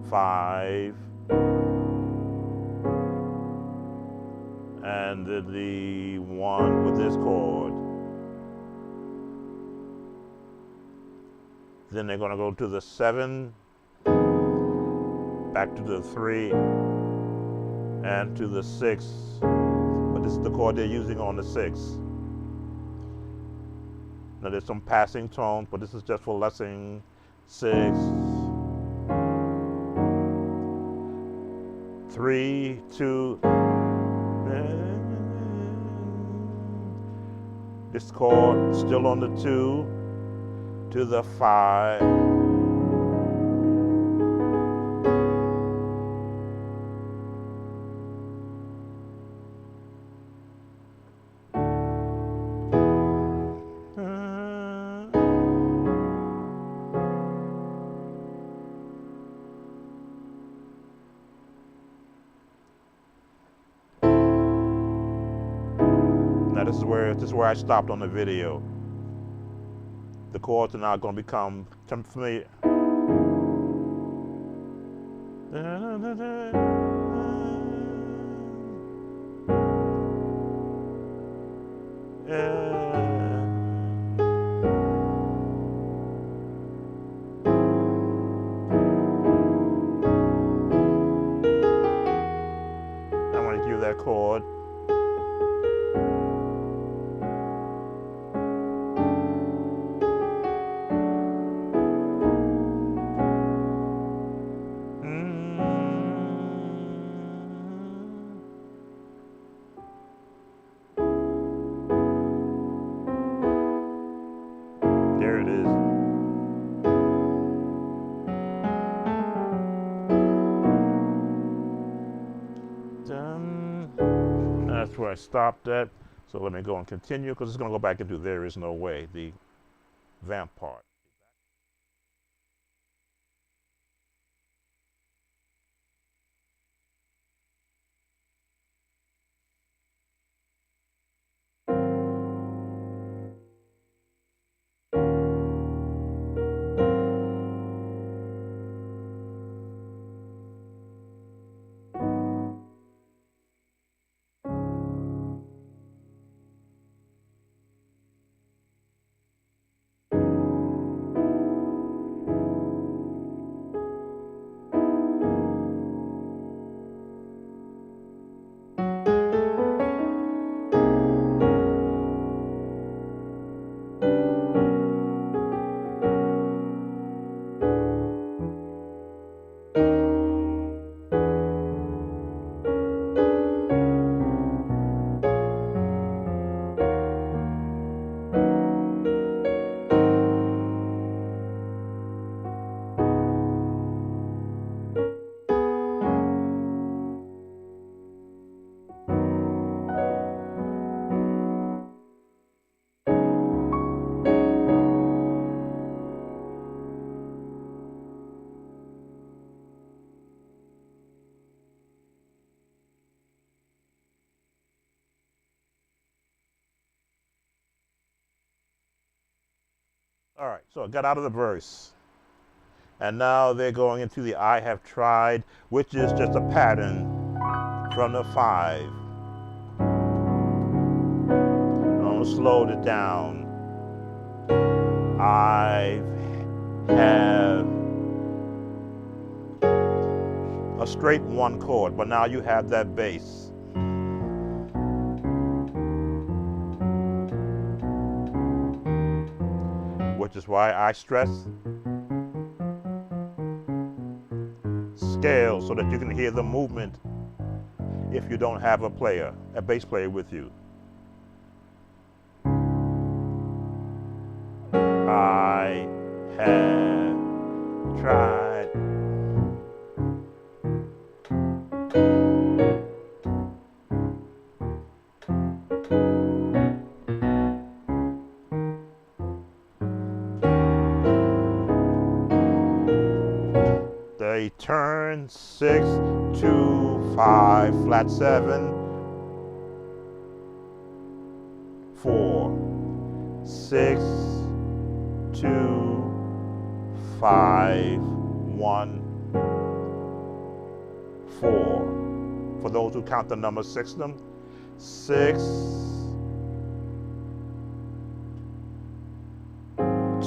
5, and the 1 with this chord. Then they're going to go to the 7, back to the 3, and to the 6. But this is the chord they're using on the 6. Now there's some passing tones, but this is just for lesson 6, 3, 2. This chord still on the 2 to the 5. Now this is where I stopped on the video. The chords are now going to become familiar. I want to give that chord. There it is. That's where I stopped at. So let me go and continue, because it's going to go back into There Is No Way, the vamp part. All right, so I got out of the verse. And now they're going into the I Have Tried, which is just a pattern from the 5. I'm gonna slow it down. I have a straight 1 chord, but now you have that bass. Which is why I stress scale, so that you can hear the movement if you don't have a bass player with you. I have tried. They turn 6 to 5, flat 7, 6, 2, 5, 1, 4. For those who count the number system, 6,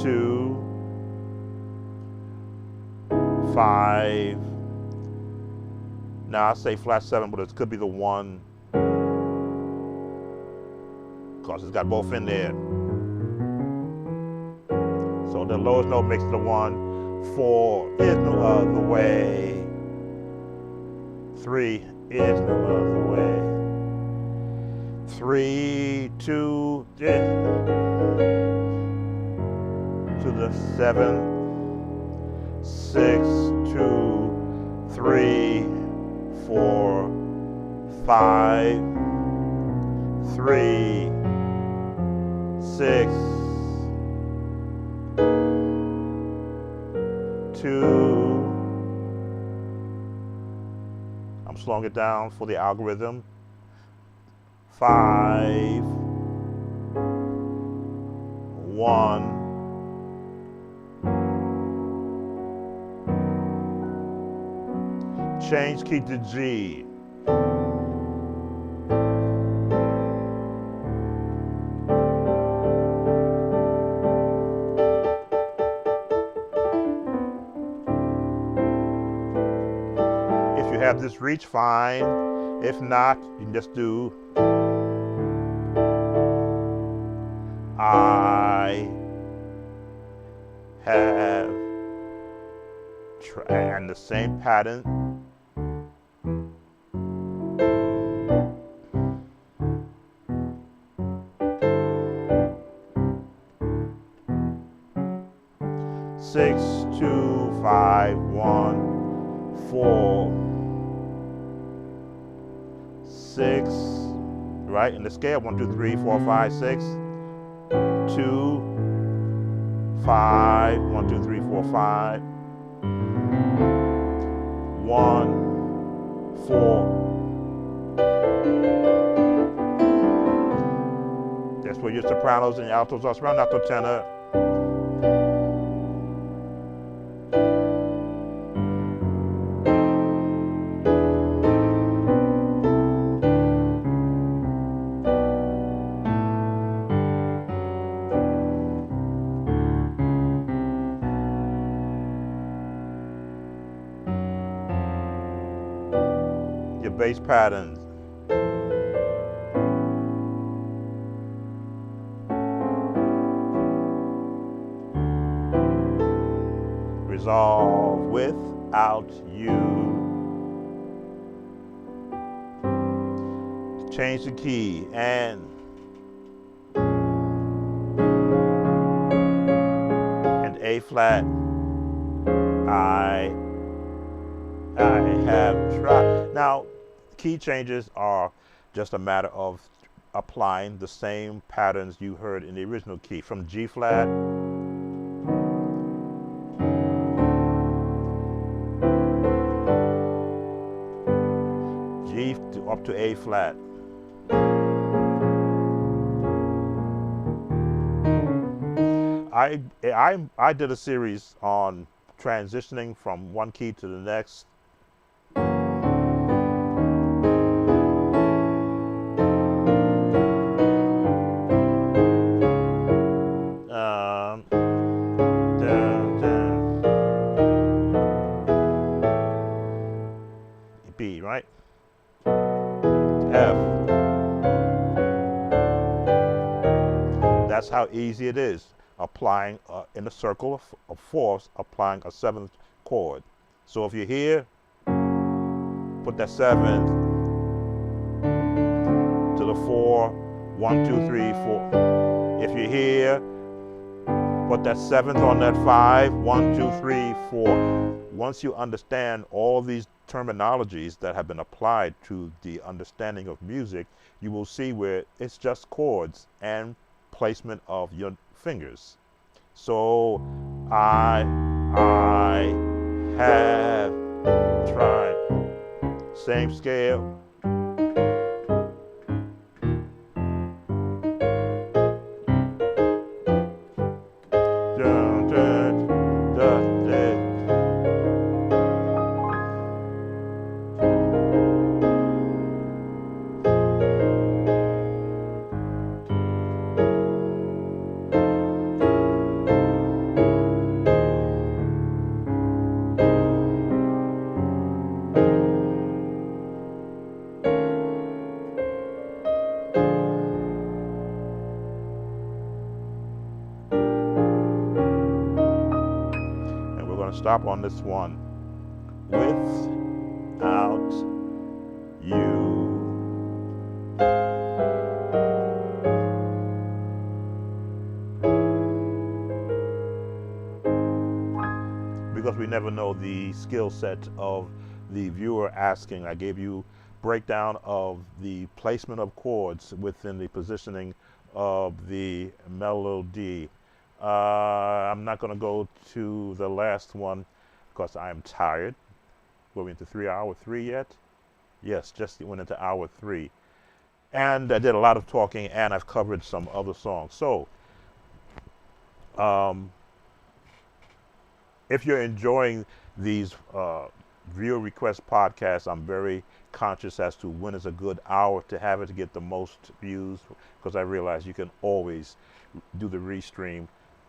2, 5. Now I say flat 7, but it could be the 1 because it's got both in there. So the lowest note makes it a 1. 4 is no other way. 3 is no other way. 3, 2, to the 7, 6, 2, 3, 4, 5, 3, 6, 2. I'm slowing it down for the algorithm. 5, 1. Change key to G. If you have this reach, fine. If not, you can just do I have and the same pattern. Six, 2, 5, 1, 4, 6, right? In the scale, 1, 2, 3, 4, 5, 6, 2, 5, 1, 2, 3, 4, 5, 1, 4. That's where your sopranos and your altos are. Soprano, alto, tenor. Your bass patterns. Resolve without you. Change the key and A flat. I have tried. Now, key changes are just a matter of applying the same patterns you heard in the original key from G flat G up to A flat. I did a series on transitioning from one key to the next. B, right? F. That's how easy it is. Applying in a circle of fourths, applying a seventh chord. So if you're here, put that seventh to the 4, 1, 2, 3, 4. If you're here, put that seventh on that 5, 1, 2, 3, 4. Once you understand all these terminologies that have been applied to the understanding of music, you will see where it's just chords and placement of your fingers. So I have tried. Same scale. going to stop on this one. Without you. Because we never know the skill set of the viewer asking. I gave you breakdown of the placement of chords within the positioning of the melody. I'm not going to go to the last one because I'm tired. We're into hour 3 yet? Yes, just went into hour 3. And I did a lot of talking, and I've covered some other songs. So, if you're enjoying these viewer request podcasts, I'm very conscious as to when is a good hour to have it to get the most views, because I realize you can always do the restream.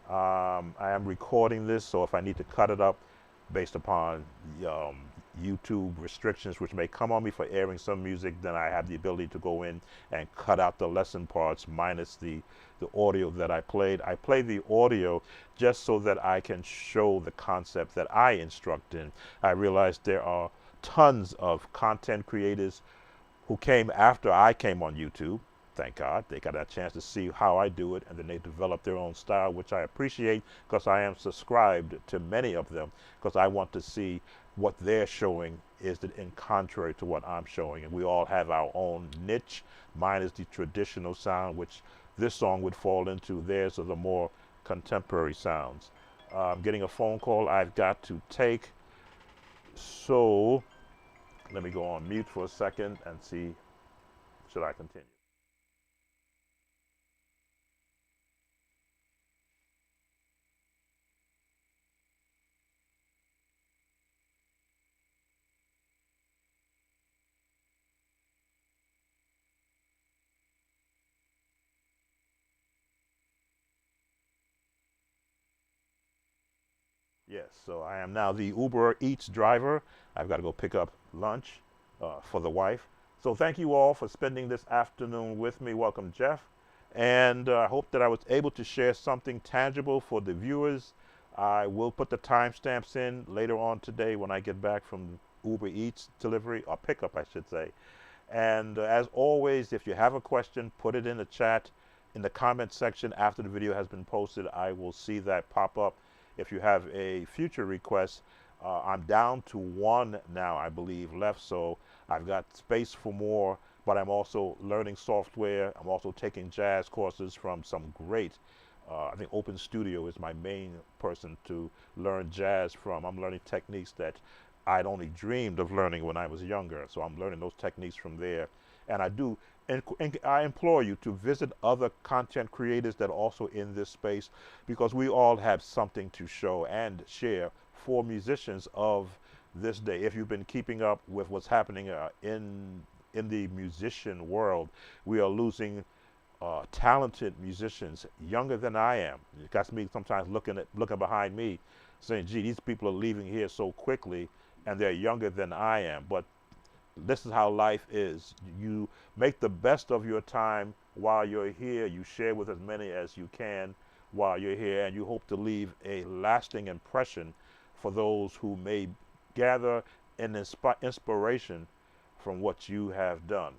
I am recording this, so if I need to cut it up based upon YouTube restrictions, which may come on me for airing some music, then I have the ability to go in and cut out the lesson parts minus the audio that I played. I play the audio just so that I can show the concept that I instruct in. I realize there are tons of content creators who came after I came on YouTube. Thank God they got a chance to see how I do it, and then they develop their own style, which I appreciate because I am subscribed to many of them, because I want to see what they're showing is in contrary to what I'm showing. And we all have our own niche. Mine is the traditional sound, which this song would fall into. Theirs are the more contemporary sounds. I'm getting a phone call I've got to take, so let me go on mute for a second and see, should I continue? Yes, so I am now the Uber Eats driver. I've got to go pick up lunch for the wife. So thank you all for spending this afternoon with me. Welcome, Jeff. And I hope that I was able to share something tangible for the viewers. I will put the timestamps in later on today when I get back from Uber Eats delivery, or pickup, I should say. And as always, if you have a question, put it in the chat, in the comment section after the video has been posted. I will see that pop up. If you have a future request, I'm down to 1 now, I believe, left, so I've got space for more, but I'm also learning software. I'm also taking jazz courses from some great, I think Open Studio is my main person to learn jazz from. I'm learning techniques that I'd only dreamed of learning when I was younger, so I'm learning those techniques from there. And I implore you to visit other content creators that are also in this space, because we all have something to show and share for musicians of this day. If you've been keeping up with what's happening in the musician world, we are losing talented musicians younger than I am. It got me sometimes looking behind me, saying, "Gee, these people are leaving here so quickly, and they're younger than I am." But this is how life is. You make the best of your time while you're here. You share with as many as you can while you're here, and you hope to leave a lasting impression for those who may gather an inspiration from what you have done.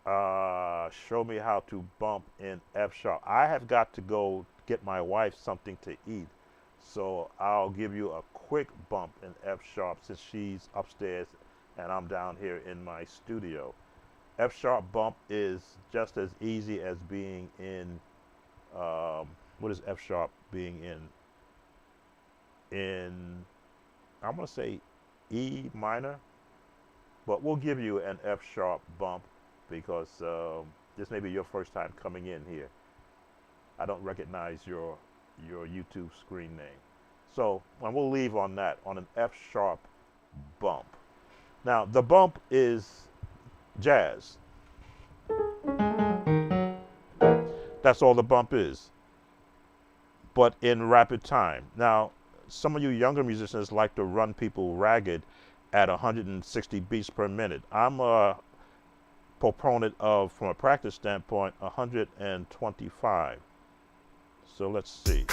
Show me how to bump in F sharp. I have got to go get my wife something to eat, so I'll give you a quick bump in F sharp since she's upstairs and I'm down here in my studio. F sharp bump is just as easy as being in, what is F sharp being in, I'm going to say E minor, but we'll give you an F sharp bump because this may be your first time coming in here. I don't recognize your YouTube screen name. So, and we'll leave on that, on an F sharp bump. Now, the bump is jazz. That's all the bump is, but in rapid time. Now, some of you younger musicians like to run people ragged at 160 beats per minute. I'm a proponent of, from a practice standpoint, 125. So let's see.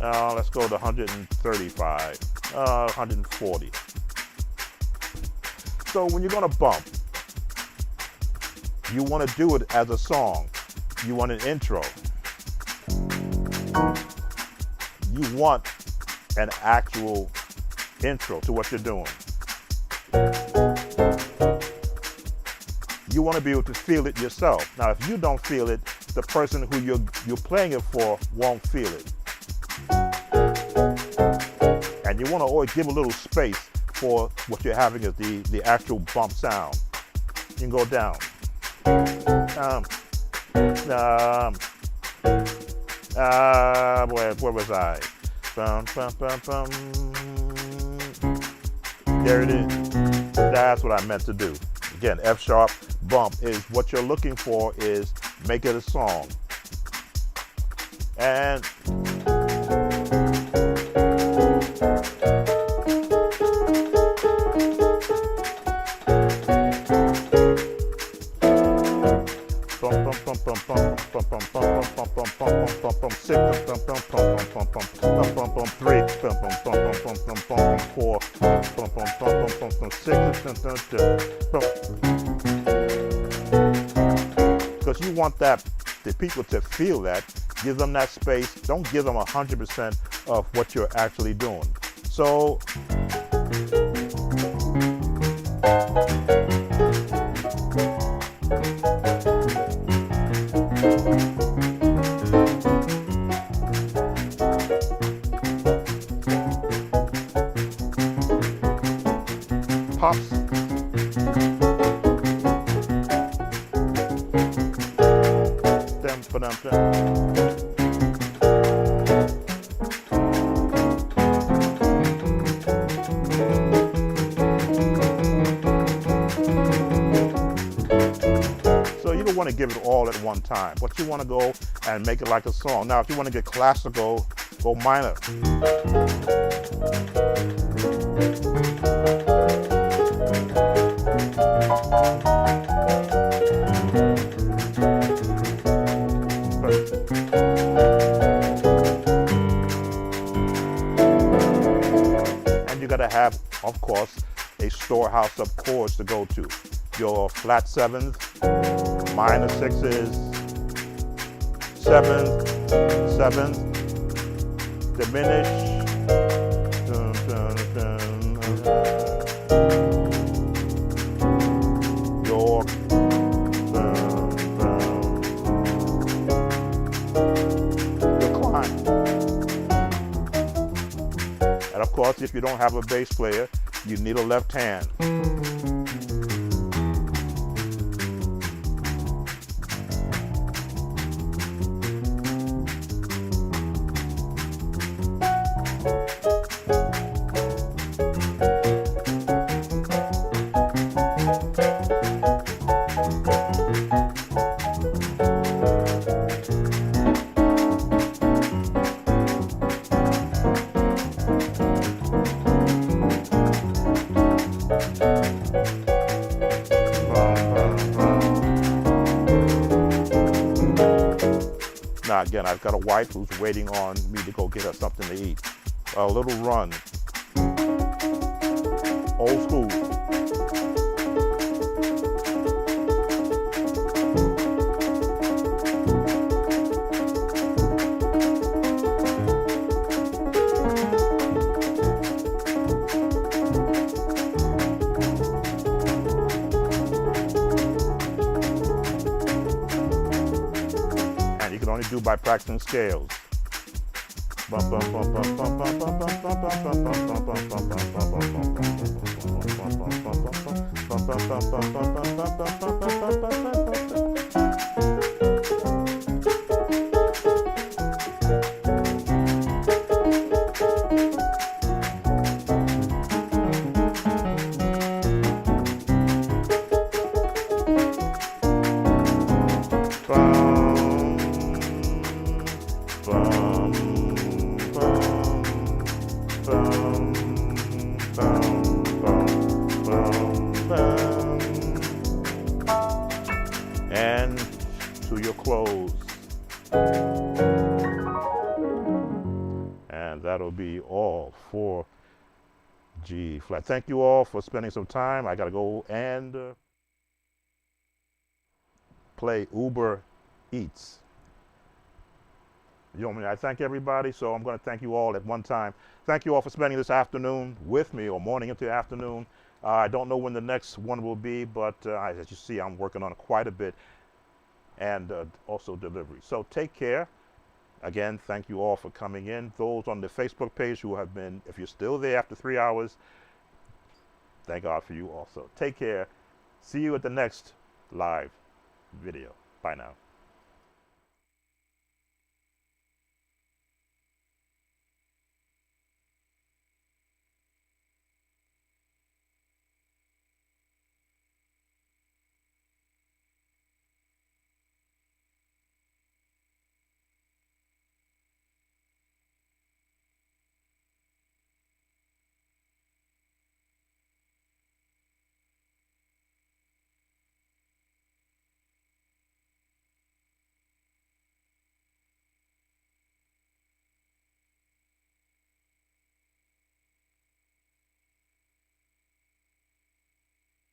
Let's go to 135, 140. So when you're gonna bump, you want to do it as a song. You want an intro. You want an actual intro to what you're doing. You want to be able to feel it yourself. Now, if you don't feel it, the person who you're playing it for won't feel it. And you want to always give a little space for what you're having as the actual bump sound. You can go down. Where was I? Bum, bum, bum, bum. There it is. That's what I meant to do. Again, F sharp bump is what you're looking for, is make it a song. And because you want the people to feel that, give them that space. Don't give them 100% of what you're actually doing. So pops. So you don't want to give it all at one time, but you want to go and make it like a song. Now, if you want to get classical, go minor. And you got to have, of course, a storehouse of chords to go to. Your flat seventh, minor sixes, seventh, seventh, diminish, dun, dun, dun, your decline. And of course, if you don't have a bass player, you need a left hand. Now again, I've got a wife who's waiting on me to go get her something to eat. A little run. Old school. Only do by practicing scales. And to your close. that'll be all for G flat. Thank you all for spending some time. I got to go and play Uber Eats. You know what I mean? I thank everybody, so I'm going to thank you all at one time. Thank you all for spending this afternoon with me, or morning into afternoon. I don't know when the next one will be, but as you see, I'm working on quite a bit, and also delivery. So take care. Again, thank you all for coming in. Those on the Facebook page who have been, if you're still there after 3 hours, thank God for you also. Take care. See you at the next live video. Bye now.